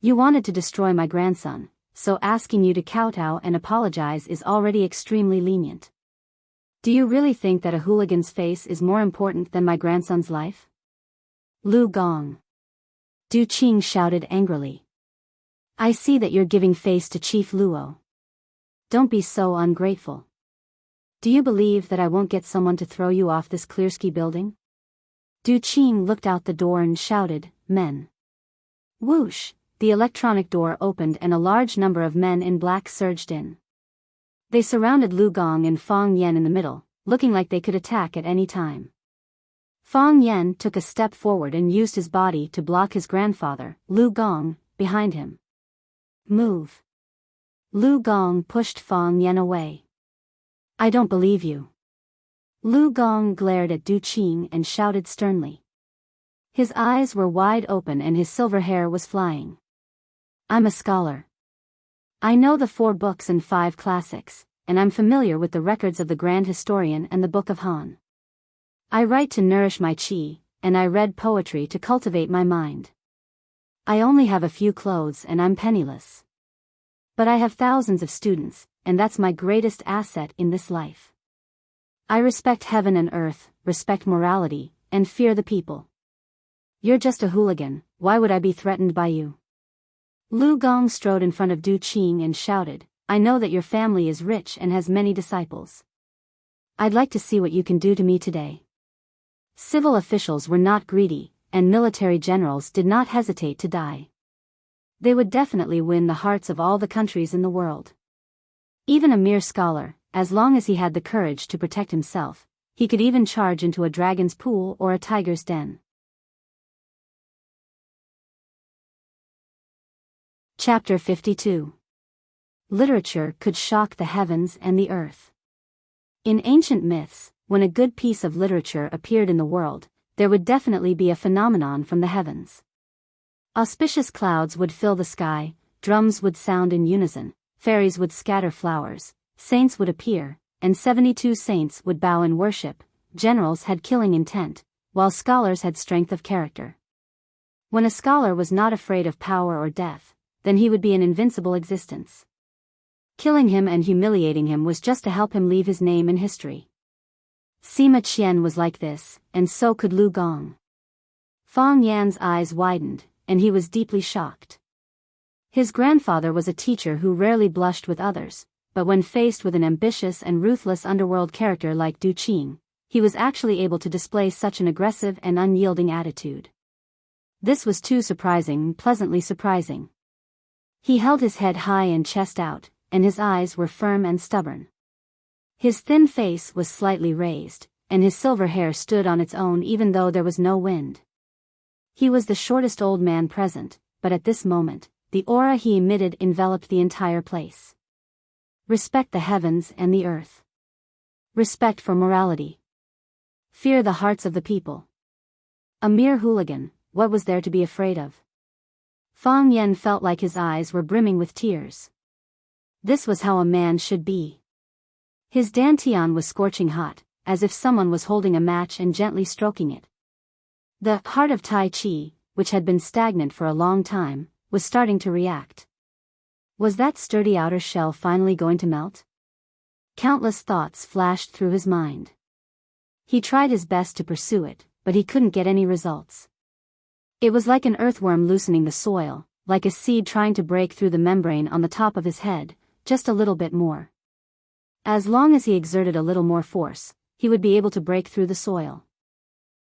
Speaker 1: You wanted to destroy my grandson, so asking you to kowtow and apologize is already extremely lenient. Do you really think that a hooligan's face is more important than my grandson's life? Lu Gong. Du Qing shouted angrily. I see that you're giving face to Chief Luo. Don't be so ungrateful. Do you believe that I won't get someone to throw you off this Clearski building? Du Qing looked out the door and shouted, Men. Whoosh, the electronic door opened and a large number of men in black surged in. They surrounded Lu Gong and Fang Yan in the middle, looking like they could attack at any time. Fang Yan took a step forward and used his body to block his grandfather, Lu Gong, behind him. Move. Lu Gong pushed Fang Yan away. I don't believe you. Lu Gong glared at Du Qing and shouted sternly. His eyes were wide open and his silver hair was flying. I'm a scholar. I know the 4 books and 5 classics, and I'm familiar with the records of the Grand Historian and the Book of Han. I write to nourish my qi, and I read poetry to cultivate my mind. I only have a few clothes and I'm penniless. But I have thousands of students, and that's my greatest asset in this life. I respect heaven and earth, respect morality, and fear the people. You're just a hooligan, why would I be threatened by you? Lu Gong strode in front of Du Qing and shouted, I know that your family is rich and has many disciples. I'd like to see what you can do to me today. Civil officials were not greedy, and military generals did not hesitate to die. They would definitely win the hearts of all the countries in the world. Even a mere scholar, as long as he had the courage to protect himself, he could even charge into a dragon's pool or a tiger's den. Chapter 52. Literature could shock the heavens and the earth. In ancient myths, when a good piece of literature appeared in the world, there would definitely be a phenomenon from the heavens. Auspicious clouds would fill the sky, drums would sound in unison, fairies would scatter flowers, saints would appear, and 72 saints would bow in worship. Generals had killing intent, while scholars had strength of character. When a scholar was not afraid of power or death, then he would be an invincible existence. Killing him and humiliating him was just to help him leave his name in history. Sima Qian was like this, and so could Lu Gong. Fang Yan's eyes widened, and he was deeply shocked. His grandfather was a teacher who rarely blushed with others, but when faced with an ambitious and ruthless underworld character like Du Qing, he was actually able to display such an aggressive and unyielding attitude. This was too surprising, pleasantly surprising. He held his head high and chest out, and his eyes were firm and stubborn. His thin face was slightly raised, and his silver hair stood on its own even though there was no wind. He was the shortest old man present, but at this moment, the aura he emitted enveloped the entire place. Respect the heavens and the earth. Respect for morality. Fear the hearts of the people. A mere hooligan, what was there to be afraid of? Fang Yan felt like his eyes were brimming with tears. This was how a man should be. His dantian was scorching hot, as if someone was holding a match and gently stroking it. The heart of Tai Chi, which had been stagnant for a long time, was starting to react. Was that sturdy outer shell finally going to melt? Countless thoughts flashed through his mind. He tried his best to pursue it, but he couldn't get any results. It was like an earthworm loosening the soil, like a seed trying to break through the membrane on the top of his head, just a little bit more. As long as he exerted a little more force, he would be able to break through the soil.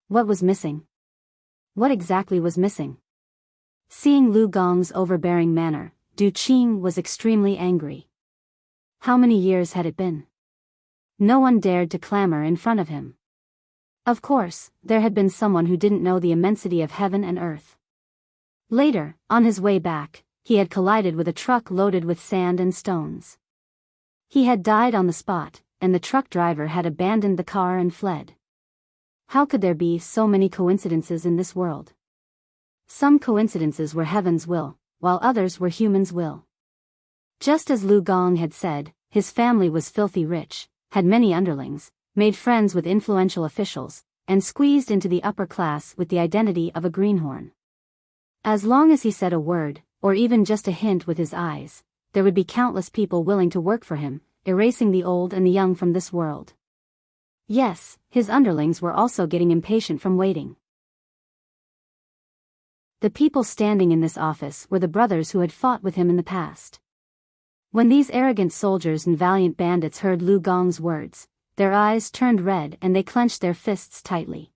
Speaker 1: What was missing? What exactly was missing? Seeing Lu Gong's overbearing manner, Du Qing was extremely angry. How many years had it been? No one dared to clamor in front of him. Of course, there had been someone who didn't know the immensity of heaven and earth. Later, on his way back, he had collided with a truck loaded with sand and stones. He had died on the spot, and the truck driver had abandoned the car and fled. How could there be so many coincidences in this world? Some coincidences were heaven's will, while others were human's will. Just as Lu Gong had said, his family was filthy rich, had many underlings, made friends with influential officials, and squeezed into the upper class with the identity of a greenhorn. As long as he said a word, or even just a hint with his eyes, there would be countless people willing to work for him, erasing the old and the young from this world. Yes, his underlings were also getting impatient from waiting. The people standing in this office were the brothers who had fought with him in the past. When these arrogant soldiers and valiant bandits heard Lu Gong's words, their eyes turned red and they clenched their fists tightly.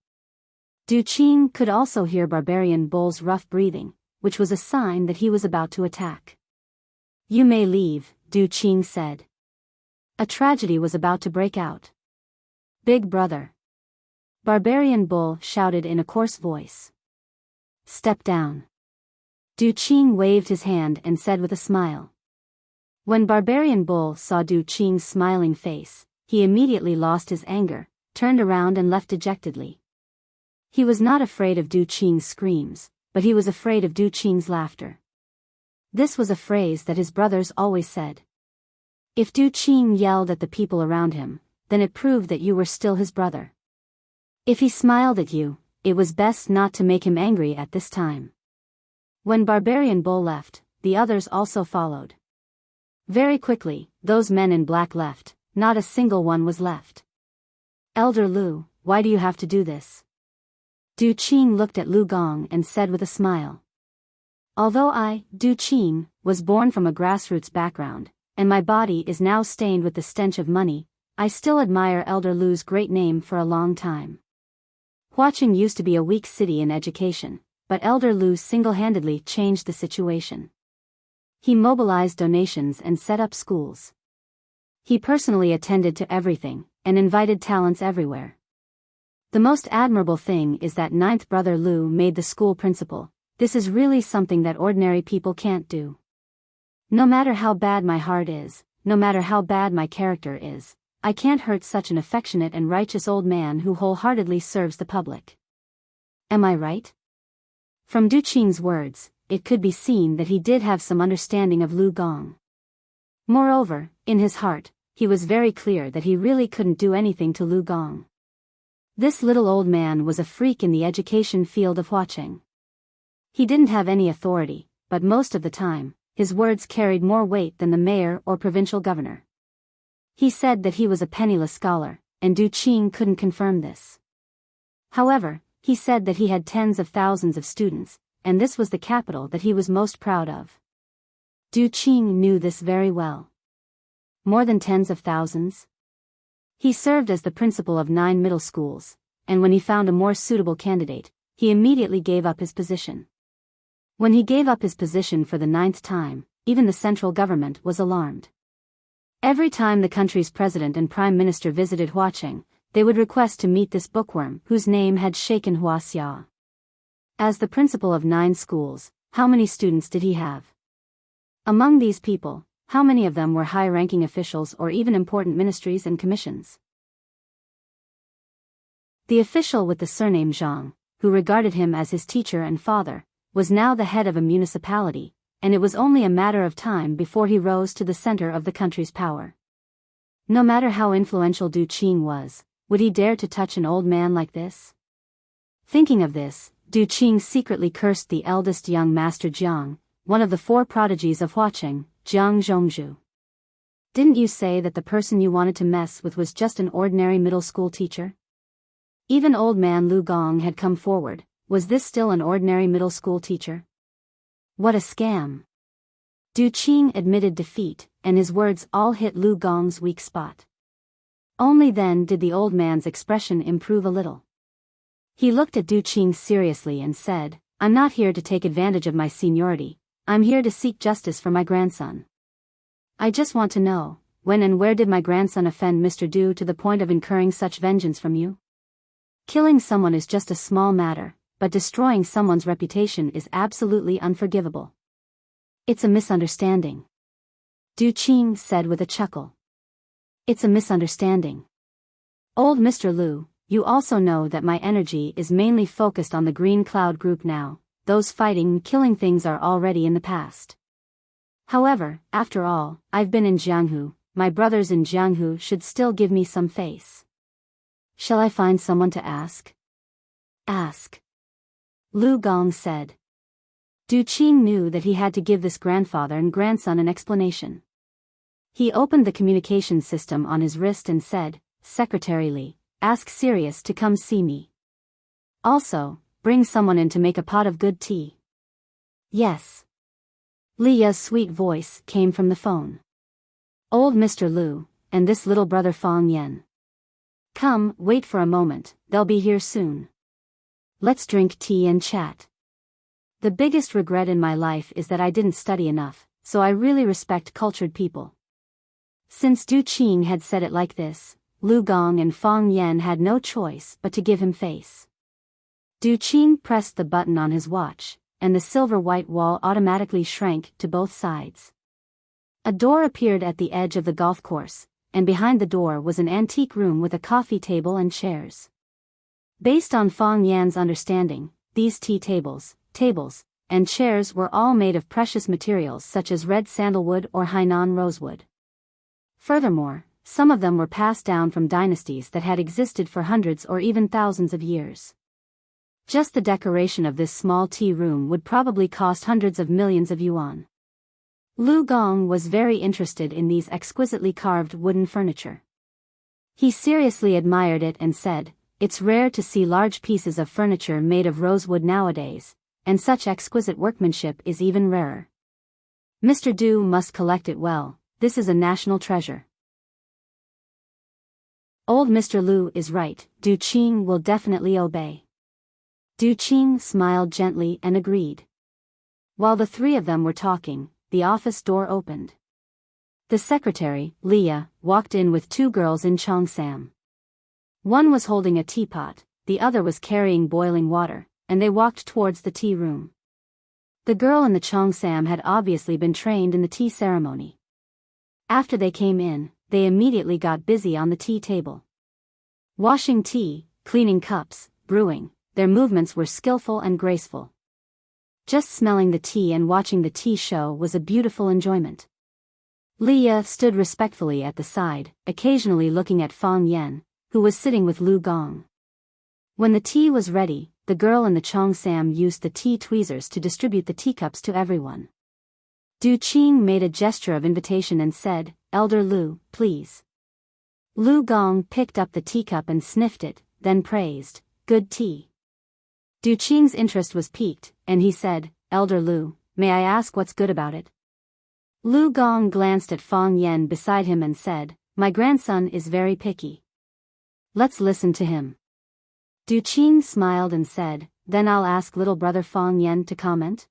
Speaker 1: Du Qing could also hear Barbarian Bull's rough breathing, which was a sign that he was about to attack. "You may leave," Du Qing said. A tragedy was about to break out. "Big brother!" Barbarian Bull shouted in a coarse voice. "Step down." Du Qing waved his hand and said with a smile. When Barbarian Bull saw Du Qing's smiling face, he immediately lost his anger, turned around and left dejectedly. He was not afraid of Du Qing's screams, but he was afraid of Du Qing's laughter. This was a phrase that his brothers always said. If Du Qing yelled at the people around him, then it proved that you were still his brother. If he smiled at you, it was best not to make him angry at this time. When Barbarian Bull left, the others also followed. Very quickly, those men in black left, not a single one was left. "Elder Lu, why do you have to do this?" Du Qing looked at Lu Gong and said with a smile. "Although I, Du Qing, was born from a grassroots background, and my body is now stained with the stench of money, I still admire Elder Lu's great name for a long time. Huaqing used to be a weak city in education, but Elder Lu single-handedly changed the situation. He mobilized donations and set up schools. He personally attended to everything, and invited talents everywhere. The most admirable thing is that ninth brother Lu made the school principal. This is really something that ordinary people can't do. No matter how bad my heart is, no matter how bad my character is, I can't hurt such an affectionate and righteous old man who wholeheartedly serves the public. Am I right? From Du Qing's words, it could be seen that he did have some understanding of Lu Gong. Moreover, in his heart, he was very clear that he really couldn't do anything to Lu Gong. This little old man was a freak in the education field of watching. He didn't have any authority, but most of the time, his words carried more weight than the mayor or provincial governor. He said that he was a penniless scholar, and Du Qing couldn't confirm this. However, he said that he had tens of thousands of students, and this was the capital that he was most proud of. Du Qing knew this very well. More than tens of thousands? He served as the principal of 9 middle schools, and when he found a more suitable candidate, he immediately gave up his position. When he gave up his position for the 9th time, even the central government was alarmed. Every time the country's president and prime minister visited Huaqing, they would request to meet this bookworm whose name had shaken Huaxia. As the principal of 9 schools, how many students did he have? Among these people, how many of them were high-ranking officials or even important ministries and commissions? The official with the surname Zhang, who regarded him as his teacher and father, was now the head of a municipality, and it was only a matter of time before he rose to the center of the country's power. No matter how influential Du Qing was, would he dare to touch an old man like this? Thinking of this, Du Qing secretly cursed the eldest young master Jiang, one of the 4 prodigies of Huaqing, Jiang Zhongzhu. Didn't you say that the person you wanted to mess with was just an ordinary middle school teacher? Even old man Lu Gong had come forward. Was this still an ordinary middle school teacher? What a scam! Du Qing admitted defeat, and his words all hit Lu Gong's weak spot. Only then did the old man's expression improve a little. He looked at Du Qing seriously and said, "I'm not here to take advantage of my seniority. I'm here to seek justice for my grandson. I just want to know, when and where did my grandson offend Mr. Du to the point of incurring such vengeance from you? Killing someone is just a small matter, but destroying someone's reputation is absolutely unforgivable. It's a misunderstanding," Du Qing said with a chuckle. "It's a misunderstanding. Old Mr. Lu, you also know that my energy is mainly focused on the Green Cloud Group now. Those fighting and killing things are already in the past. However, after all, I've been in Jianghu, my brothers in Jianghu should still give me some face. Shall I find someone to ask?" "Ask," Lu Gong said. Du Qing knew that he had to give this grandfather and grandson an explanation. He opened the communication system on his wrist and said, "Secretary Li, ask Sirius to come see me. Also, bring someone in to make a pot of good tea." "Yes." Lia's sweet voice came from the phone. "Old Mr. Lu, and this little brother Fang Yan. Come, wait for a moment, they'll be here soon. Let's drink tea and chat. The biggest regret in my life is that I didn't study enough, so I really respect cultured people." Since Du Qing had said it like this, Lu Gong and Fang Yan had no choice but to give him face. Du Qing pressed the button on his watch, and the silver-white wall automatically shrank to both sides. A door appeared at the edge of the golf course, and behind the door was an antique room with a coffee table and chairs. Based on Fang Yan's understanding, these tea tables, and chairs were all made of precious materials such as red sandalwood or Hainan rosewood. Furthermore, some of them were passed down from dynasties that had existed for hundreds or even thousands of years. Just the decoration of this small tea room would probably cost hundreds of millions of yuan. Lu Gong was very interested in these exquisitely carved wooden furniture. He seriously admired it and said, "It's rare to see large pieces of furniture made of rosewood nowadays, and such exquisite workmanship is even rarer. Mr. Du must collect it well, this is a national treasure." Old Mr. Lu is right, Du Qing will definitely obey. Du Qing smiled gently and agreed. While the 3 of them were talking, the office door opened. The secretary, Leah, walked in with 2 girls in cheongsam. One was holding a teapot, the other was carrying boiling water, and they walked towards the tea room. The girl in the cheongsam had obviously been trained in the tea ceremony. After they came in, they immediately got busy on the tea table. Washing tea, cleaning cups, brewing, their movements were skillful and graceful. Just smelling the tea and watching the tea show was a beautiful enjoyment. Leah stood respectfully at the side, occasionally looking at Fang Yen, who was sitting with Lu Gong. When the tea was ready, the girl and the Cheongsam used the tea tweezers to distribute the teacups to everyone. Du Qing made a gesture of invitation and said, "Elder Lu, please." Lu Gong picked up the teacup and sniffed it, then praised, "Good tea." Du Qing's interest was piqued, and he said, "Elder Lu, may I ask what's good about it?" Lu Gong glanced at Fang Yen beside him and said, "My grandson is very picky. Let's listen to him." Du Qing smiled and said, "Then I'll ask little brother Fang Yen to comment."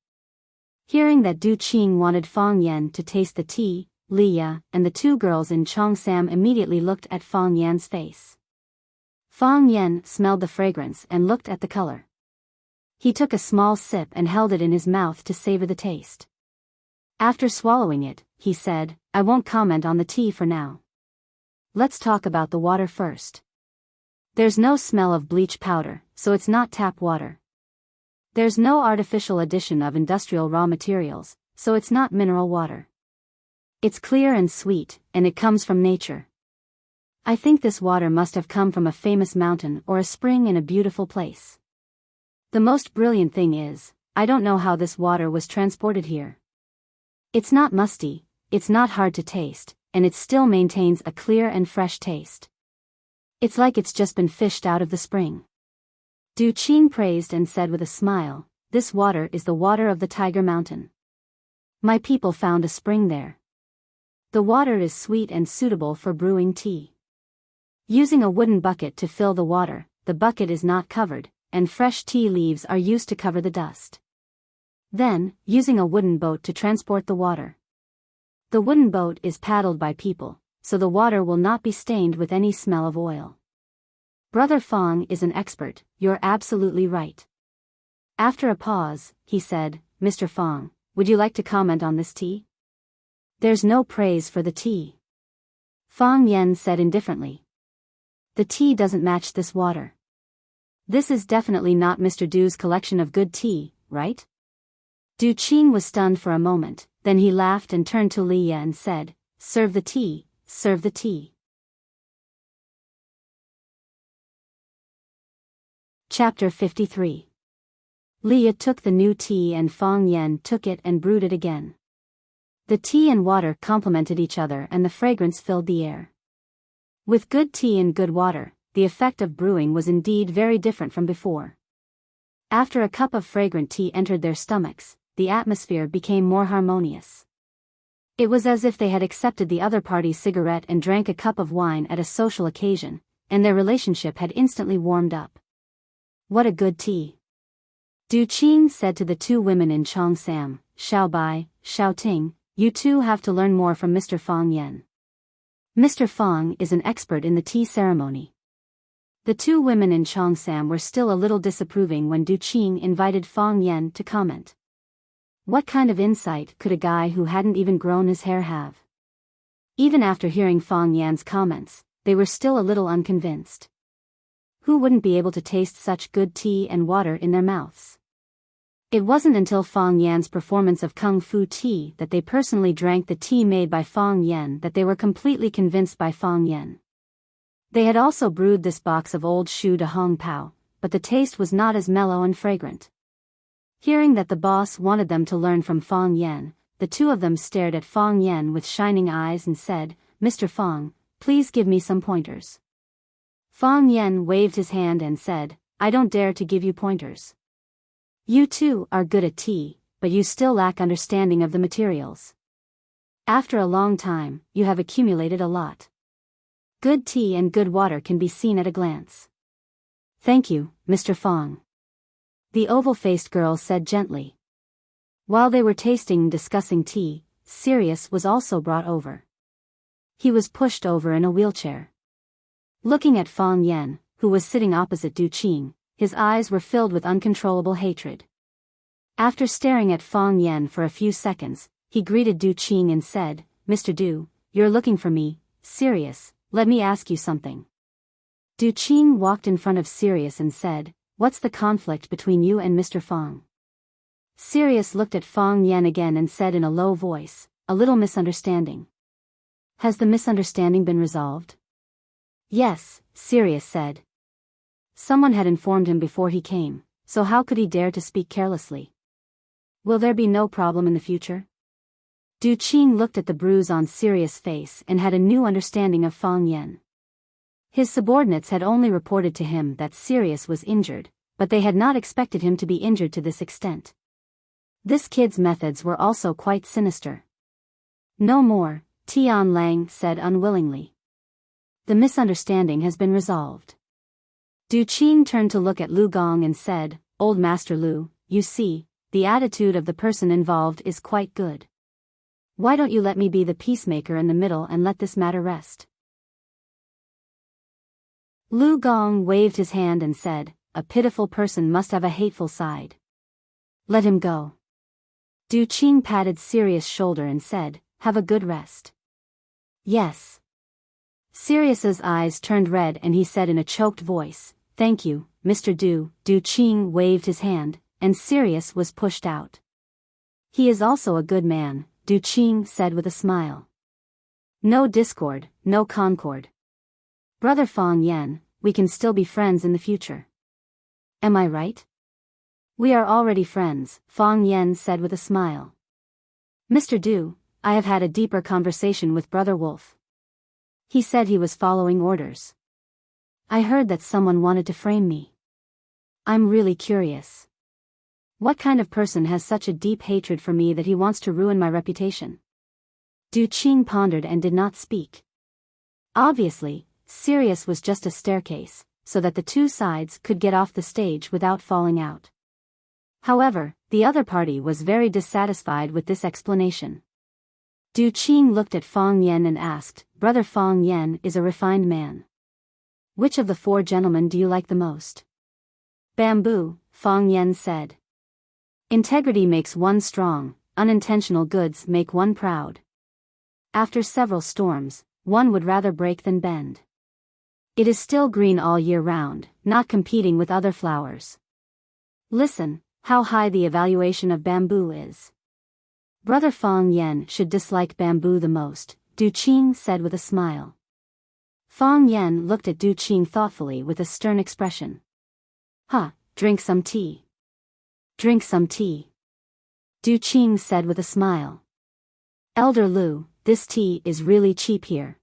Speaker 1: Hearing that Du Qing wanted Fang Yen to taste the tea, Leah and the two girls in Cheongsam immediately looked at Fang Yen's face. Fang Yen smelled the fragrance and looked at the color. He took a small sip and held it in his mouth to savor the taste. After swallowing it, he said, "I won't comment on the tea for now. Let's talk about the water first. There's no smell of bleach powder, so it's not tap water. There's no artificial addition of industrial raw materials, so it's not mineral water. It's clear and sweet, and it comes from nature. I think this water must have come from a famous mountain or a spring in a beautiful place. The most brilliant thing is, I don't know how this water was transported here. It's not musty, it's not hard to taste, and it still maintains a clear and fresh taste. It's like it's just been fished out of the spring." Du Qing praised and said with a smile, "This water is the water of the Tiger Mountain. My people found a spring there. The water is sweet and suitable for brewing tea. Using a wooden bucket to fill the water, the bucket is not covered, and fresh tea leaves are used to cover the dust. Then, using a wooden boat to transport the water. The wooden boat is paddled by people, so the water will not be stained with any smell of oil. Brother Fang is an expert, you're absolutely right." After a pause, he said, "Mr. Fang, would you like to comment on this tea?" "There's no praise for the tea," Fang Yen said indifferently. "The tea doesn't match this water. This is definitely not Mr. Du's collection of good tea, right?" Du Qing was stunned for a moment, then he laughed and turned to Leah and said, "Serve the tea, serve the tea." Chapter 53. Leah took the new tea and Fang Yen took it and brewed it again. The tea and water complemented each other and the fragrance filled the air. With good tea and good water, the effect of brewing was indeed very different from before. After a cup of fragrant tea entered their stomachs, the atmosphere became more harmonious. It was as if they had accepted the other party's cigarette and drank a cup of wine at a social occasion, and their relationship had instantly warmed up. "What a good tea," Du Qing said to the two women in Cheongsam, "Xiao Bai, Xiao Ting, you two have to learn more from Mr. Fang Yen. Mr. Fang is an expert in the tea ceremony." The two women in Cheongsam were still a little disapproving when Du Qing invited Fang Yen to comment. What kind of insight could a guy who hadn't even grown his hair have? Even after hearing Fang Yan's comments, they were still a little unconvinced. Who wouldn't be able to taste such good tea and water in their mouths? It wasn't until Fang Yan's performance of Kung Fu tea that they personally drank the tea made by Fang Yen that they were completely convinced by Fang Yen. They had also brewed this box of old Shu de Hong Pao, but the taste was not as mellow and fragrant. Hearing that the boss wanted them to learn from Fang Yen, the two of them stared at Fang Yen with shining eyes and said, "Mr. Fang, please give me some pointers." Fang Yen waved his hand and said, "I don't dare to give you pointers. You two are good at tea, but you still lack understanding of the materials. After a long time, you have accumulated a lot. Good tea and good water can be seen at a glance." "Thank you, Mr. Fang," the oval-faced girl said gently. While they were tasting and discussing tea, Sirius was also brought over. He was pushed over in a wheelchair. Looking at Fang Yen, who was sitting opposite Du Qing, his eyes were filled with uncontrollable hatred. After staring at Fang Yen for a few seconds, he greeted Du Qing and said, "Mr. Du, you're looking for me. Sirius, let me ask you something." Du Qing walked in front of Sirius and said, what's the conflict between you and Mr. Fong? Sirius looked at Fong Yen again and said in a low voice, a little misunderstanding. Has the misunderstanding been resolved? Yes, Sirius said. Someone had informed him before he came, so how could he dare to speak carelessly? Will there be no problem in the future? Du Qing looked at the bruise on Sirius' face and had a new understanding of Fong Yen. His subordinates had only reported to him that Sirius was injured, but they had not expected him to be injured to this extent. This kid's methods were also quite sinister. No more, Tian Lang said unwillingly. The misunderstanding has been resolved. Du Qing turned to look at Lu Gong and said, Old Master Lu, you see, the attitude of the person involved is quite good. Why don't you let me be the peacemaker in the middle and let this matter rest? Lu Gong waved his hand and said, a pitiful person must have a hateful side. Let him go. Du Qing patted Sirius' shoulder and said, have a good rest. Yes. Sirius's eyes turned red and he said in a choked voice, thank you, Mr. Du. Du Qing waved his hand, and Sirius was pushed out. He is also a good man, Du Qing said with a smile. No discord, no concord. Brother Fong Yen, we can still be friends in the future. Am I right? We are already friends, Fong Yen said with a smile. Mr. Du, I have had a deeper conversation with Brother Wolf. He said he was following orders. I heard that someone wanted to frame me. I'm really curious. What kind of person has such a deep hatred for me that he wants to ruin my reputation? Du Qing pondered and did not speak. Obviously, Sirius was just a staircase, so that the two sides could get off the stage without falling out. However, the other party was very dissatisfied with this explanation. Du Qing looked at Fong Yen and asked, Brother Fong Yen is a refined man. Which of the four gentlemen do you like the most? Bamboo, Fong Yen said. Integrity makes one strong, unintentional goods make one proud. After several storms, one would rather break than bend. It is still green all year round, not competing with other flowers. Listen, how high the evaluation of bamboo is. Brother Fong Yen should dislike bamboo the most, Du Qing said with a smile. Fong Yen looked at Du Qing thoughtfully with a stern expression. Drink some tea. Drink some tea. Du Qing said with a smile. Elder Lu, this tea is really cheap here.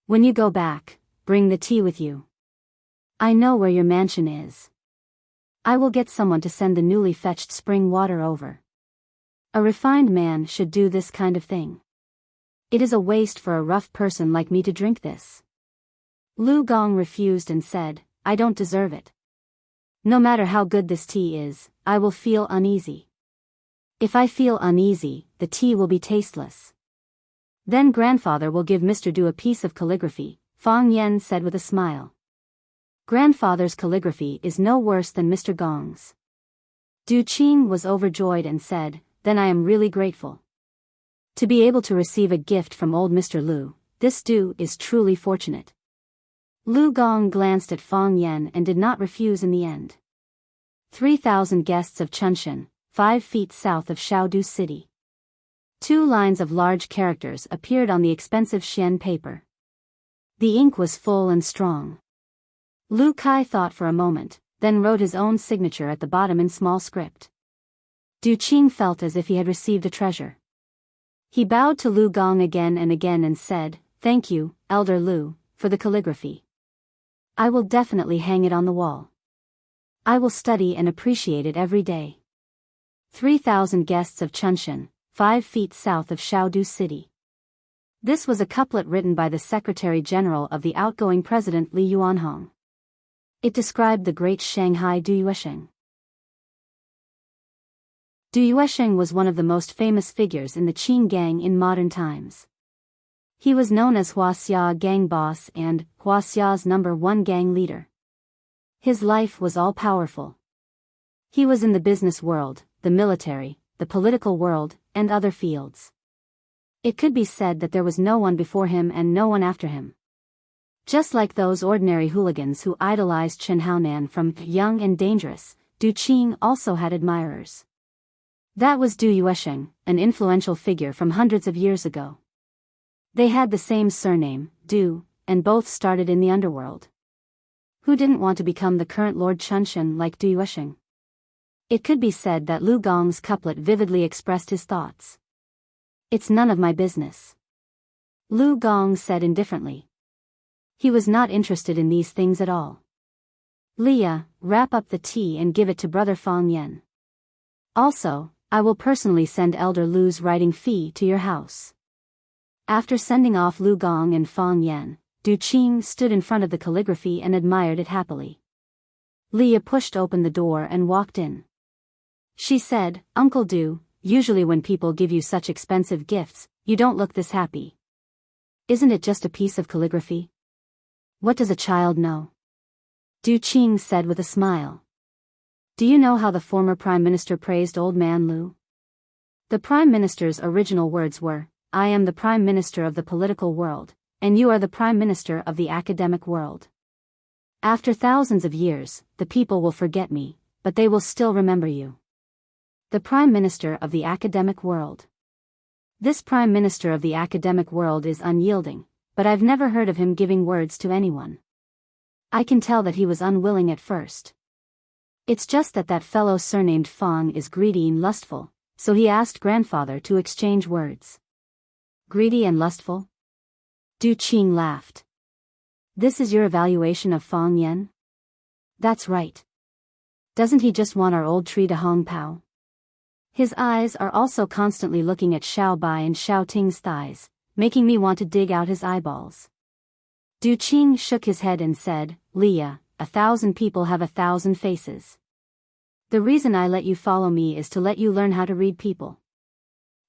Speaker 1: When you go back, bring the tea with you. I know where your mansion is. I will get someone to send the newly fetched spring water over. A refined man should do this kind of thing. It is a waste for a rough person like me to drink this. Lu Gong refused and said, I don't deserve it. No matter how good this tea is, I will feel uneasy. If I feel uneasy, the tea will be tasteless. Then grandfather will give Mr. Du a piece of calligraphy, Fong Yen said with a smile. Grandfather's calligraphy is no worse than Mr. Gong's. Du Qing was overjoyed and said, then I am really grateful. To be able to receive a gift from old Mr. Lu, this Du is truly fortunate. Lu Gong glanced at Fong Yen and did not refuse in the end. 3,000 guests of Chunshan, 5 feet south of Shaodu City. 2 lines of large characters appeared on the expensive Xian paper. The ink was full and strong. Lu Kai thought for a moment, then wrote his own signature at the bottom in small script. Du Qing felt as if he had received a treasure. He bowed to Lu Gong again and said, Thank you, Elder Lu, for the calligraphy. I will definitely hang it on the wall. I will study and appreciate it every day. 3,000 guests of Chunshan, 5 feet south of Shaodu City. This was a couplet written by the Secretary General of the outgoing President Li Yuanhong. It described the great Shanghai Du Yuesheng. Du Yuesheng was one of the most famous figures in the Qing gang in modern times. He was known as Huaxia gang boss and Huaxia's #1 gang leader. His life was all-powerful. He was in the business world, the military, the political world, and other fields. It could be said that there was no one before him and no one after him. Just like those ordinary hooligans who idolized Chen Haonan from Young and Dangerous, Du Qing also had admirers. That was Du Yuesheng, an influential figure from hundreds of years ago. They had the same surname, Du, and both started in the underworld. Who didn't want to become the current Lord Chunshen like Du Yuesheng? It could be said that Lu Gong's couplet vividly expressed his thoughts. It's none of my business. Lu Gong said indifferently. He was not interested in these things at all. Leah, wrap up the tea and give it to Brother Fang Yen. Also, I will personally send Elder Lu's writing fee to your house. After sending off Lu Gong and Fang Yen, Du Qing stood in front of the calligraphy and admired it happily. Leah pushed open the door and walked in. She said, Uncle Du, usually when people give you such expensive gifts, you don't look this happy. Isn't it just a piece of calligraphy? What does a child know? Du Qing said with a smile. Do you know how the former Prime Minister praised Old Man Lu? The Prime Minister's original words were, I am the Prime Minister of the political world, and you are the Prime Minister of the academic world. After thousands of years, the people will forget me, but they will still remember you. The Prime Minister of the academic world. This Prime Minister of the academic world is unyielding, but I've never heard of him giving words to anyone. I can tell that he was unwilling at first. It's just that fellow surnamed Fang is greedy and lustful, so he asked grandfather to exchange words. Greedy and lustful? Du Qing laughed. This is your evaluation of Fang Yen? That's right. Doesn't he just want our old tree to Hong Pao? His eyes are also constantly looking at Xiao Bai and Xiao Ting's thighs, making me want to dig out his eyeballs. Du Qing shook his head and said, Leah, 1,000 people have 1,000 faces. The reason I let you follow me is to let you learn how to read people.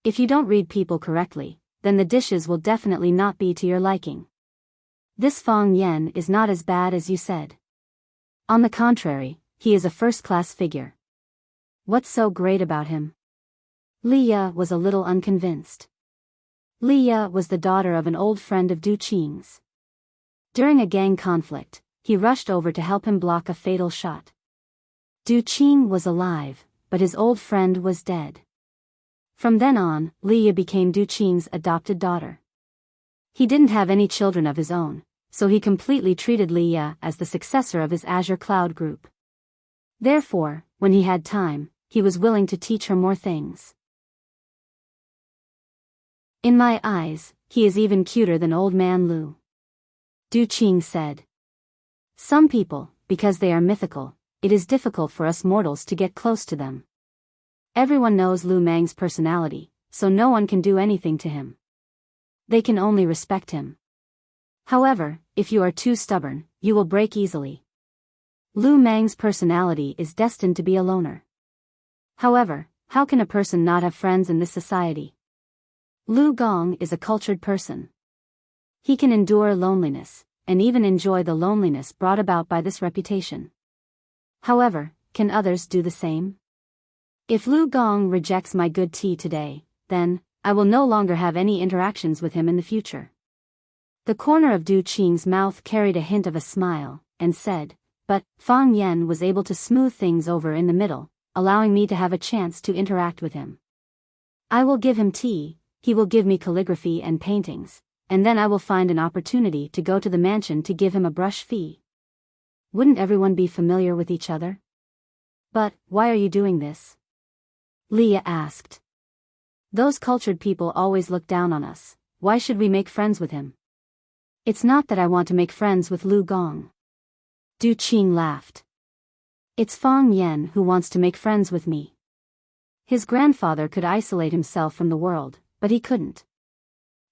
Speaker 1: If you don't read people correctly, then the dishes will definitely not be to your liking. This Fang Yen is not as bad as you said. On the contrary, he is a first-class figure. What's so great about him? Leah was a little unconvinced. Leah was the daughter of an old friend of Du Qing's. During a gang conflict, he rushed over to help him block a fatal shot. Du Qing was alive, but his old friend was dead. From then on, Leah became Du Qing's adopted daughter. He didn't have any children of his own, so he completely treated Leah as the successor of his Azure Cloud group. Therefore, when he had time, he was willing to teach her more things. In my eyes, he is even cuter than Old Man Lu. Du Qing said. Some people, because they are mythical, it is difficult for us mortals to get close to them. Everyone knows Lu Mang's personality, so no one can do anything to him. They can only respect him. However, if you are too stubborn, you will break easily. Lu Mang's personality is destined to be a loner. However, how can a person not have friends in this society? Lu Gong is a cultured person. He can endure loneliness, and even enjoy the loneliness brought about by this reputation. However, can others do the same? If Lu Gong rejects my good tea today, then, I will no longer have any interactions with him in the future. The corner of Du Qing's mouth carried a hint of a smile, and said, but, Fang Yen was able to smooth things over in the middle, allowing me to have a chance to interact with him. I will give him tea, he will give me calligraphy and paintings, and then I will find an opportunity to go to the mansion to give him a brush fee. Wouldn't everyone be familiar with each other? But, why are you doing this? Leah asked. Those cultured people always look down on us, why should we make friends with him? It's not that I want to make friends with Lu Gong. Du Qing laughed. It's Fang Yen who wants to make friends with me. His grandfather could isolate himself from the world, but he couldn't.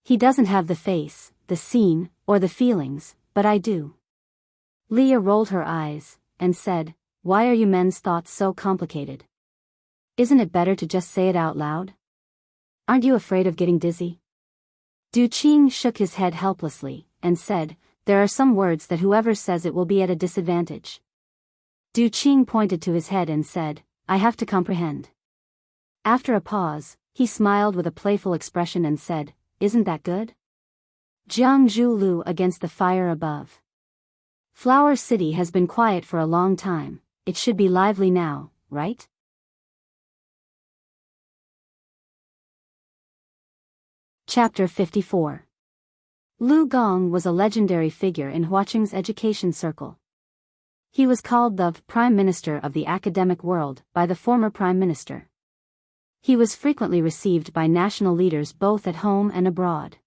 Speaker 1: He doesn't have the face, the scene, or the feelings, but I do. Leah rolled her eyes, and said, why are you men's thoughts so complicated? Isn't it better to just say it out loud? Aren't you afraid of getting dizzy? Du Qing shook his head helplessly, and said, there are some words that whoever says it will be at a disadvantage. Du Qing pointed to his head and said, I have to comprehend. After a pause, he smiled with a playful expression and said, isn't that good? Jiangzhu Lu against the fire above. Flower City has been quiet for a long time, it should be lively now, right? Chapter 54. Lu Gong was a legendary figure in Huaqing's education circle. He was called the Prime Minister of the academic world by the former Prime Minister. He was frequently received by national leaders both at home and abroad.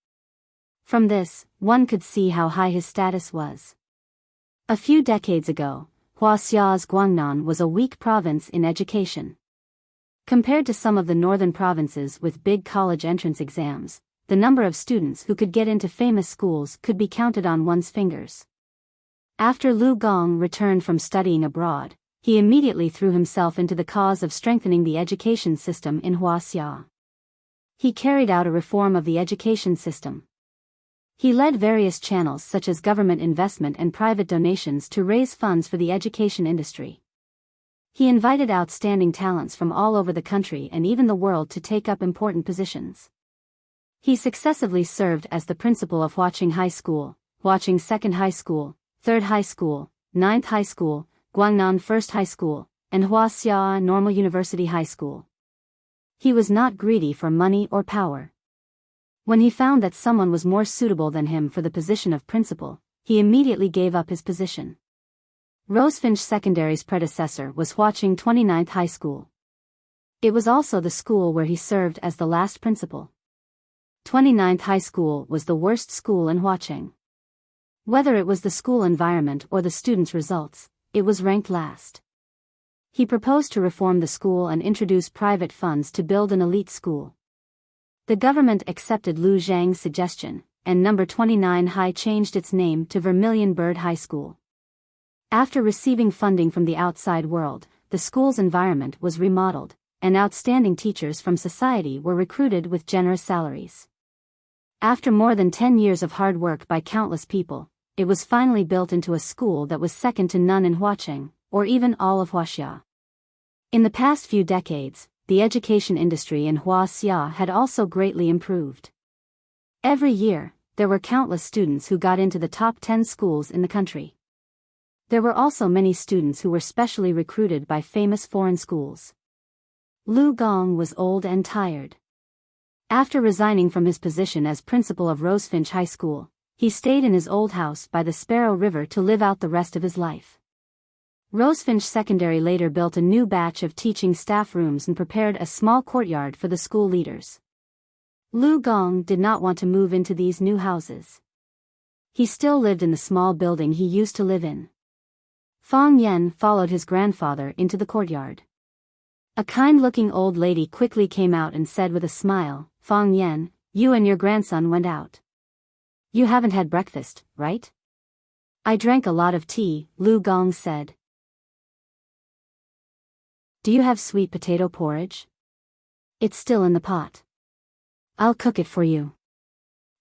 Speaker 1: From this, one could see how high his status was. A few decades ago, Huaxia's Guangnan was a weak province in education. Compared to some of the northern provinces with big college entrance exams, the number of students who could get into famous schools could be counted on one's fingers. After Lu Gong returned from studying abroad, he immediately threw himself into the cause of strengthening the education system in Huaxia. He carried out a reform of the education system. He led various channels such as government investment and private donations to raise funds for the education industry. He invited outstanding talents from all over the country and even the world to take up important positions. He successively served as the principal of Huaqing High School, Huaqing Second High School, Third High School, Ninth High School, Guangnan First High School, and Huaxia Normal University High School. He was not greedy for money or power. When he found that someone was more suitable than him for the position of principal, he immediately gave up his position. Rosefinch Secondary's predecessor was Huaqing 29th High School. It was also the school where he served as the last principal. 29th High School was the worst school in Huaqing. Whether it was the school environment or the students' results, it was ranked last. He proposed to reform the school and introduce private funds to build an elite school. The government accepted Lu Zhang's suggestion, and number 29 High changed its name to Vermilion Bird High School. After receiving funding from the outside world, the school's environment was remodeled, and outstanding teachers from society were recruited with generous salaries. After more than 10 years of hard work by countless people, it was finally built into a school that was second to none in Huaqing, or even all of Huaxia. In the past few decades, the education industry in Huaxia had also greatly improved. Every year, there were countless students who got into the top 10 schools in the country. There were also many students who were specially recruited by famous foreign schools. Lu Gong was old and tired. After resigning from his position as principal of Rosefinch High School, he stayed in his old house by the Sparrow River to live out the rest of his life. Rosefinch Secondary later built a new batch of teaching staff rooms and prepared a small courtyard for the school leaders. Lu Gong did not want to move into these new houses. He still lived in the small building he used to live in. Fang Yan followed his grandfather into the courtyard. A kind-looking old lady quickly came out and said with a smile, "Fang Yan, you and your grandson went out. You haven't had breakfast, right?" "I drank a lot of tea," Lu Gong said. "Do you have sweet potato porridge?" "It's still in the pot. I'll cook it for you."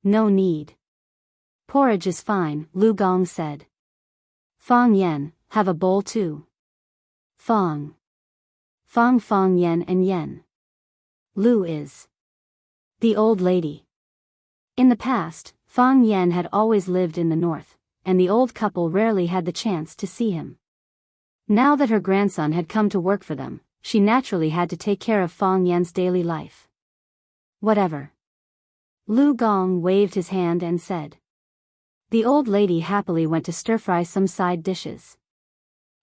Speaker 1: "No need. Porridge is fine," Lu Gong said. "Fang Yan, have a bowl too." Fang Yan and Yan. Lu is the old lady. In the past, Fang Yan had always lived in the north, and the old couple rarely had the chance to see him. Now that her grandson had come to work for them, she naturally had to take care of Fang Yan's daily life. "Whatever." Lu Gong waved his hand and said. The old lady happily went to stir-fry some side dishes.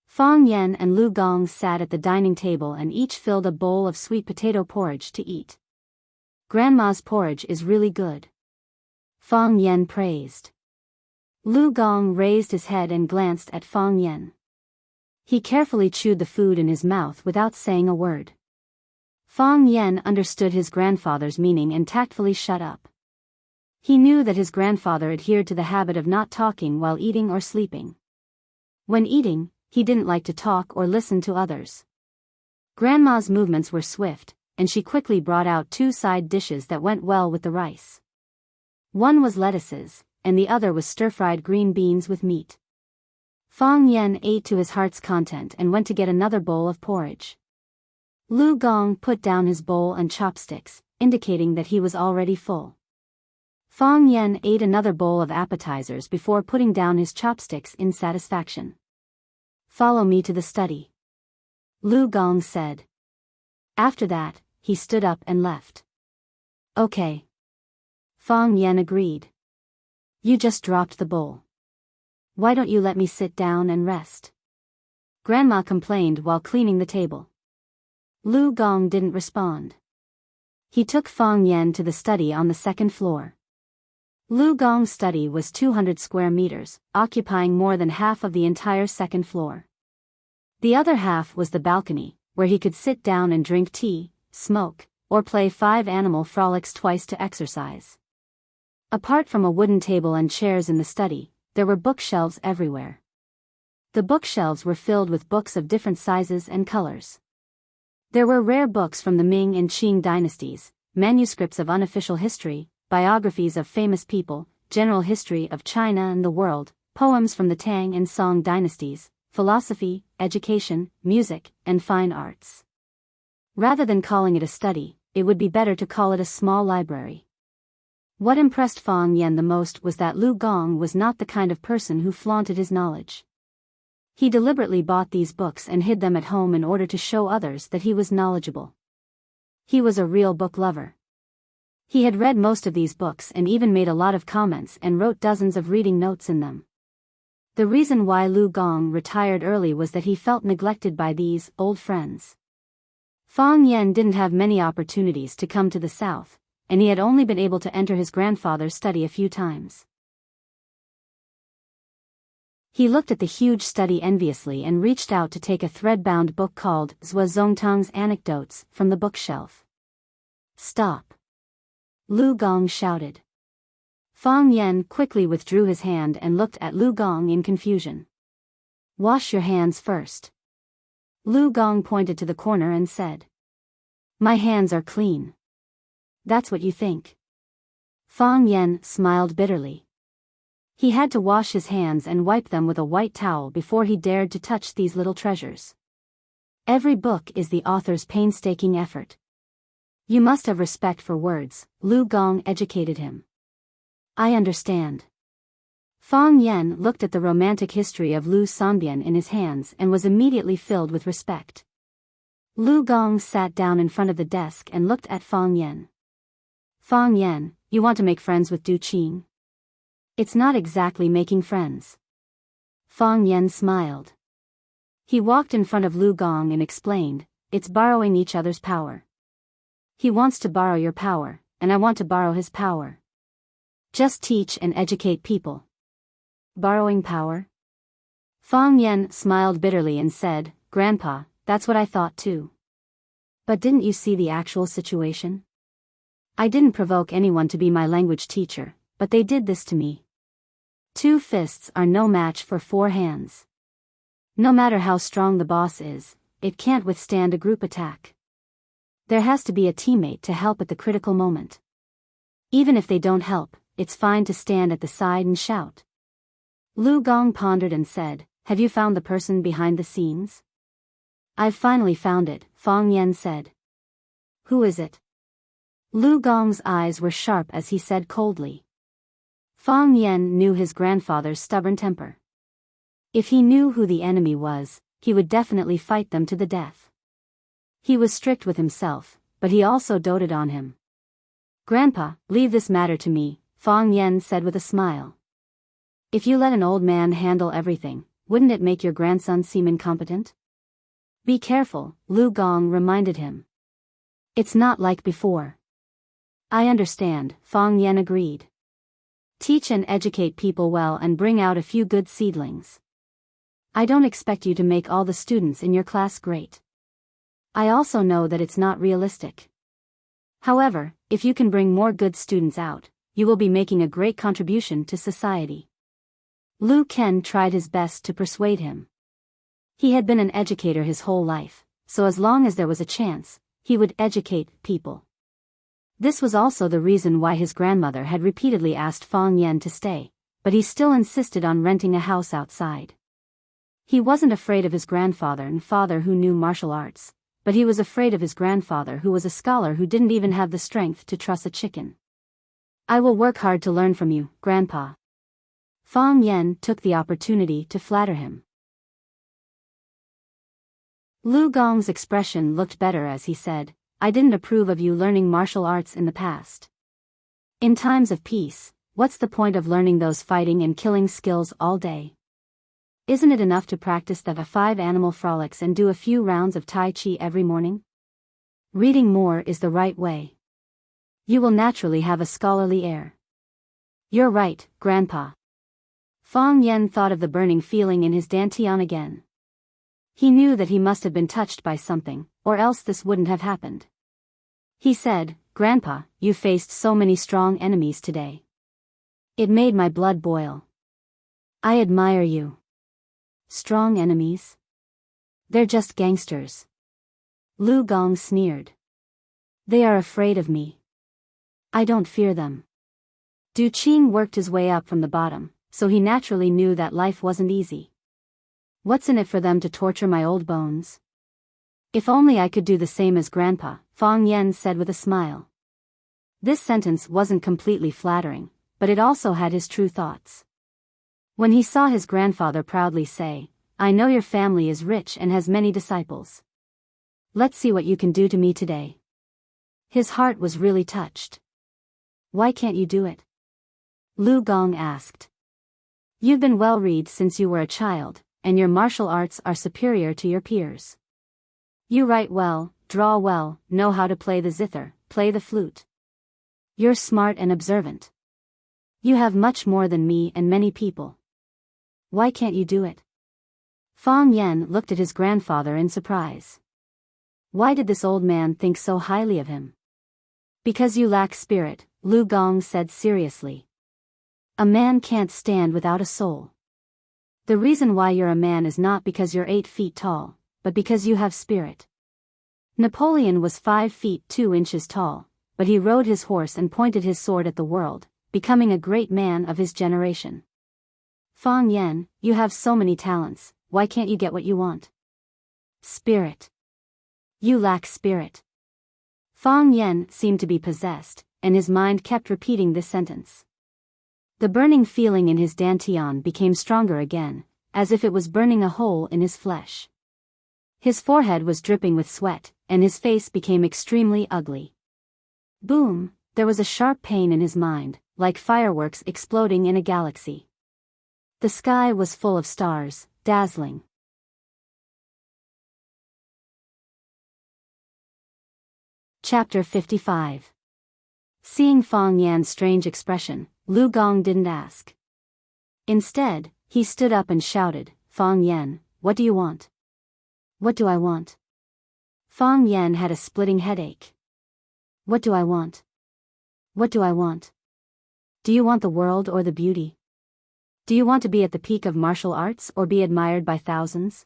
Speaker 1: Fang Yan and Lu Gong sat at the dining table and each filled a bowl of sweet potato porridge to eat. "Grandma's porridge is really good," Fang Yan praised. Lu Gong raised his head and glanced at Fang Yan. He carefully chewed the food in his mouth without saying a word. Fang Yan understood his grandfather's meaning and tactfully shut up. He knew that his grandfather adhered to the habit of not talking while eating or sleeping. When eating, he didn't like to talk or listen to others. Grandma's movements were swift, and she quickly brought out two side dishes that went well with the rice. One was lettuces, and the other was stir-fried green beans with meat. Fang Yan ate to his heart's content and went to get another bowl of porridge. Lu Gong put down his bowl and chopsticks, indicating that he was already full. Fang Yen ate another bowl of appetizers before putting down his chopsticks in satisfaction. Follow me to the study, Lu Gong said. After that, he stood up and left. Okay. Fang Yen agreed. You just dropped the bowl. Why don't you let me sit down and rest? Grandma complained while cleaning the table. Lu Gong didn't respond. He took Fang Yen to the study on the second floor. Lu Gong's study was 200 square meters, occupying more than half of the entire second floor. The other half was the balcony, where he could sit down and drink tea, smoke, or play 5 animal frolics twice to exercise. Apart from a wooden table and chairs in the study, there were bookshelves everywhere. The bookshelves were filled with books of different sizes and colors. There were rare books from the Ming and Qing dynasties, manuscripts of unofficial history, biographies of famous people, general history of China and the world, poems from the Tang and Song dynasties, philosophy, education, music, and fine arts. Rather than calling it a study, it would be better to call it a small library. What impressed Fang Yen the most was that Lu Gong was not the kind of person who flaunted his knowledge. He deliberately bought these books and hid them at home in order to show others that he was knowledgeable. He was a real book lover. He had read most of these books and even made a lot of comments and wrote dozens of reading notes in them. The reason why Lu Gong retired early was that he felt neglected by these old friends. Fang Yen didn't have many opportunities to come to the south, and he had only been able to enter his grandfather's study a few times. He looked at the huge study enviously and reached out to take a thread-bound book called Zhua Zongtang's Anecdotes from the bookshelf. Stop! Lu Gong shouted. Fang Yen quickly withdrew his hand and looked at Lu Gong in confusion. Wash your hands first. Lu Gong pointed to the corner and said. My hands are clean. That's what you think. Fang Yen smiled bitterly. He had to wash his hands and wipe them with a white towel before he dared to touch these little treasures. Every book is the author's painstaking effort. You must have respect for words, Lu Gong educated him. I understand. Fang Yen looked at the romantic history of Lu Sanbian in his hands and was immediately filled with respect. Lu Gong sat down in front of the desk and looked at Fang Yen. Fang Yen, you want to make friends with Du Qing? It's not exactly making friends. Fang Yen smiled. He walked in front of Lu Gong and explained, it's borrowing each other's power. He wants to borrow your power, and I want to borrow his power. Just teach and educate people. Borrowing power? Fang Yen smiled bitterly and said, Grandpa, that's what I thought too. But didn't you see the actual situation? I didn't provoke anyone to be my language teacher, but they did this to me. 2 fists are no match for 4 hands. No matter how strong the boss is, it can't withstand a group attack. There has to be a teammate to help at the critical moment. Even if they don't help, it's fine to stand at the side and shout. Lu Gong pondered and said, have you found the person behind the scenes? I've finally found it, Fang Yen said. Who is it? Lu Gong's eyes were sharp as he said coldly. Fang Yen knew his grandfather's stubborn temper. If he knew who the enemy was, he would definitely fight them to the death. He was strict with himself, but he also doted on him. Grandpa, leave this matter to me, Fang Yen said with a smile. If you let an old man handle everything, wouldn't it make your grandson seem incompetent? Be careful, Lu Gong reminded him. It's not like before. I understand, Fang Yen agreed. Teach and educate people well and bring out a few good seedlings. I don't expect you to make all the students in your class great. I also know that it's not realistic. However, if you can bring more good students out, you will be making a great contribution to society. Lu Ken tried his best to persuade him. He had been an educator his whole life, so as long as there was a chance, he would educate people. This was also the reason why his grandmother had repeatedly asked Fang Yen to stay, but he still insisted on renting a house outside. He wasn't afraid of his grandfather and father who knew martial arts, but he was afraid of his grandfather who was a scholar who didn't even have the strength to truss a chicken. I will work hard to learn from you, Grandpa. Fang Yen took the opportunity to flatter him. Lu Gong's expression looked better as he said, I didn't approve of you learning martial arts in the past. In times of peace, what's the point of learning those fighting and killing skills all day? Isn't it enough to practice the 5 animal frolics and do a few rounds of Tai Chi every morning? Reading more is the right way. You will naturally have a scholarly air. You're right, Grandpa. Fang Yen thought of the burning feeling in his dantian again. He knew that he must have been touched by something, or else this wouldn't have happened. He said, Grandpa, you faced so many strong enemies today. It made my blood boil. I admire you. Strong enemies? They're just gangsters. Lu Gong sneered. They are afraid of me. I don't fear them. Du Qing worked his way up from the bottom, so he naturally knew that life wasn't easy. What's in it for them to torture my old bones? If only I could do the same as Grandpa, Fang Yen said with a smile. This sentence wasn't completely flattering, but it also had his true thoughts. When he saw his grandfather proudly say, I know your family is rich and has many disciples. Let's see what you can do to me today. His heart was really touched. Why can't you do it? Lu Gong asked. You've been well-read since you were a child, and your martial arts are superior to your peers. You write well, draw well, know how to play the zither, play the flute. You're smart and observant. You have much more than me and many people. Why can't you do it? Fang Yen looked at his grandfather in surprise. Why did this old man think so highly of him? Because you lack spirit, Lu Gong said seriously. A man can't stand without a soul. The reason why you're a man is not because you're 8 feet tall, but because you have spirit. Napoleon was 5 feet 2 inches tall, but he rode his horse and pointed his sword at the world, becoming a great man of his generation. Fang Yen, you have so many talents, why can't you get what you want? Spirit. You lack spirit. Fang Yen seemed to be possessed, and his mind kept repeating this sentence. The burning feeling in his dantian became stronger again, as if it was burning a hole in his flesh. His forehead was dripping with sweat, and his face became extremely ugly. Boom, there was a sharp pain in his mind, like fireworks exploding in a galaxy. The sky was full of stars, dazzling. Chapter 55. Seeing Fang Yan's strange expression, Lu Gong didn't ask. Instead, he stood up and shouted, Fang Yan, what do you want? What do I want? Fang Yan had a splitting headache. What do I want? What do I want? Do you want the world or the beauty? Do you want to be at the peak of martial arts or be admired by thousands?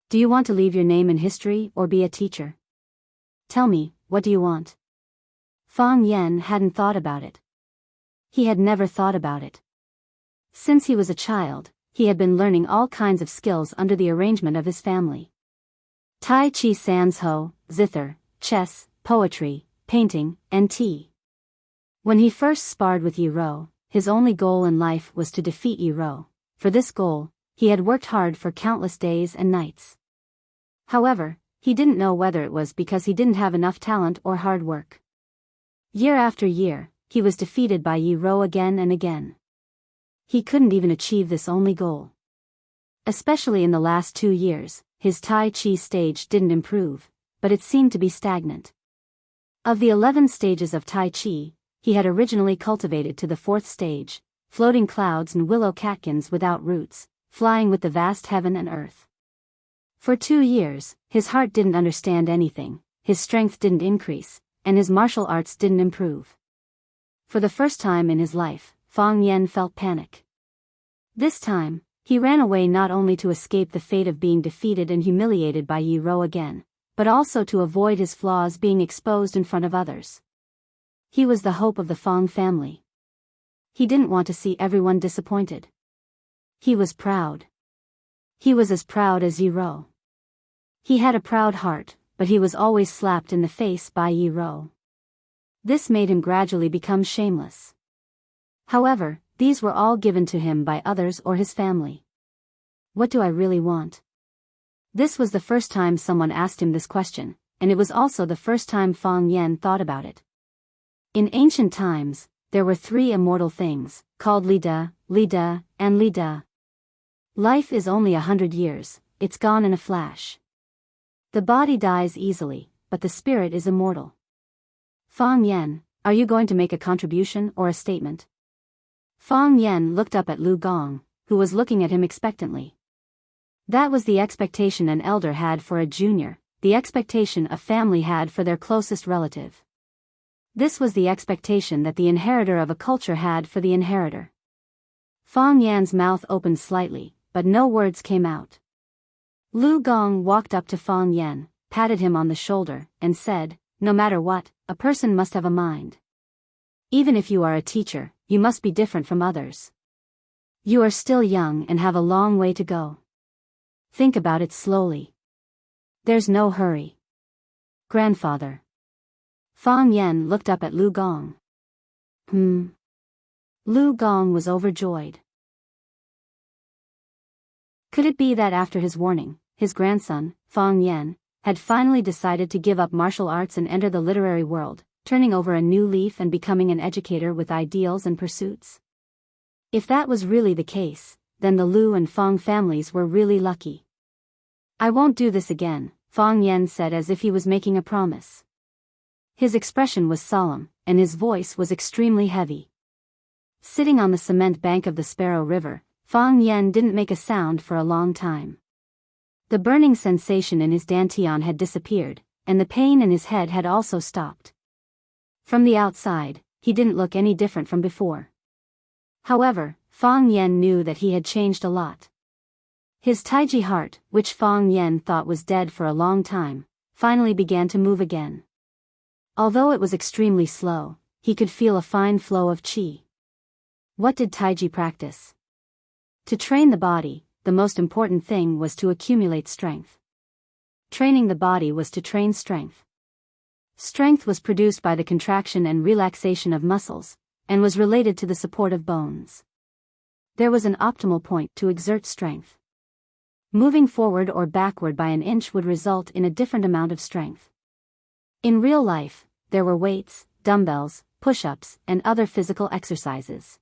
Speaker 1: Do you want to leave your name in history or be a teacher? Tell me, what do you want? Fang Yan hadn't thought about it. He had never thought about it. Since he was a child, he had been learning all kinds of skills under the arrangement of his family. Tai Chi sans ho, zither, chess, poetry, painting, and tea. When he first sparred with Yi Ro, his only goal in life was to defeat Yi Ro. For this goal, he had worked hard for countless days and nights. However, he didn't know whether it was because he didn't have enough talent or hard work. Year after year, he was defeated by Yi Ro again and again. He couldn't even achieve this only goal. Especially in the last 2 years, his Tai Chi stage didn't improve, but it seemed to be stagnant. Of the 11 stages of Tai Chi, he had originally cultivated to the 4th stage, floating clouds and willow catkins without roots, flying with the vast heaven and earth. For 2 years, his heart didn't understand anything, his strength didn't increase, and his martial arts didn't improve. For the first time in his life, Fang Yen felt panic. This time, he ran away not only to escape the fate of being defeated and humiliated by Yi Ro again, but also to avoid his flaws being exposed in front of others. He was the hope of the Fang family. He didn't want to see everyone disappointed. He was proud. He was as proud as Yi Ro. He had a proud heart, but he was always slapped in the face by Yi Ro. This made him gradually become shameless. However, these were all given to him by others or his family. What do I really want? This was the first time someone asked him this question, and it was also the first time Fang Yan thought about it. In ancient times, there were 3 immortal things, called Li De, and Li De. Life is only 100 years, it's gone in a flash. The body dies easily, but the spirit is immortal. Fang Yan, are you going to make a contribution or a statement? Fang Yan looked up at Lu Gong, who was looking at him expectantly. That was the expectation an elder had for a junior, the expectation a family had for their closest relative. This was the expectation that the inheritor of a culture had for the inheritor. Fang Yan's mouth opened slightly, but no words came out. Lu Gong walked up to Fang Yan, patted him on the shoulder, and said, "No matter what, a person must have a mind. Even if you are a teacher, you must be different from others. You are still young and have a long way to go. Think about it slowly. There's no hurry." Grandfather. Fang Yan looked up at Lu Gong. Lu Gong was overjoyed. Could it be that after his warning, his grandson, Fang Yan, had finally decided to give up martial arts and enter the literary world, turning over a new leaf and becoming an educator with ideals and pursuits? If that was really the case, then the Lu and Fang families were really lucky. "I won't do this again," Fang Yan said as if he was making a promise. His expression was solemn, and his voice was extremely heavy. Sitting on the cement bank of the Sparrow River, Fang Yan didn't make a sound for a long time. The burning sensation in his dantian had disappeared, and the pain in his head had also stopped. From the outside, he didn't look any different from before. However, Fang Yan knew that he had changed a lot. His Taiji heart, which Fang Yan thought was dead for a long time, finally began to move again. Although it was extremely slow, he could feel a fine flow of qi. What did Taiji practice? To train the body, the most important thing was to accumulate strength. Training the body was to train strength. Strength was produced by the contraction and relaxation of muscles, and was related to the support of bones. There was an optimal point to exert strength. Moving forward or backward by an inch would result in a different amount of strength. In real life, there were weights, dumbbells, push-ups, and other physical exercises.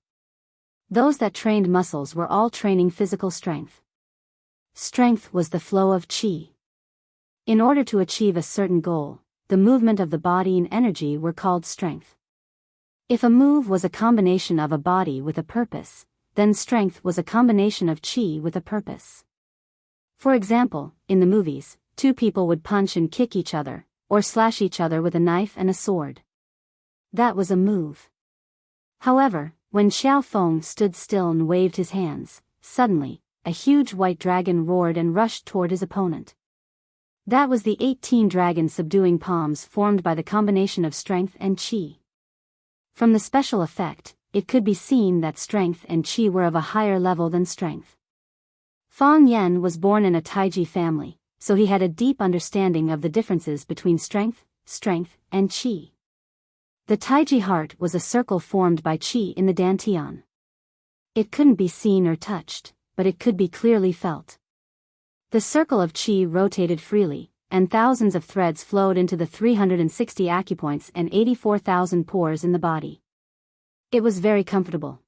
Speaker 1: Those that trained muscles were all training physical strength. Strength was the flow of qi. In order to achieve a certain goal, the movement of the body and energy were called strength. If a move was a combination of a body with a purpose, then strength was a combination of qi with a purpose. For example, in the movies, 2 people would punch and kick each other, or slash each other with a knife and a sword. That was a move. However, when Xiao Feng stood still and waved his hands, suddenly, a huge white dragon roared and rushed toward his opponent. That was the 18 dragons subduing palms formed by the combination of strength and qi. From the special effect, it could be seen that strength and qi were of a higher level than strength. Fang Yan was born in a Taiji family, so he had a deep understanding of the differences between strength, and qi. The Taiji heart was a circle formed by qi in the dantian. It couldn't be seen or touched, but it could be clearly felt. The circle of qi rotated freely, and thousands of threads flowed into the 360 acupoints and 84,000 pores in the body. It was very comfortable.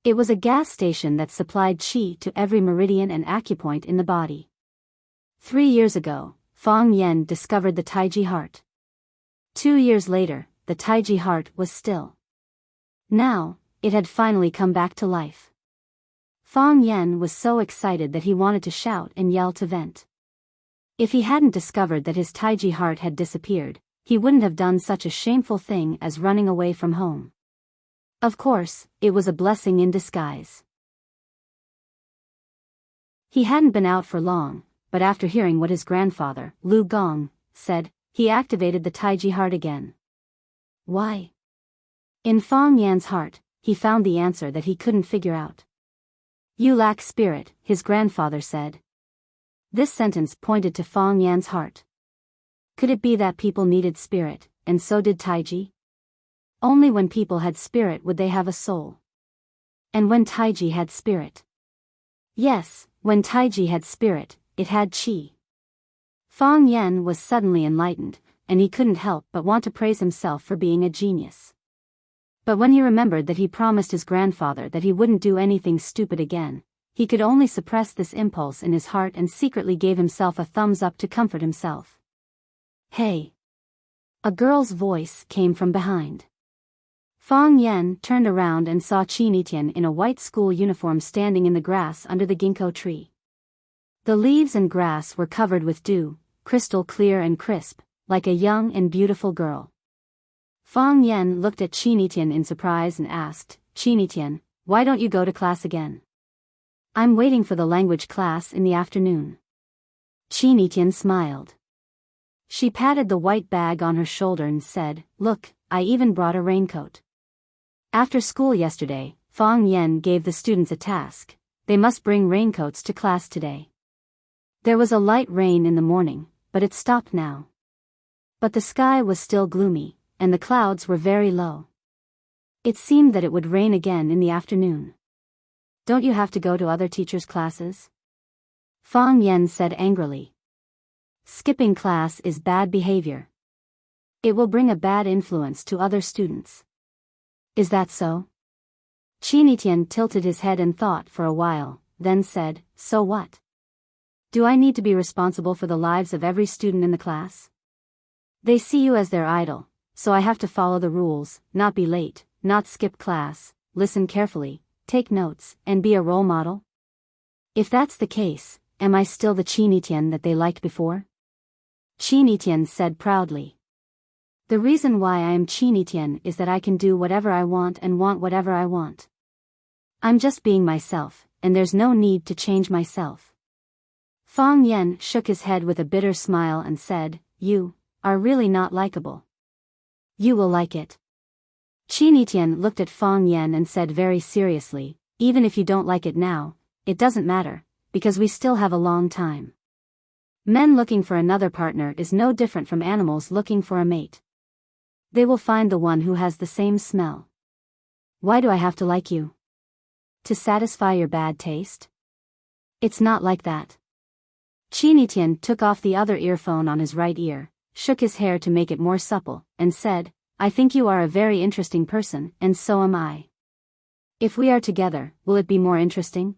Speaker 1: It was a gas station that supplied qi to every meridian and acupoint in the body. 3 years ago, Fang Yan discovered the Taiji heart. 2 years later, the Taiji heart was still. Now, it had finally come back to life. Fang Yan was so excited that he wanted to shout and yell to vent. If he hadn't discovered that his Taiji heart had disappeared, he wouldn't have done such a shameful thing as running away from home. Of course, it was a blessing in disguise. He hadn't been out for long, but after hearing what his grandfather, Lu Gong, said, he activated the Taiji heart again. Why? In Fang Yan's heart, he found the answer that he couldn't figure out. "You lack spirit," his grandfather said. This sentence pointed to Fang Yan's heart. Could it be that people needed spirit, and so did Taiji? Only when people had spirit would they have a soul. And when Taiji had spirit. Yes, when Taiji had spirit, it had chi. Fang Yen was suddenly enlightened, and he couldn't help but want to praise himself for being a genius. But when he remembered that he promised his grandfather that he wouldn't do anything stupid again, he could only suppress this impulse in his heart and secretly gave himself a thumbs up to comfort himself. Hey! A girl's voice came from behind. Fang Yen turned around and saw Chinitian in a white school uniform standing in the grass under the ginkgo tree. The leaves and grass were covered with dew, crystal clear and crisp, like a young and beautiful girl. Fang Yen looked at Chinitian in surprise and asked, "Chinitian, why don't you go to class again?" "I'm waiting for the language class in the afternoon." Chinitian smiled. She patted the white bag on her shoulder and said, "Look, I even brought a raincoat." After school yesterday, Fang Yen gave the students a task. They must bring raincoats to class today. There was a light rain in the morning, but it stopped now. But the sky was still gloomy, and the clouds were very low. It seemed that it would rain again in the afternoon. "Don't you have to go to other teachers' classes?" Fang Yen said angrily. "Skipping class is bad behavior. It will bring a bad influence to other students." "Is that so?" Chinitian tilted his head and thought for a while, then said, "So what? Do I need to be responsible for the lives of every student in the class? They see you as their idol, so I have to follow the rules, not be late, not skip class, listen carefully, take notes, and be a role model? If that's the case, am I still the Chinitian that they liked before?" Chinitian said proudly. "The reason why I am Chinitian is that I can do whatever I want and want whatever I want. I'm just being myself, and there's no need to change myself." Fang Yen shook his head with a bitter smile and said, "You are really not likable. You will like it." Chinitian looked at Fang Yen and said very seriously, "Even if you don't like it now, it doesn't matter, because we still have a long time. Men looking for another partner is no different from animals looking for a mate. They will find the one who has the same smell. Why do I have to like you? To satisfy your bad taste? It's not like that." Chinitian took off the other earphone on his right ear, shook his hair to make it more supple, and said, "I think you are a very interesting person, and so am I. If we are together, will it be more interesting?"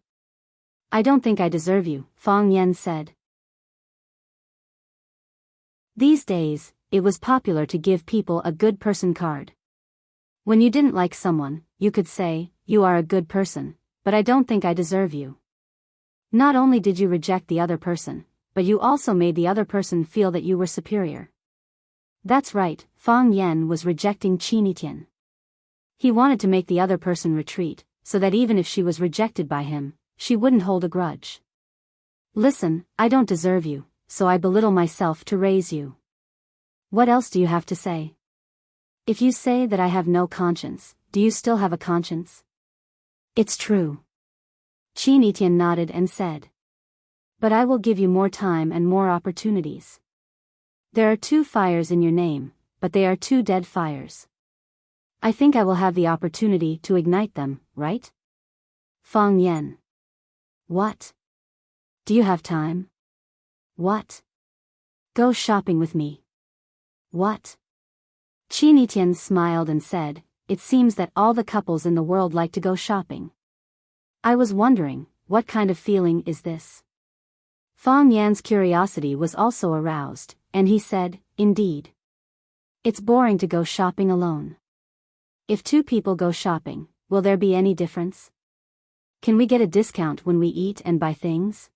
Speaker 1: "I don't think I deserve you," Fang Yen said. These days, it was popular to give people a good person card. When you didn't like someone, you could say, "You are a good person, but I don't think I deserve you." Not only did you reject the other person, but you also made the other person feel that you were superior. That's right, Fang Yen was rejecting Chinitian. He wanted to make the other person retreat, so that even if she was rejected by him, she wouldn't hold a grudge. "Listen, I don't deserve you, so I belittle myself to raise you. What else do you have to say? If you say that I have no conscience, do you still have a conscience?" "It's true." Chinitian nodded and said. "But I will give you more time and more opportunities. There are 2 fires in your name, but they are 2 dead fires. I think I will have the opportunity to ignite them, right?" Fang Yen. "What? Do you have time?" "What? Go shopping with me." "What?" Chinitian smiled and said, "It seems that all the couples in the world like to go shopping. I was wondering, what kind of feeling is this?" Fang Yan's curiosity was also aroused, and he said, "Indeed. It's boring to go shopping alone. If 2 people go shopping, will there be any difference? Can we get a discount when we eat and buy things?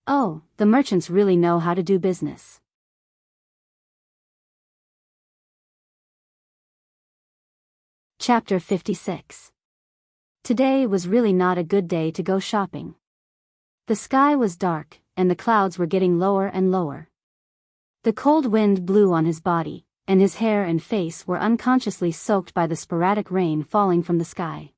Speaker 1: Oh, the merchants really know how to do business." Chapter 56. Today was really not a good day to go shopping. The sky was dark, and the clouds were getting lower and lower. The cold wind blew on his body, and his hair and face were unconsciously soaked by the sporadic rain falling from the sky.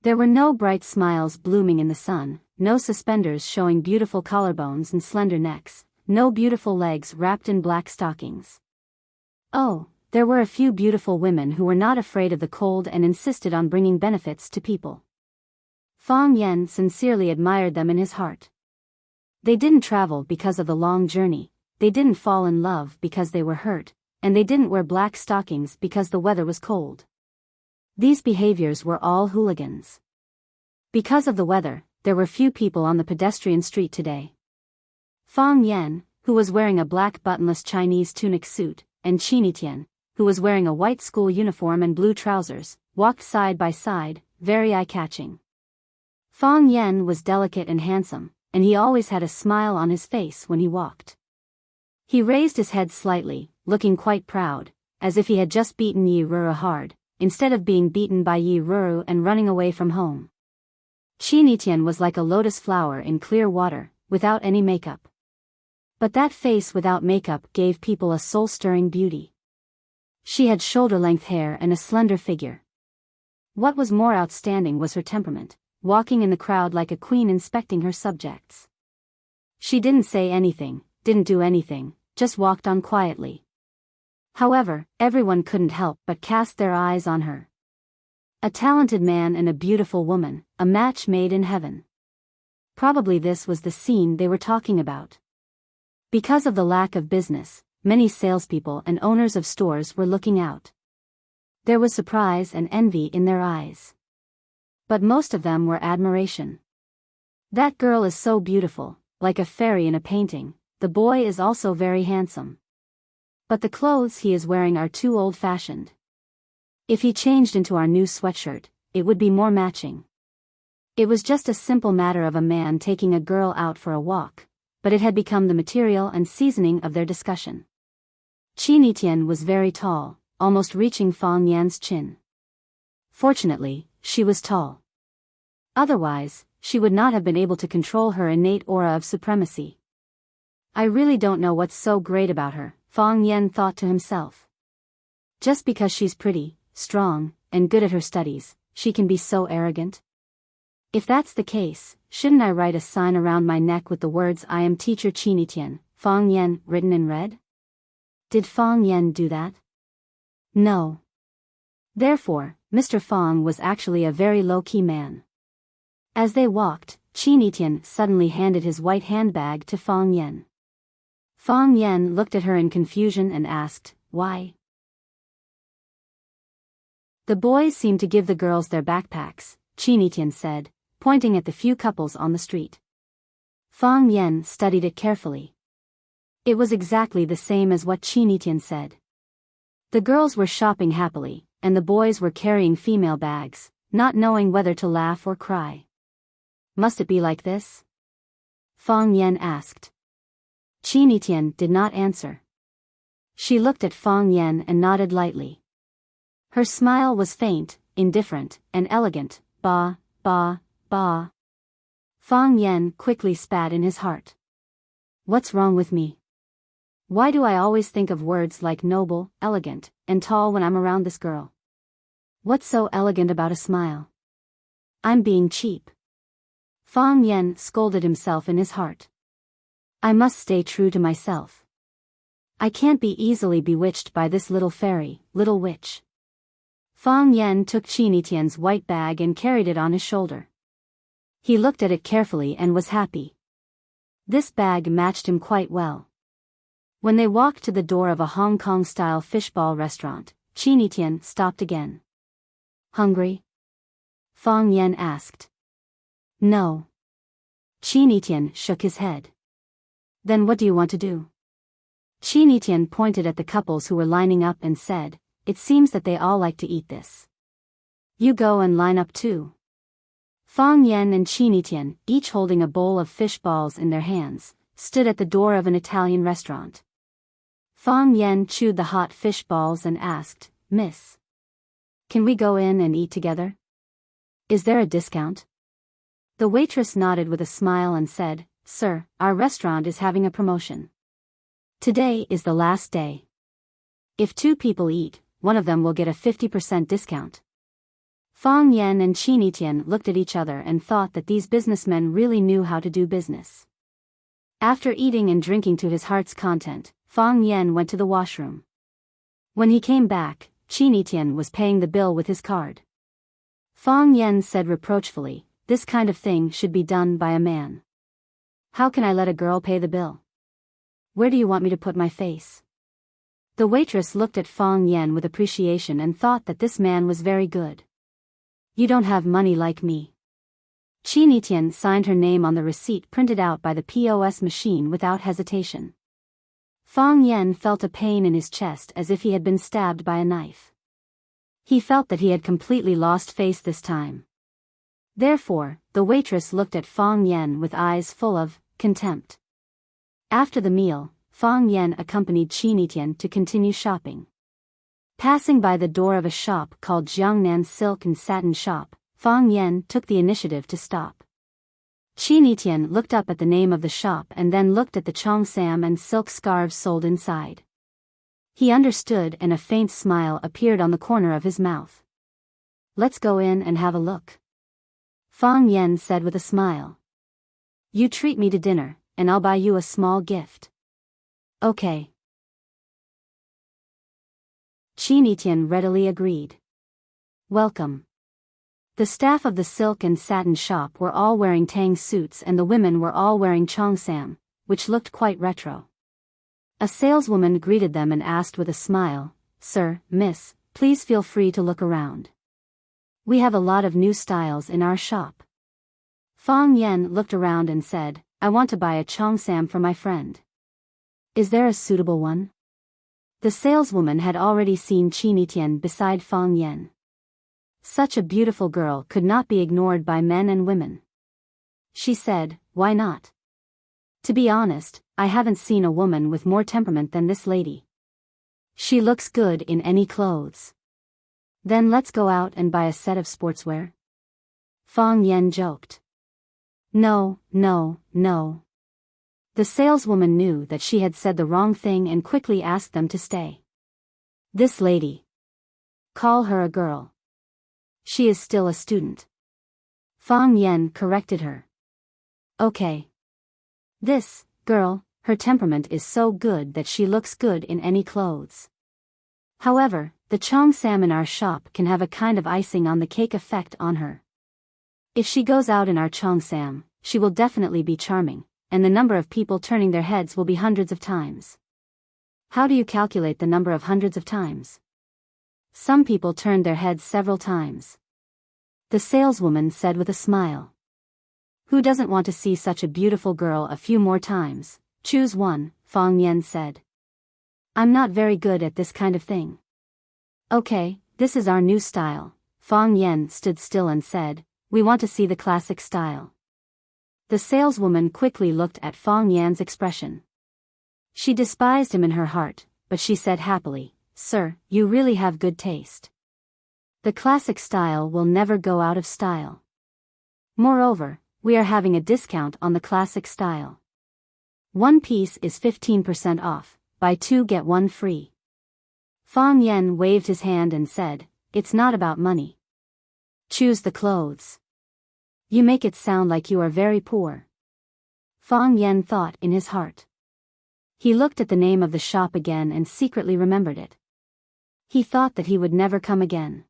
Speaker 1: There were no bright smiles blooming in the sun, no suspenders showing beautiful collarbones and slender necks, no beautiful legs wrapped in black stockings. Oh, there were a few beautiful women who were not afraid of the cold and insisted on bringing benefits to people. Fang Yen sincerely admired them in his heart. They didn't travel because of the long journey, they didn't fall in love because they were hurt, and they didn't wear black stockings because the weather was cold. These behaviors were all hooligans. Because of the weather, there were few people on the pedestrian street today. Fang Yen, who was wearing a black buttonless Chinese tunic suit, and Qinitian, who was wearing a white school uniform and blue trousers, walked side by side, very eye-catching. Fang Yen was delicate and handsome, and he always had a smile on his face when he walked. He raised his head slightly, looking quite proud, as if he had just beaten Yi Ruru hard, instead of being beaten by Yi Ruru and running away from home. Qinitian was like a lotus flower in clear water, without any makeup. But that face without makeup gave people a soul-stirring beauty. She had shoulder-length hair and a slender figure. What was more outstanding was her temperament, walking in the crowd like a queen inspecting her subjects. She didn't say anything, didn't do anything, just walked on quietly. However, everyone couldn't help but cast their eyes on her. A talented man and a beautiful woman, a match made in heaven. Probably this was the scene they were talking about. Because of the lack of business, many salespeople and owners of stores were looking out. There was surprise and envy in their eyes. But most of them were admiration. That girl is so beautiful, like a fairy in a painting. The boy is also very handsome. But the clothes he is wearing are too old-fashioned. If he changed into our new sweatshirt, it would be more matching. It was just a simple matter of a man taking a girl out for a walk, but it had become the material and seasoning of their discussion. Qinitian was very tall, almost reaching Fang Yan's chin. Fortunately, she was tall. Otherwise, she would not have been able to control her innate aura of supremacy. I really don't know what's so great about her, Fang Yan thought to himself. Just because she's pretty, strong, and good at her studies, she can be so arrogant? If that's the case, shouldn't I write a sign around my neck with the words "I am teacher Qinitian, Fang Yan" written in red? Did Fang Yan do that? No. Therefore, Mr. Fang was actually a very low-key man. As they walked, Qinitian suddenly handed his white handbag to Fang Yan. Fang Yan looked at her in confusion and asked, "Why?" The boys seem to give the girls their backpacks, Qinitian said, pointing at the few couples on the street. Fang Yan studied it carefully. It was exactly the same as what Qinitian said. The girls were shopping happily, and the boys were carrying female bags, not knowing whether to laugh or cry. Must it be like this? Fang Yan asked. Qinitian did not answer. She looked at Fang Yan and nodded lightly. Her smile was faint, indifferent, and elegant. Ba, ba, ba. Fang Yan quickly spat in his heart. What's wrong with me? Why do I always think of words like noble, elegant, and tall when I'm around this girl? What's so elegant about a smile? I'm being cheap. Fang Yan scolded himself in his heart. I must stay true to myself. I can't be easily bewitched by this little fairy, little witch. Fang Yan took Qinitian's white bag and carried it on his shoulder. He looked at it carefully and was happy. This bag matched him quite well. When they walked to the door of a Hong Kong-style fishball restaurant, Qinitian stopped again. Hungry? Fang Yan asked. No. Qinitian shook his head. Then what do you want to do? Qinitian pointed at the couples who were lining up and said, It seems that they all like to eat this. You go and line up too. Fang Yan and Qinitian, each holding a bowl of fish balls in their hands, stood at the door of an Italian restaurant. Fang Yan chewed the hot fish balls and asked, Miss, can we go in and eat together? Is there a discount? The waitress nodded with a smile and said, Sir, our restaurant is having a promotion. Today is the last day. If 2 people eat, one of them will get a 50% discount. Fang Yan and Qinitian looked at each other and thought that these businessmen really knew how to do business. After eating and drinking to his heart's content, Fang Yan went to the washroom. When he came back, Chinitian was paying the bill with his card. Fang Yen said reproachfully, "This kind of thing should be done by a man. How can I let a girl pay the bill? Where do you want me to put my face?" The waitress looked at Fang Yen with appreciation and thought that this man was very good. "You don't have money like me." Chinitian signed her name on the receipt printed out by the POS machine without hesitation. Fang Yen felt a pain in his chest as if he had been stabbed by a knife. He felt that he had completely lost face this time. Therefore, the waitress looked at Fang Yen with eyes full of contempt. After the meal, Fang Yen accompanied Chinitian to continue shopping. Passing by the door of a shop called Jiangnan Silk and Satin Shop, Fang Yen took the initiative to stop. Chinitian looked up at the name of the shop and then looked at the cheongsam and silk scarves sold inside. He understood and a faint smile appeared on the corner of his mouth. "Let's go in and have a look," Fang Yen said with a smile. "You treat me to dinner, and I'll buy you a small gift." "Okay." Chinitian readily agreed. "Welcome." The staff of the silk and satin shop were all wearing tang suits and the women were all wearing cheongsam, which looked quite retro. A saleswoman greeted them and asked with a smile, "Sir, miss, please feel free to look around. We have a lot of new styles in our shop." Fang Yen looked around and said, "I want to buy a cheongsam for my friend. Is there a suitable one?" The saleswoman had already seen Chinitian beside Fang Yen. Such a beautiful girl could not be ignored by men and women. She said, "Why not? To be honest, I haven't seen a woman with more temperament than this lady. She looks good in any clothes. Then let's go out and buy a set of sportswear." Fang Yen joked. "No, no, no." The saleswoman knew that she had said the wrong thing and quickly asked them to stay. "This lady. Call her a girl. She is still a student." Fang Yen corrected her. "Okay. This girl, her temperament is so good that she looks good in any clothes. However, the cheongsam in our shop can have a kind of icing on the cake effect on her. If she goes out in our cheongsam, she will definitely be charming, and the number of people turning their heads will be hundreds of times." "How do you calculate the number of hundreds of times?" "Some people turned their heads several times," the saleswoman said with a smile. "Who doesn't want to see such a beautiful girl a few more times? Choose one," Fang Yen said. "I'm not very good at this kind of thing." "Okay, this is our new style." Fang Yen stood still and said, "We want to see the classic style." The saleswoman quickly looked at Fang Yan's expression. She despised him in her heart, but she said happily, "Sir, you really have good taste. The classic style will never go out of style. Moreover, we are having a discount on the classic style. One piece is 15% off, buy two get one free." Fang Yen waved his hand and said, "It's not about money. Choose the clothes. You make it sound like you are very poor." Fang Yen thought in his heart. He looked at the name of the shop again and secretly remembered it. He thought that he would never come again.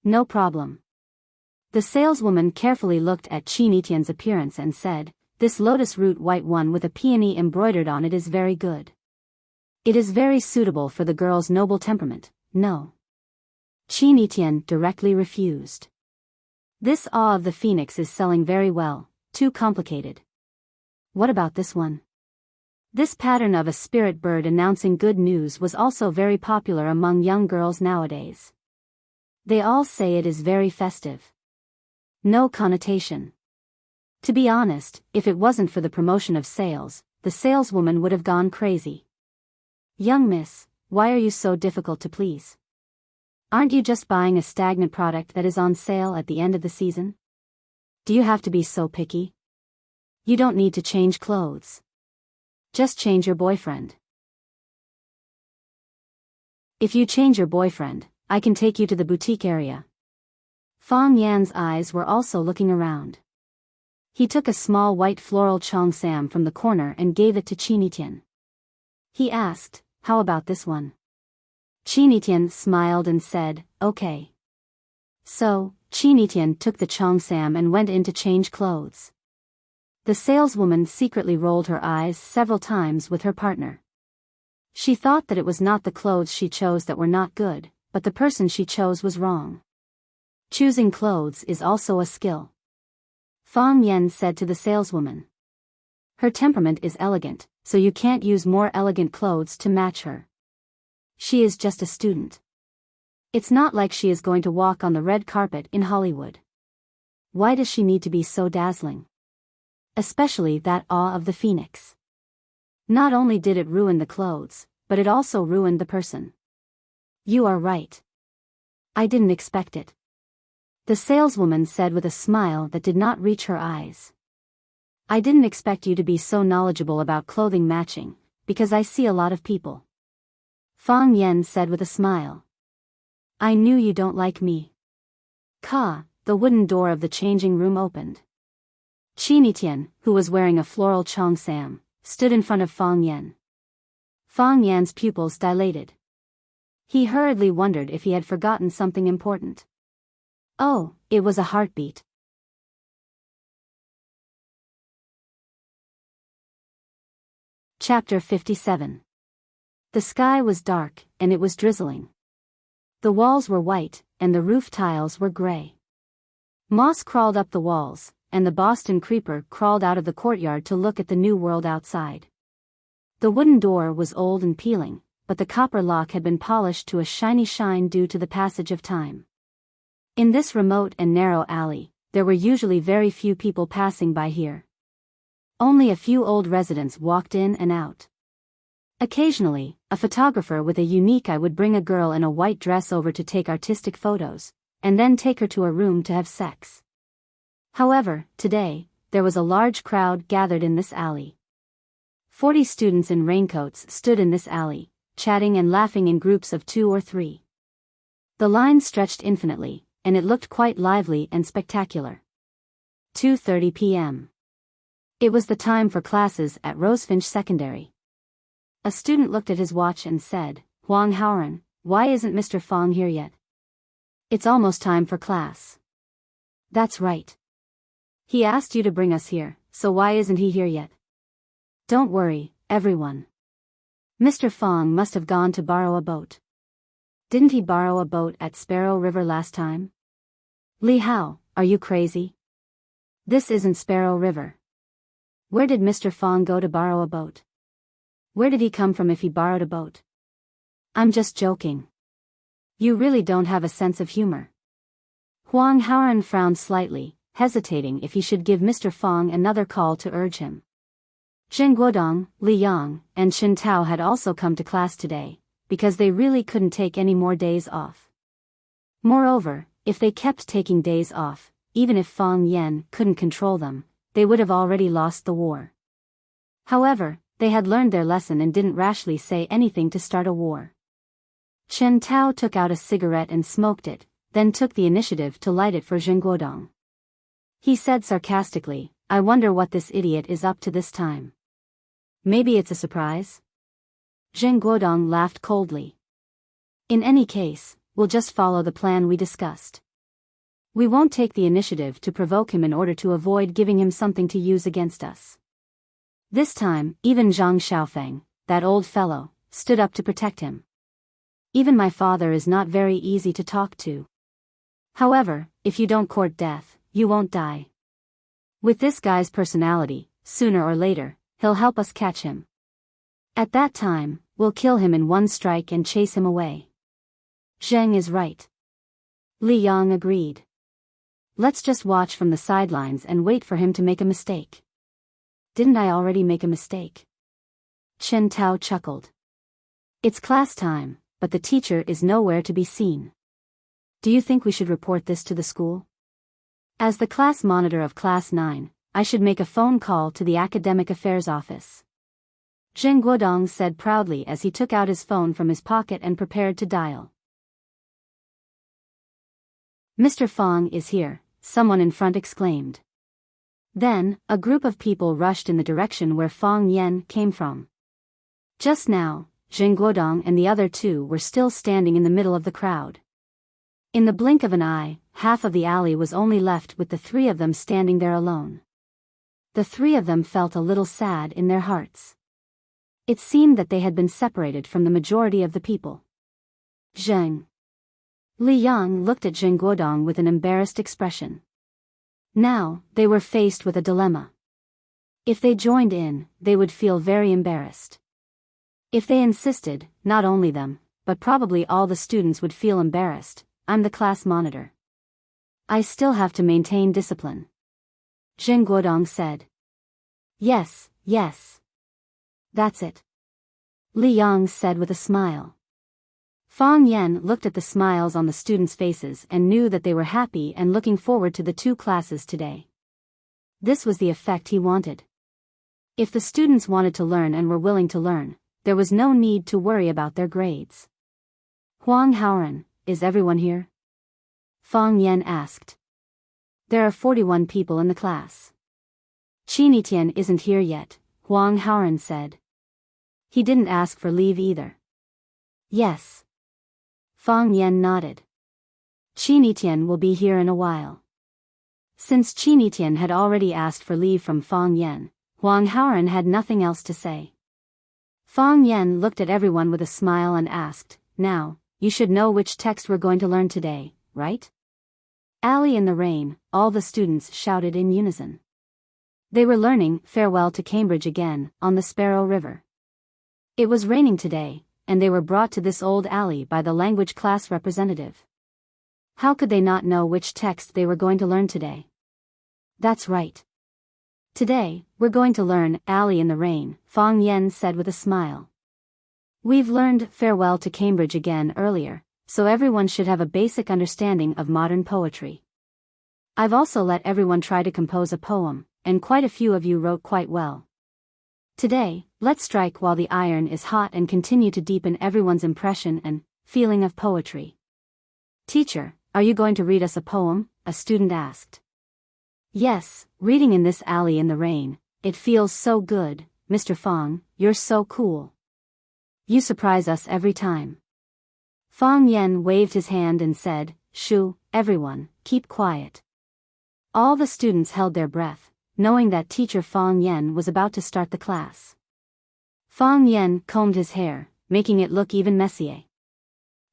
Speaker 1: "No problem." The saleswoman carefully looked at Chinitian's appearance and said, "This lotus root white one with a peony embroidered on it is very good. It is very suitable for the girl's noble temperament, no?" Chinitian directly refused. "This Awe of the Phoenix is selling very well, too complicated." "What about this one?" This pattern of a spirit bird announcing good news was also very popular among young girls nowadays. They all say it is very festive. No connotation. To be honest, if it wasn't for the promotion of sales, the saleswoman would have gone crazy. "Young miss, why are you so difficult to please? Aren't you just buying a stagnant product that is on sale at the end of the season? Do you have to be so picky? You don't need to change clothes. Just change your boyfriend. If you change your boyfriend, I can take you to the boutique area." Fang Yan's eyes were also looking around. He took a small white floral cheongsam from the corner and gave it to Chinitian. He asked, "How about this one?" Chinitian smiled and said, okay. So, Chinitian took the cheongsam and went in to change clothes. The saleswoman secretly rolled her eyes several times with her partner. She thought that it was not the clothes she chose that were not good, but the person she chose was wrong. Choosing clothes is also a skill. Fang Yen said to the saleswoman. Her temperament is elegant, so you can't use more elegant clothes to match her. She is just a student. It's not like she is going to walk on the red carpet in Hollywood. Why does she need to be so dazzling? Especially that awe of the phoenix. Not only did it ruin the clothes, but it also ruined the person. You are right. I didn't expect it. The saleswoman said with a smile that did not reach her eyes. I didn't expect you to be so knowledgeable about clothing matching, because I see a lot of people. Fang Yen said with a smile. I knew you don't like me. The wooden door of the changing room opened. Chinitian, who was wearing a floral cheongsam, stood in front of Fang Yen. Fang Yan's pupils dilated. He hurriedly wondered if he had forgotten something important. Oh, it was a heartbeat. Chapter 57. The sky was dark, and it was drizzling. The walls were white, and the roof tiles were gray. Moss crawled up the walls, and the Boston creeper crawled out of the courtyard to look at the new world outside. The wooden door was old and peeling, but the copper lock had been polished to a shiny shine due to the passage of time. In this remote and narrow alley, there were usually very few people passing by here. Only a few old residents walked in and out. Occasionally, a photographer with a unique eye would bring a girl in a white dress over to take artistic photos, and then take her to a room to have sex. However, today, there was a large crowd gathered in this alley. 40 students in raincoats stood in this alley, chatting and laughing in groups of 2 or 3. The line stretched infinitely, and it looked quite lively and spectacular. 2:30 p.m. It was the time for classes at Rosefinch Secondary. A student looked at his watch and said, Huang Haoran, why isn't Mr. Fang here yet? It's almost time for class. That's right. He asked you to bring us here, so why isn't he here yet? Don't worry, everyone. Mr. Fang must have gone to borrow a boat. Didn't he borrow a boat at Sparrow River last time? Li Hao, are you crazy? This isn't Sparrow River. Where did Mr. Fang go to borrow a boat? Where did he come from if he borrowed a boat? I'm just joking. You really don't have a sense of humor. Huang Haoran frowned slightly, hesitating if he should give Mr. Fang another call to urge him. Zheng Guodong, Li Yang, and Chen Tao had also come to class today, because they really couldn't take any more days off. Moreover, if they kept taking days off, even if Fang Yen couldn't control them, they would have already lost the war. However, they had learned their lesson and didn't rashly say anything to start a war. Chen Tao took out a cigarette and smoked it, then took the initiative to light it for Zheng Guodong. He said sarcastically, I wonder what this idiot is up to this time. Maybe it's a surprise? Zheng Guodong laughed coldly. In any case, we'll just follow the plan we discussed. We won't take the initiative to provoke him in order to avoid giving him something to use against us. This time, even Zhang Xiaofeng, that old fellow, stood up to protect him. Even my father is not very easy to talk to. However, if you don't court death, you won't die. With this guy's personality, sooner or later, he'll help us catch him. At that time, we'll kill him in one strike and chase him away. Zheng is right. Li Yang agreed. Let's just watch from the sidelines and wait for him to make a mistake. Didn't I already make a mistake? Chen Tao chuckled. It's class time, but the teacher is nowhere to be seen. Do you think we should report this to the school? As the class monitor of Class 9, I should make a phone call to the Academic Affairs Office. Zheng Guodong said proudly as he took out his phone from his pocket and prepared to dial. Mr. Fang is here, someone in front exclaimed. Then, a group of people rushed in the direction where Fang Yen came from. Just now, Jing Guodong and the other two were still standing in the middle of the crowd. In the blink of an eye, half of the alley was only left with the three of them standing there alone. The three of them felt a little sad in their hearts. It seemed that they had been separated from the majority of the people. Zheng. Li Yang looked at Jing Guodong with an embarrassed expression. Now, they were faced with a dilemma. If they joined in, they would feel very embarrassed. If they insisted, not only them, but probably all the students would feel embarrassed. I'm the class monitor. I still have to maintain discipline. Jing Guodong said. Yes, yes. That's it. Li Yang said with a smile. Fang Yan looked at the smiles on the students' faces and knew that they were happy and looking forward to the two classes today. This was the effect he wanted. If the students wanted to learn and were willing to learn, there was no need to worry about their grades. Huang Haoran, is everyone here? Fang Yan asked. There are 41 people in the class. Qinitian isn't here yet, Huang Haoran said. He didn't ask for leave either. Yes. Fang Yan nodded. Qinitian will be here in a while. Since Qinitian had already asked for leave from Fang Yan, Huang Haoran had nothing else to say. Fang Yan looked at everyone with a smile and asked, Now, you should know which text we're going to learn today, right? Alley in the Rain, all the students shouted in unison. They were learning Farewell to Cambridge Again, on the Sparrow River. It was raining today, and they were brought to this old alley by the language class representative. How could they not know which text they were going to learn today? That's right. Today, we're going to learn Alley in the Rain, Fang Yan said with a smile. We've learned Farewell to Cambridge Again earlier, so everyone should have a basic understanding of modern poetry. I've also let everyone try to compose a poem, and quite a few of you wrote quite well. Today, let's strike while the iron is hot and continue to deepen everyone's impression and feeling of poetry. Teacher, are you going to read us a poem? A student asked. Yes, reading in this alley in the rain, it feels so good, Mr. Fang, you're so cool. You surprise us every time. Fang Yan waved his hand and said, Shoo, everyone, keep quiet. All the students held their breath, knowing that teacher Fang Yan was about to start the class. Fang Yan combed his hair, making it look even messier.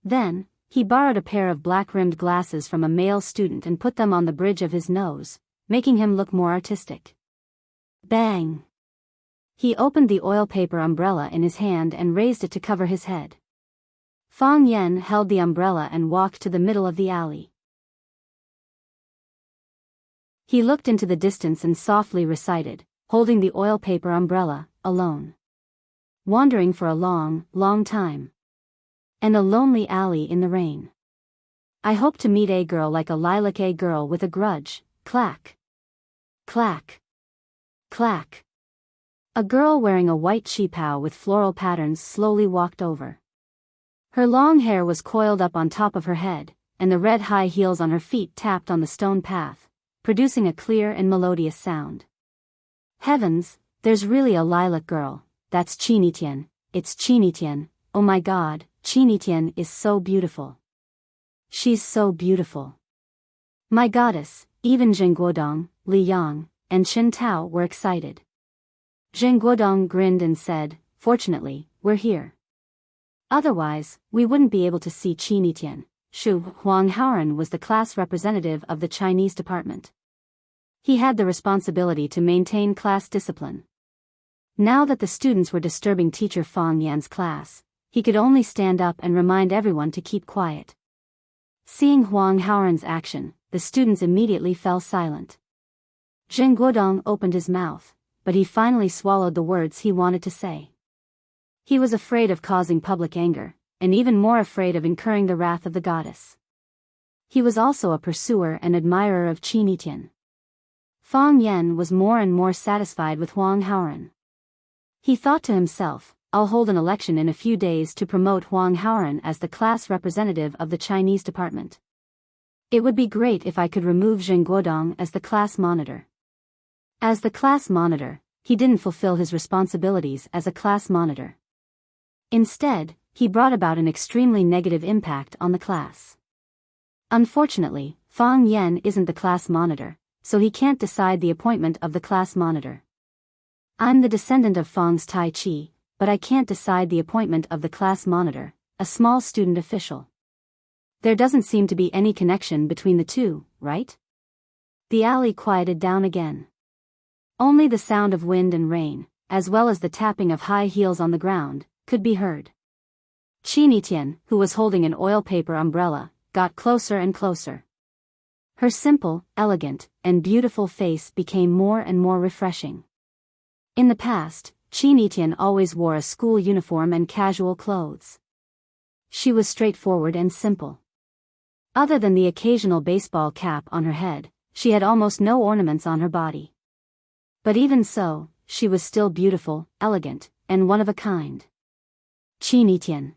Speaker 1: Then, he borrowed a pair of black-rimmed glasses from a male student and put them on the bridge of his nose, making him look more artistic. Bang! He opened the oil paper umbrella in his hand and raised it to cover his head. Fang Yan held the umbrella and walked to the middle of the alley. He looked into the distance and softly recited, holding the oil paper umbrella, alone. Wandering for a long, long time. And a lonely alley in the rain. I hope to meet a girl like a lilac, a girl with a grudge, clack. Clack. Clack. A girl wearing a white qipao with floral patterns slowly walked over. Her long hair was coiled up on top of her head, and the red high heels on her feet tapped on the stone path, producing a clear and melodious sound. Heavens, there's really a lilac girl, that's Qinitian, it's Qinitian, oh my god, Qinitian is so beautiful. She's so beautiful. My goddess, even Jing Guodong, Li Yang, and Chen Tao were excited. Jing Guodong grinned and said, Fortunately, we're here. Otherwise, we wouldn't be able to see Qinitian. Huang Haoran was the class representative of the Chinese department. He had the responsibility to maintain class discipline. Now that the students were disturbing teacher Fang Yan's class, he could only stand up and remind everyone to keep quiet. Seeing Huang Haoran's action, the students immediately fell silent. Jing Guodong opened his mouth, but he finally swallowed the words he wanted to say. He was afraid of causing public anger, and even more afraid of incurring the wrath of the goddess. He was also a pursuer and admirer of Qinitian. Fang Yan was more and more satisfied with Huang Haoran. He thought to himself, I'll hold an election in a few days to promote Huang Haoran as the class representative of the Chinese department. It would be great if I could remove Jing Guodong as the class monitor. As the class monitor, he didn't fulfill his responsibilities as a class monitor. Instead, he brought about an extremely negative impact on the class. Unfortunately, Fang Yan isn't the class monitor, so he can't decide the appointment of the class monitor. I'm the descendant of Fang's Tai Chi, but I can't decide the appointment of the class monitor, a small student official. There doesn't seem to be any connection between the two, right? The alley quieted down again. Only the sound of wind and rain, as well as the tapping of high heels on the ground, could be heard. Qinitian, who was holding an oil paper umbrella, got closer and closer. Her simple, elegant, and beautiful face became more and more refreshing. In the past, Qinitian always wore a school uniform and casual clothes. She was straightforward and simple. Other than the occasional baseball cap on her head, she had almost no ornaments on her body. But even so, she was still beautiful, elegant, and one of a kind. Qinitian.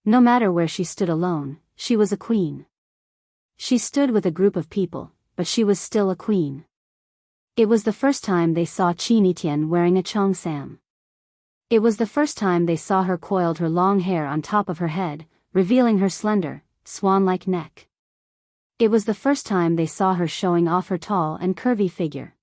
Speaker 1: No matter where she stood alone, she was a queen. She stood with a group of people, but she was still a queen. It was the first time they saw Qinitian wearing a cheongsam. It was the first time they saw her coiled her long hair on top of her head, revealing her slender, swan-like neck. It was the first time they saw her showing off her tall and curvy figure.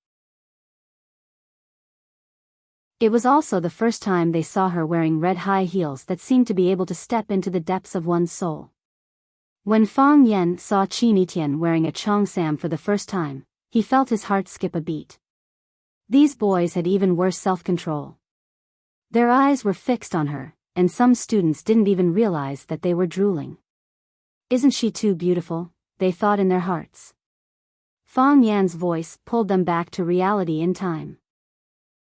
Speaker 1: It was also the first time they saw her wearing red high heels that seemed to be able to step into the depths of one's soul. When Fang Yan saw Qinitian wearing a cheongsam for the first time, he felt his heart skip a beat. These boys had even worse self-control. Their eyes were fixed on her, and some students didn't even realize that they were drooling. Isn't she too beautiful? They thought in their hearts. Fang Yan's voice pulled them back to reality in time.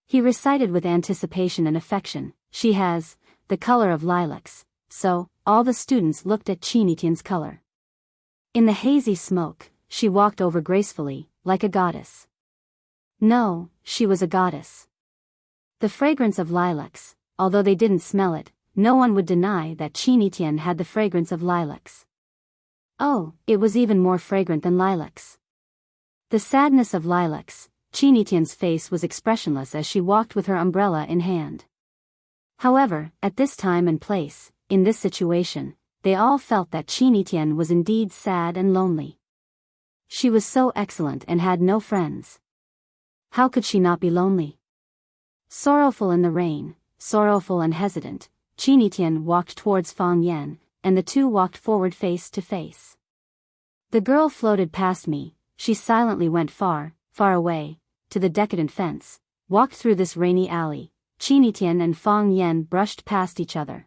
Speaker 1: He recited with anticipation and affection, she has the color of lilacs, so all the students looked at Qinitian's color. In the hazy smoke, she walked over gracefully, like a goddess. No, she was a goddess. The fragrance of lilacs, although they didn't smell it, no one would deny that Qinitian had the fragrance of lilacs. Oh, it was even more fragrant than lilacs. The sadness of lilacs, Qinitian's face was expressionless as she walked with her umbrella in hand. However, at this time and place, in this situation, they all felt that Qinitian was indeed sad and lonely. She was so excellent and had no friends. How could she not be lonely? Sorrowful in the rain, sorrowful and hesitant, Qinitian walked towards Fang Yan, and the two walked forward face to face. The girl floated past me, she silently went far, far away, to the decadent fence, walked through this rainy alley. Qinitian and Fang Yan brushed past each other.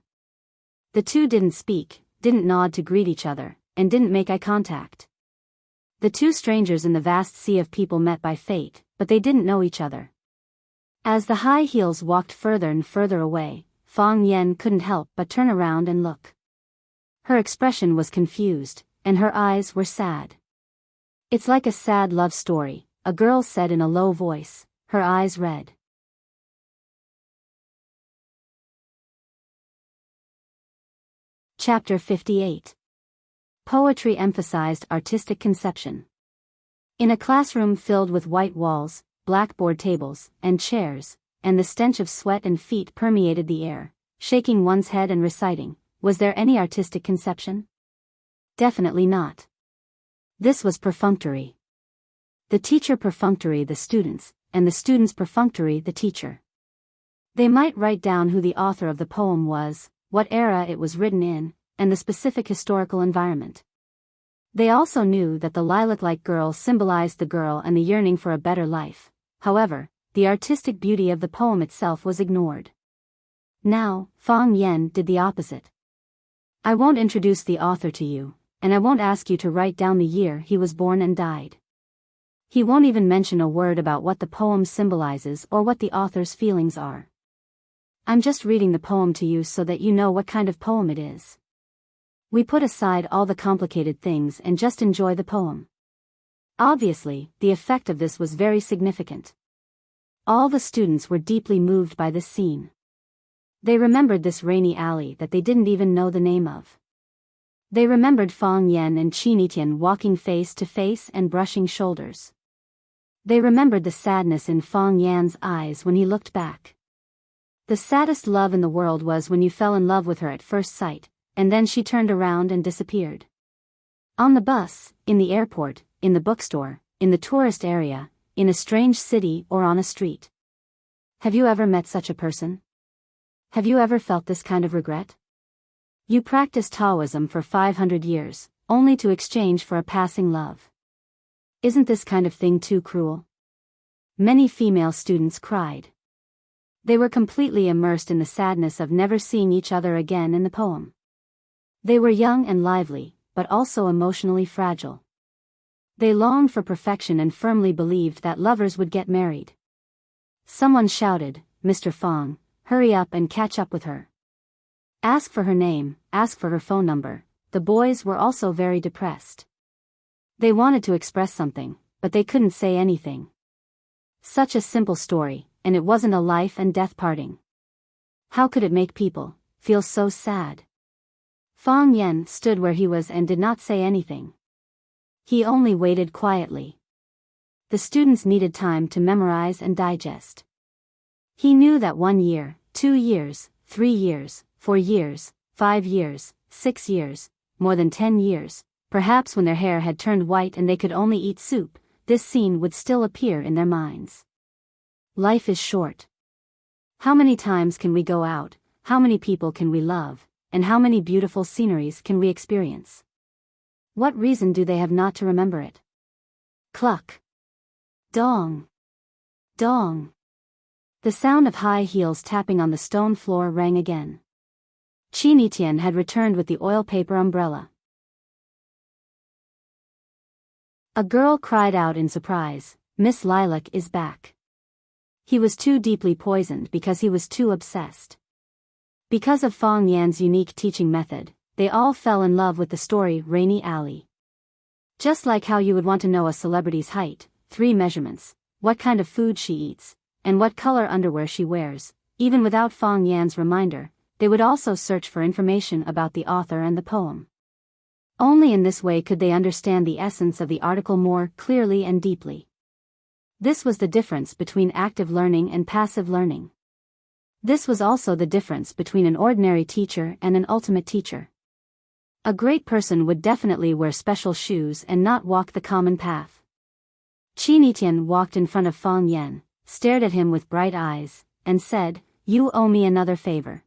Speaker 1: The two didn't speak, didn't nod to greet each other, and didn't make eye contact. The two strangers in the vast sea of people met by fate, but they didn't know each other. As the high heels walked further and further away, Fang Yan couldn't help but turn around and look. Her expression was confused, and her eyes were sad. It's like a sad love story, a girl said in a low voice, her eyes red. Chapter 58. Poetry emphasized artistic conception. In a classroom filled with white walls, blackboard tables, and chairs, and the stench of sweat and feet permeated the air, shaking one's head and reciting, was there any artistic conception? Definitely not. This was perfunctory. The teacher perfunctory the students, and the students perfunctory the teacher. They might write down who the author of the poem was, what era it was written in, and the specific historical environment. They also knew that the lilac-like girl symbolized the girl and the yearning for a better life. However, the artistic beauty of the poem itself was ignored. Now, Fang Yan did the opposite. I won't introduce the author to you, and I won't ask you to write down the year he was born and died. He won't even mention a word about what the poem symbolizes or what the author's feelings are. I'm just reading the poem to you so that you know what kind of poem it is. We put aside all the complicated things and just enjoy the poem. Obviously, the effect of this was very significant. All the students were deeply moved by this scene. They remembered this rainy alley that they didn't even know the name of. They remembered Fang Yan and Qinitian walking face to face and brushing shoulders. They remembered the sadness in Fang Yan's eyes when he looked back. The saddest love in the world was when you fell in love with her at first sight, and then she turned around and disappeared. On the bus, in the airport, in the bookstore, in the tourist area, in a strange city or on a street. Have you ever met such a person? Have you ever felt this kind of regret? You practiced Taoism for 500 years, only to exchange for a passing love. Isn't this kind of thing too cruel? Many female students cried. They were completely immersed in the sadness of never seeing each other again in the poem. They were young and lively, but also emotionally fragile. They longed for perfection and firmly believed that lovers would get married. Someone shouted, "Mr. Fong, hurry up and catch up with her. Ask for her name, ask for her phone number." The boys were also very depressed. They wanted to express something, but they couldn't say anything. Such a simple story, and it wasn't a life and death parting. How could it make people feel so sad? Fong Yen stood where he was and did not say anything. He only waited quietly. The students needed time to memorize and digest. He knew that 1 year, 2 years, 3 years, 4 years, 5 years, 6 years, more than 10 years, perhaps when their hair had turned white and they could only eat soup, this scene would still appear in their minds. Life is short. How many times can we go out, how many people can we love, and how many beautiful sceneries can we experience? What reason do they have not to remember it? Cluck. Dong. Dong. The sound of high heels tapping on the stone floor rang again. Chinitian had returned with the oil paper umbrella. A girl cried out in surprise, "Miss Lilac is back." He was too deeply poisoned because he was too obsessed. Because of Fong Yan's unique teaching method, they all fell in love with the story Rainy Alley. Just like how you would want to know a celebrity's height, 3 measurements, what kind of food she eats, and what color underwear she wears, even without Fong Yan's reminder, they would also search for information about the author and the poem. Only in this way could they understand the essence of the article more clearly and deeply. This was the difference between active learning and passive learning. This was also the difference between an ordinary teacher and an ultimate teacher. A great person would definitely wear special shoes and not walk the common path. Chinitian walked in front of Fong Yan, stared at him with bright eyes, and said, "You owe me another favor.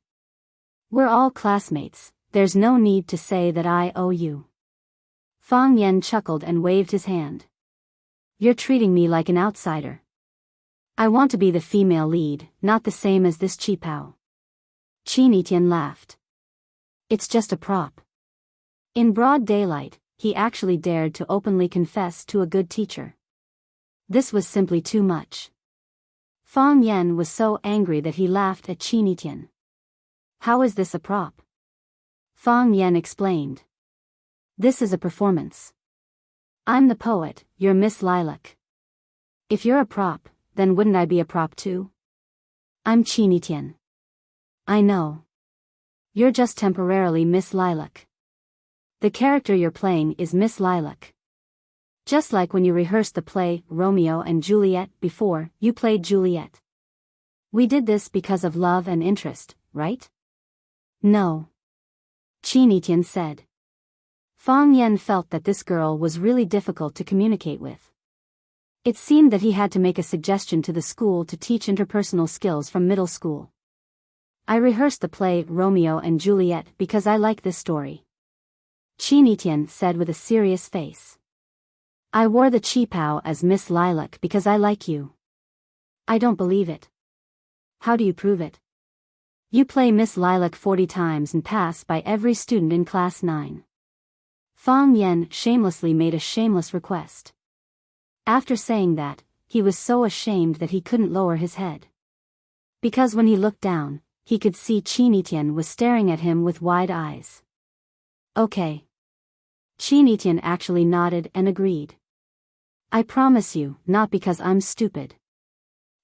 Speaker 1: We're all classmates, there's no need to say that I owe you." Fong Yan chuckled and waved his hand. "You're treating me like an outsider. I want to be the female lead, not the same as this cheapao." Chinitian laughed. "It's just a prop." In broad daylight, he actually dared to openly confess to a good teacher. This was simply too much. Fong Yan was so angry that he laughed at Chinitian. "How is this a prop?" Fong Yan explained. "This is a performance. I'm the poet, you're Miss Lilac. If you're a prop, then wouldn't I be a prop too? I'm Chinitian. I know. You're just temporarily Miss Lilac. The character you're playing is Miss Lilac. Just like when you rehearsed the play Romeo and Juliet before you played Juliet. We did this because of love and interest, right?" "No," Chinitian said. Fong Yan felt that this girl was really difficult to communicate with. It seemed that he had to make a suggestion to the school to teach interpersonal skills from middle school. "I rehearsed the play Romeo and Juliet because I like this story," Chinitian said with a serious face. "I wore the cheapao as Miss Lilac because I like you." "I don't believe it." "How do you prove it?" "You play Miss Lilac 40 times and pass by every student in class 9. Fong Yan shamelessly made a shameless request. After saying that, he was so ashamed that he couldn't lower his head. Because when he looked down, he could see Chinitian was staring at him with wide eyes. "Okay." Chinitian actually nodded and agreed. "I promise you, not because I'm stupid.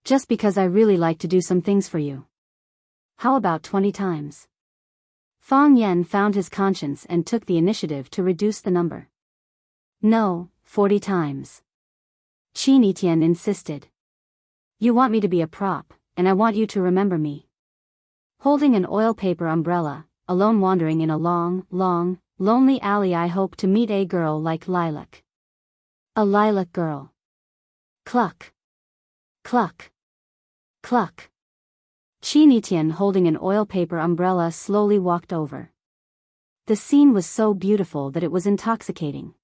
Speaker 1: Just because I really like to do some things for you." "How about 20 times?" Fong Yan found his conscience and took the initiative to reduce the number. "No, 40 times." Chinitian insisted. "You want me to be a prop, and I want you to remember me. holding an oil paper umbrella, alone wandering in a long, lonely alley. I hope to meet a girl like Lilac. A lilac girl. Cluck. Cluck. Cluck. Chinitian, holding an oil paper umbrella, slowly walked over. The scene was so beautiful that it was intoxicating.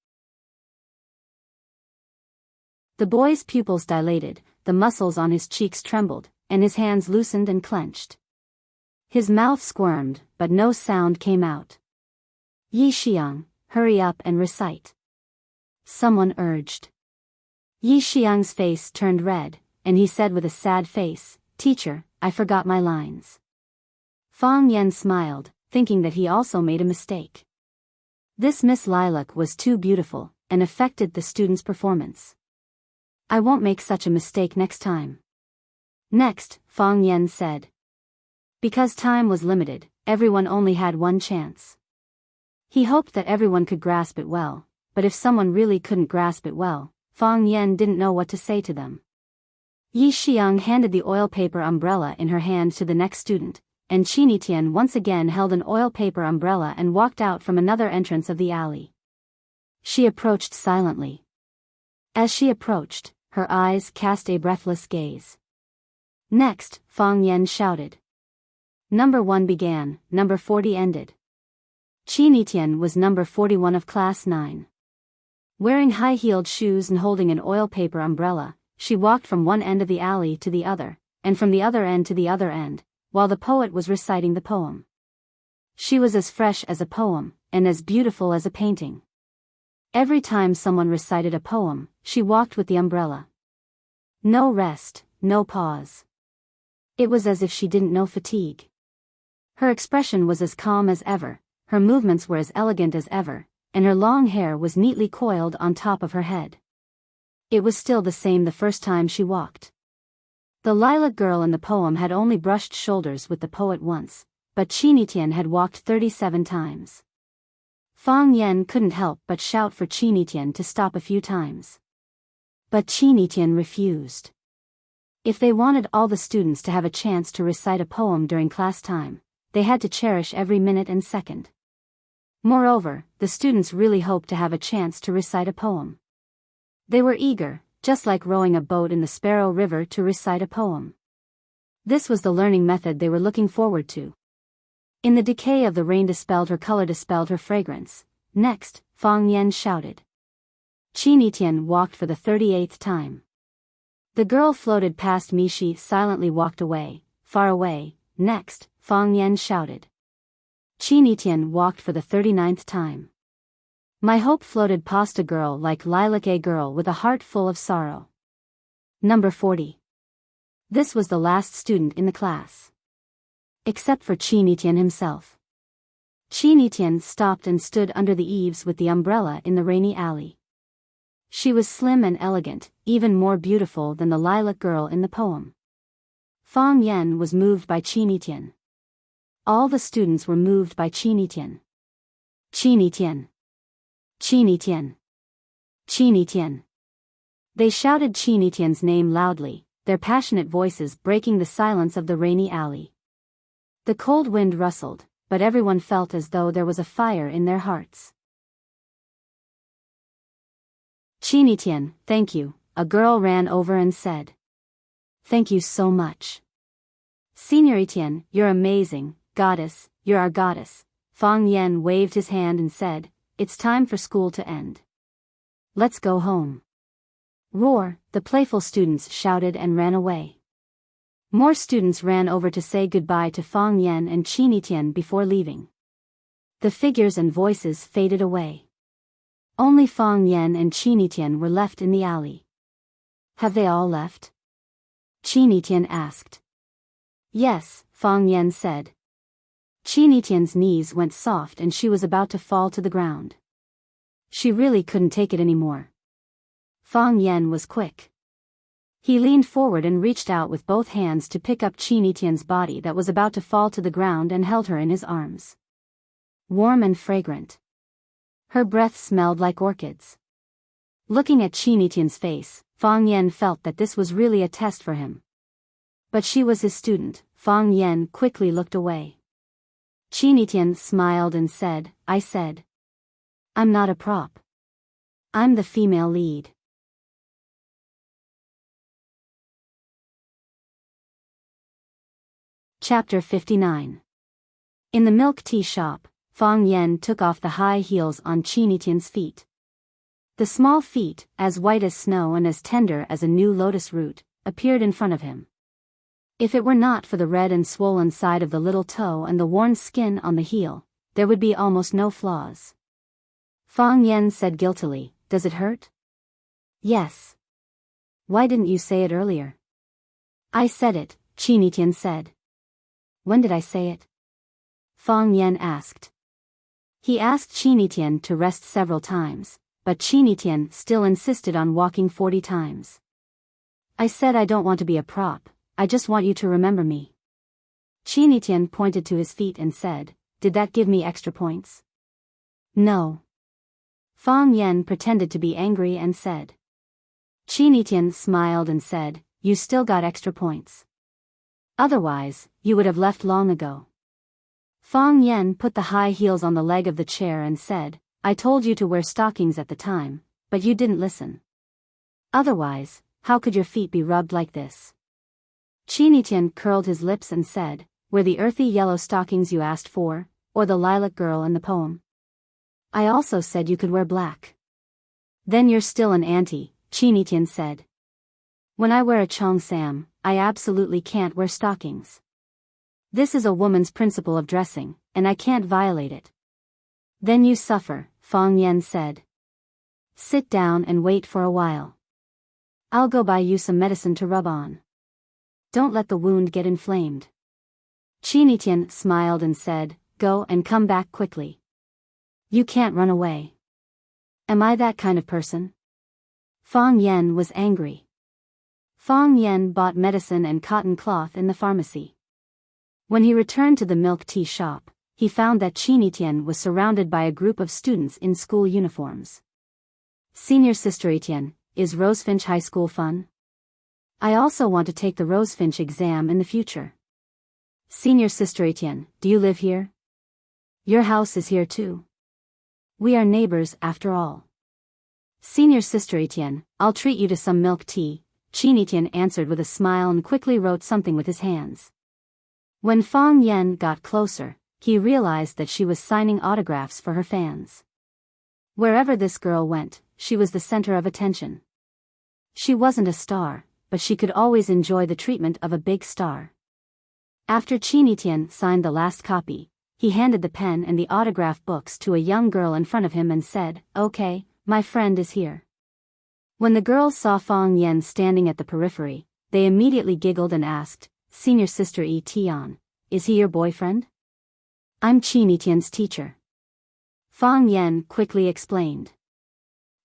Speaker 1: The boy's pupils dilated, the muscles on his cheeks trembled, and his hands loosened and clenched. His mouth squirmed, but no sound came out. Yi Xiang, hurry up and recite. Someone urged. Yi Xiang's face turned red, and he said with a sad face, Teacher, I forgot my lines. Fang Yan smiled, thinking that he also made a mistake. This Miss Lilac was too beautiful, and affected the student's performance. I won't make such a mistake next time. Next, Fang Yan said. Because time was limited, everyone only had one chance. He hoped that everyone could grasp it well, but if someone really couldn't grasp it well, Fang Yan didn't know what to say to them. Yi Xiang handed the oil paper umbrella in her hand to the next student, and Chinitian once again held an oil paper umbrella and walked out from another entrance of the alley. She approached silently. As she approached, her eyes cast a breathless gaze. Next, Fang Yan shouted. Number 1 began, number 40 ended. Chinitian was number 41 of class 9. Wearing high-heeled shoes and holding an oil paper umbrella, she walked from one end of the alley to the other, and from the other end to the other end, while the poet was reciting the poem. She was as fresh as a poem, and as beautiful as a painting. Every time someone recited a poem, she walked with the umbrella. No rest, no pause. It was as if she didn't know fatigue. Her expression was as calm as ever, her movements were as elegant as ever, and her long hair was neatly coiled on top of her head. It was still the same the first time she walked. The lilac girl in the poem had only brushed shoulders with the poet once, but Chinitian had walked 37 times. Fang Yan couldn't help but shout for Chinitian to stop a few times. But Chinitian refused. If they wanted all the students to have a chance to recite a poem during class time, they had to cherish every minute and second. Moreover, the students really hoped to have a chance to recite a poem. They were eager, just like rowing a boat in the Sparrow River, to recite a poem. This was the learning method they were looking forward to. In the decay of the rain dispelled her color, dispelled her fragrance. Next, Fang Yan shouted. Chinitian walked for the 38th time. The girl floated past me. She silently walked away, far away. Next, Fang Yan shouted. Chinitian walked for the 39th time. My hope floated past a girl like Lilac, a girl with a heart full of sorrow. Number 40. This was the last student in the class. Except for Chinitian himself. Chinitian stopped and stood under the eaves with the umbrella in the rainy alley. She was slim and elegant, even more beautiful than the lilac girl in the poem. Fang Yan was moved by Chinitian. All the students were moved by Chinitian. Chinitian. Chinitian. Chinitian. They shouted Chinitian's name loudly, their passionate voices breaking the silence of the rainy alley. The cold wind rustled, but everyone felt as though there was a fire in their hearts. Chinitian, thank you, a girl ran over and said. Thank you so much. Señoritian, you're amazing, goddess, you're our goddess. Fang Yan waved his hand and said, it's time for school to end. Let's go home. Roar, the playful students shouted and ran away. More students ran over to say goodbye to Fang Yan and Chinitian before leaving. The figures and voices faded away. Only Fang Yan and Chinitian were left in the alley. Have they all left? Chinitian asked. Yes, Fang Yan said. Chinitian's knees went soft and she was about to fall to the ground. She really couldn't take it anymore. Fang Yan was quick. He leaned forward and reached out with both hands to pick up Chinitian's body that was about to fall to the ground and held her in his arms. Warm and fragrant. Her breath smelled like orchids. Looking at Chinitian's face, Fang Yan felt that this was really a test for him. But she was his student, Fang Yan quickly looked away. Chinitian smiled and said, I said. I'm not a prop. I'm the female lead. Chapter 59. In the milk tea shop, Fang Yan took off the high heels on Chinitian's feet. The small feet, as white as snow and as tender as a new lotus root, appeared in front of him. If it were not for the red and swollen side of the little toe and the worn skin on the heel, there would be almost no flaws. Fang Yan said guiltily, Does it hurt? Yes. Why didn't you say it earlier? I said it, Chinitian said. When did I say it? Fang Yan asked. He asked Chinitian to rest several times, but Chinitian still insisted on walking 40 times. I said I don't want to be a prop, I just want you to remember me. Chinitian pointed to his feet and said, Did that give me extra points? No. Fang Yan pretended to be angry and said. Chinitian smiled and said, You still got extra points. Otherwise, you would have left long ago. Fang Yan put the high heels on the leg of the chair and said, I told you to wear stockings at the time, but you didn't listen. Otherwise, how could your feet be rubbed like this? Chinitian curled his lips and said, Were the earthy yellow stockings you asked for, or the lilac girl in the poem? I also said you could wear black. Then you're still an auntie, Chinitian said. When I wear a cheongsam, I absolutely can't wear stockings. This is a woman's principle of dressing, and I can't violate it. Then you suffer, Fang Yan said. Sit down and wait for a while. I'll go buy you some medicine to rub on. Don't let the wound get inflamed. Chinitian smiled and said, Go and come back quickly. You can't run away. Am I that kind of person? Fang Yan was angry. Fang Yan bought medicine and cotton cloth in the pharmacy. When he returned to the milk tea shop, he found that Chinitian was surrounded by a group of students in school uniforms. Senior Sister Etienne, is Rosefinch High School fun? I also want to take the Rosefinch exam in the future. Senior Sister Etienne, do you live here? Your house is here too. We are neighbors after all. Senior Sister Etienne, I'll treat you to some milk tea, Chinitian answered with a smile and quickly wrote something with his hands. When Fang Yan got closer, he realized that she was signing autographs for her fans. Wherever this girl went, she was the center of attention. She wasn't a star, but she could always enjoy the treatment of a big star. After Chinitian signed the last copy, he handed the pen and the autograph books to a young girl in front of him and said, Okay, my friend is here. When the girls saw Fang Yan standing at the periphery, they immediately giggled and asked, Senior Sister Etienne, is he your boyfriend? I'm Chinitian's teacher. Fang Yan quickly explained.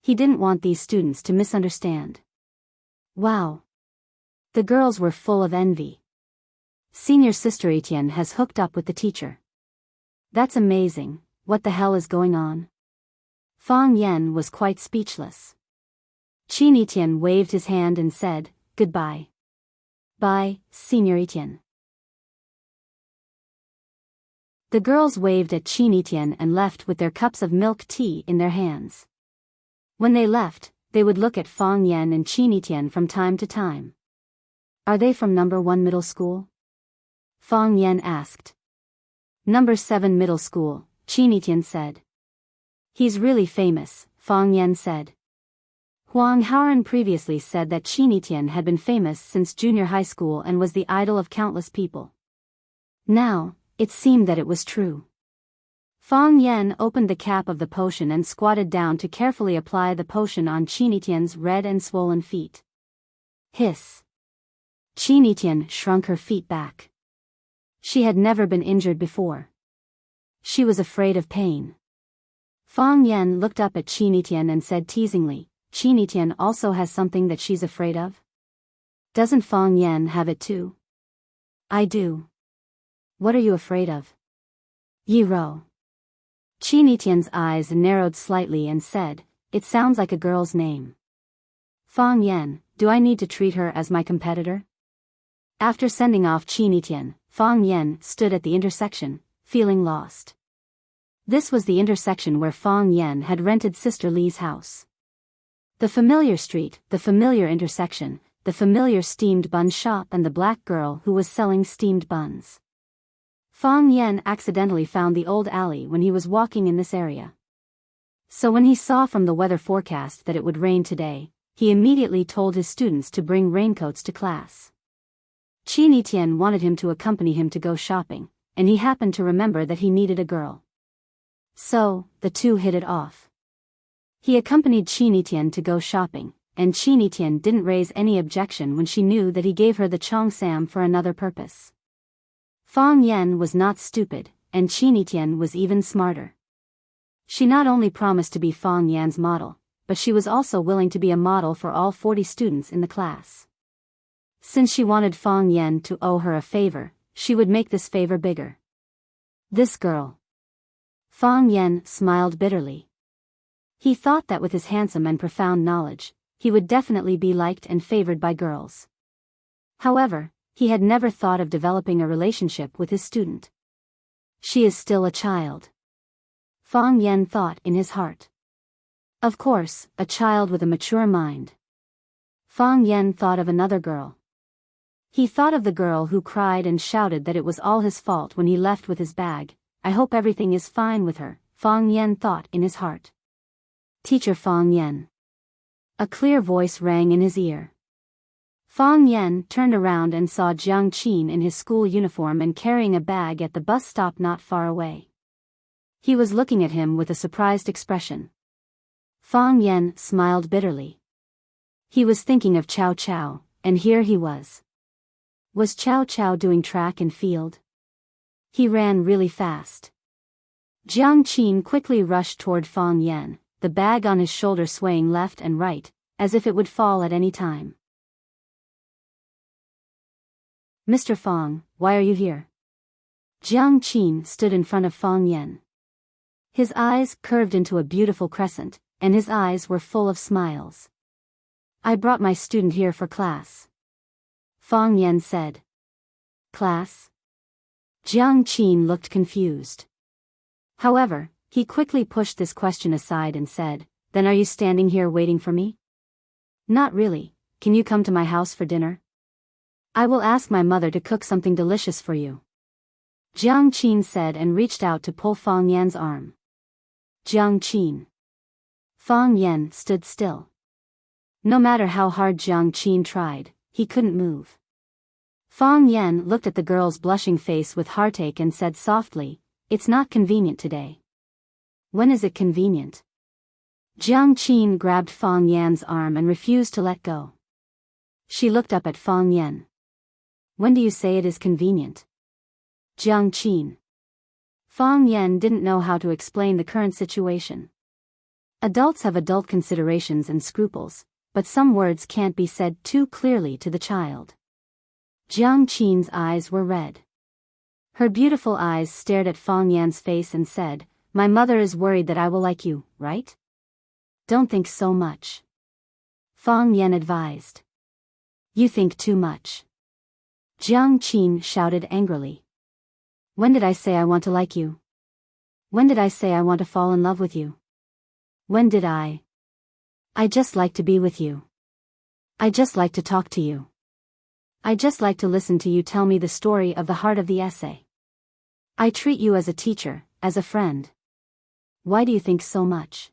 Speaker 1: He didn't want these students to misunderstand. Wow. The girls were full of envy. Senior Sister Etienne has hooked up with the teacher. That's amazing, what the hell is going on? Fang Yan was quite speechless. Chinitian waved his hand and said, Goodbye. Bye, Senior Etienne. The girls waved at Chinitian and left with their cups of milk tea in their hands. When they left, they would look at Fang Yan and Chinitian from time to time. Are they from number 1 middle school? Fang Yan asked. Number 7 middle school, Chinitian said. He's really famous, Fang Yan said. Huang Haoran previously said that Chinitian had been famous since junior high school and was the idol of countless people. Now, it seemed that it was true. Fang Yan opened the cap of the potion and squatted down to carefully apply the potion on Chinitian's red and swollen feet. Hiss. Chinitian shrunk her feet back. She had never been injured before. She was afraid of pain. Fang Yan looked up at Chinitian and said teasingly, Chinitian also has something that she's afraid of? Doesn't Fang Yan have it too? I do. What are you afraid of? Yi-ro. Chinitian's eyes narrowed slightly and said, It sounds like a girl's name. Fang Yan, do I need to treat her as my competitor? After sending off Chinitian, Fang Yan stood at the intersection, feeling lost. This was the intersection where Fang Yan had rented Sister Li's house. The familiar street, the familiar intersection, the familiar steamed bun shop and the black girl who was selling steamed buns. Fang Yan accidentally found the old alley when he was walking in this area. So when he saw from the weather forecast that it would rain today, he immediately told his students to bring raincoats to class. Qin Tian wanted him to accompany him to go shopping, and he happened to remember that he needed a girl. So, the two hit it off. He accompanied Qin Tian to go shopping, and Qin Tian didn't raise any objection when she knew that he gave her the cheongsam for another purpose. Fang Yan was not stupid, and Qin Tian was even smarter. She not only promised to be Fang Yan's model, but she was also willing to be a model for all 40 students in the class. Since she wanted Fang Yan to owe her a favor, she would make this favor bigger. This girl. Fang Yan smiled bitterly. He thought that with his handsome and profound knowledge, he would definitely be liked and favored by girls. However, he had never thought of developing a relationship with his student. She is still a child. Fang Yan thought in his heart. Of course, a child with a mature mind. Fang Yan thought of another girl. He thought of the girl who cried and shouted that it was all his fault when he left with his bag. I hope everything is fine with her, Fang Yan thought in his heart. Teacher Fang Yan. A clear voice rang in his ear. Fang Yan turned around and saw Jiang Qin in his school uniform and carrying a bag at the bus stop not far away. He was looking at him with a surprised expression. Fang Yan smiled bitterly. He was thinking of Cao Cao, and here he was. Was Cao Cao doing track and field? He ran really fast. Jiang Qin quickly rushed toward Fang Yan, the bag on his shoulder swaying left and right, as if it would fall at any time. Mr. Fang, why are you here? Jiang Qin stood in front of Fang Yan. His eyes curved into a beautiful crescent, and his eyes were full of smiles. I brought my student here for class. Fang Yan said. Class? Jiang Qin looked confused. However, he quickly pushed this question aside and said, Then are you standing here waiting for me? Not really. Can you come to my house for dinner? I will ask my mother to cook something delicious for you. Jiang Qin said and reached out to pull Fang Yan's arm. Jiang Qin. Fang Yan stood still. No matter how hard Jiang Qin tried, he couldn't move. Fang Yan looked at the girl's blushing face with heartache and said softly, It's not convenient today. When is it convenient? Jiang Qin grabbed Fang Yan's arm and refused to let go. She looked up at Fang Yan. When do you say it is convenient? Jiang Qin. Fang Yan didn't know how to explain the current situation. Adults have adult considerations and scruples, but some words can't be said too clearly to the child. Jiang Qin's eyes were red. Her beautiful eyes stared at Fang Yan's face and said, My mother is worried that I will like you, right? Don't think so much. Fang Yan advised. You think too much. Jiang Qin shouted angrily. When did I say I want to like you? When did I say I want to fall in love with you? When did I? I just like to be with you. I just like to talk to you. I just like to listen to you tell me the story of the heart of the essay. I treat you as a teacher, as a friend. Why do you think so much?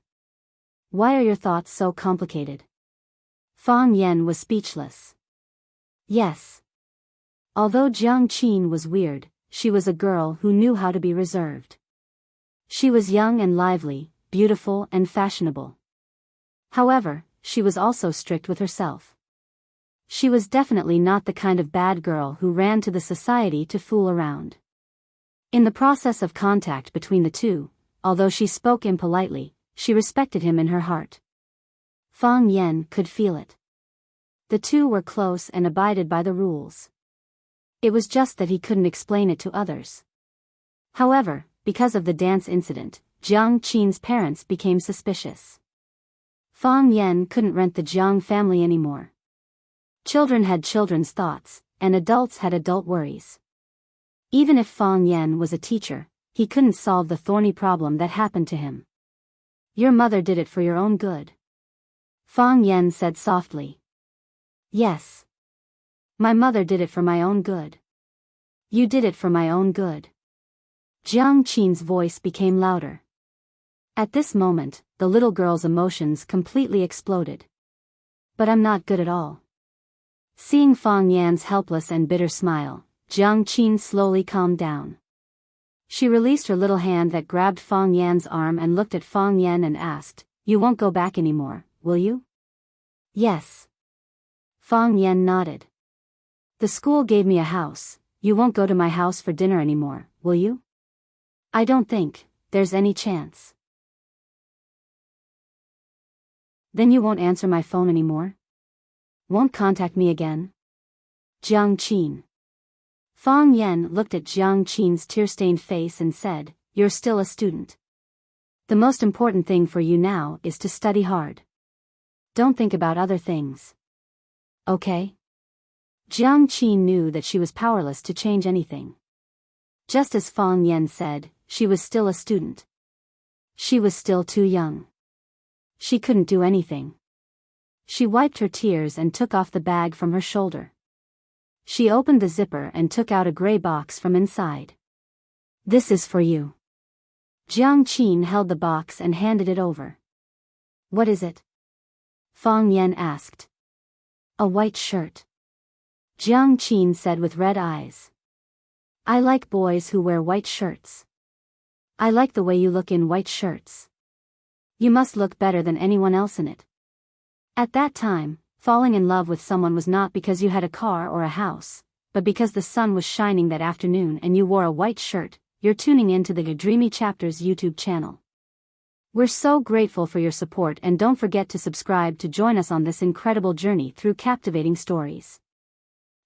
Speaker 1: Why are your thoughts so complicated? Fang Yan was speechless. Yes. Although Jiang Qin was weird, she was a girl who knew how to be reserved. She was young and lively, beautiful and fashionable. However, she was also strict with herself. She was definitely not the kind of bad girl who ran to the society to fool around. In the process of contact between the two, although she spoke impolitely, she respected him in her heart. Fang Yan could feel it. The two were close and abided by the rules. It was just that he couldn't explain it to others. However, because of the dance incident, Jiang Qin's parents became suspicious. Fang Yan couldn't rent the Jiang family anymore. Children had children's thoughts, and adults had adult worries. Even if Fang Yan was a teacher, he couldn't solve the thorny problem that happened to him. Your mother did it for your own good. Fang Yan said softly. Yes. My mother did it for my own good. You did it for my own good. Jiang Qin's voice became louder. At this moment, the little girl's emotions completely exploded. But I'm not good at all. Seeing Fang Yan's helpless and bitter smile, Jiang Qin slowly calmed down. She released her little hand that grabbed Fang Yan's arm and looked at Fang Yan and asked, "You won't go back anymore, will you?" "Yes." Fang Yan nodded. "The school gave me a house. You won't go to my house for dinner anymore, will you?" "I don't think there's any chance." "Then you won't answer my phone anymore? Won't contact me again?" Jiang Qin. Fang Yan looked at Jiang Qin's tear-stained face and said, "You're still a student. The most important thing for you now is to study hard. Don't think about other things. Okay?" Jiang Qin knew that she was powerless to change anything. Just as Fang Yan said, she was still a student. She was still too young. She couldn't do anything. She wiped her tears and took off the bag from her shoulder. She opened the zipper and took out a gray box from inside. "This is for you." Jiang Qin held the box and handed it over. "What is it?" Fang Yan asked. "A white shirt." Jiang Qin said with red eyes. "I like boys who wear white shirts. I like the way you look in white shirts. You must look better than anyone else in it." At that time, falling in love with someone was not because you had a car or a house, but because the sun was shining that afternoon and you wore a white shirt. You're tuning in to the Dreamy Chapters YouTube channel. We're so grateful for your support, and don't forget to subscribe to join us on this incredible journey through captivating stories.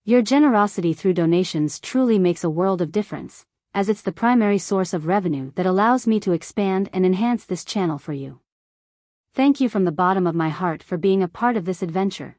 Speaker 1: Your generosity through donations truly makes a world of difference, as it's the primary source of revenue that allows me to expand and enhance this channel for you. Thank you from the bottom of my heart for being a part of this adventure.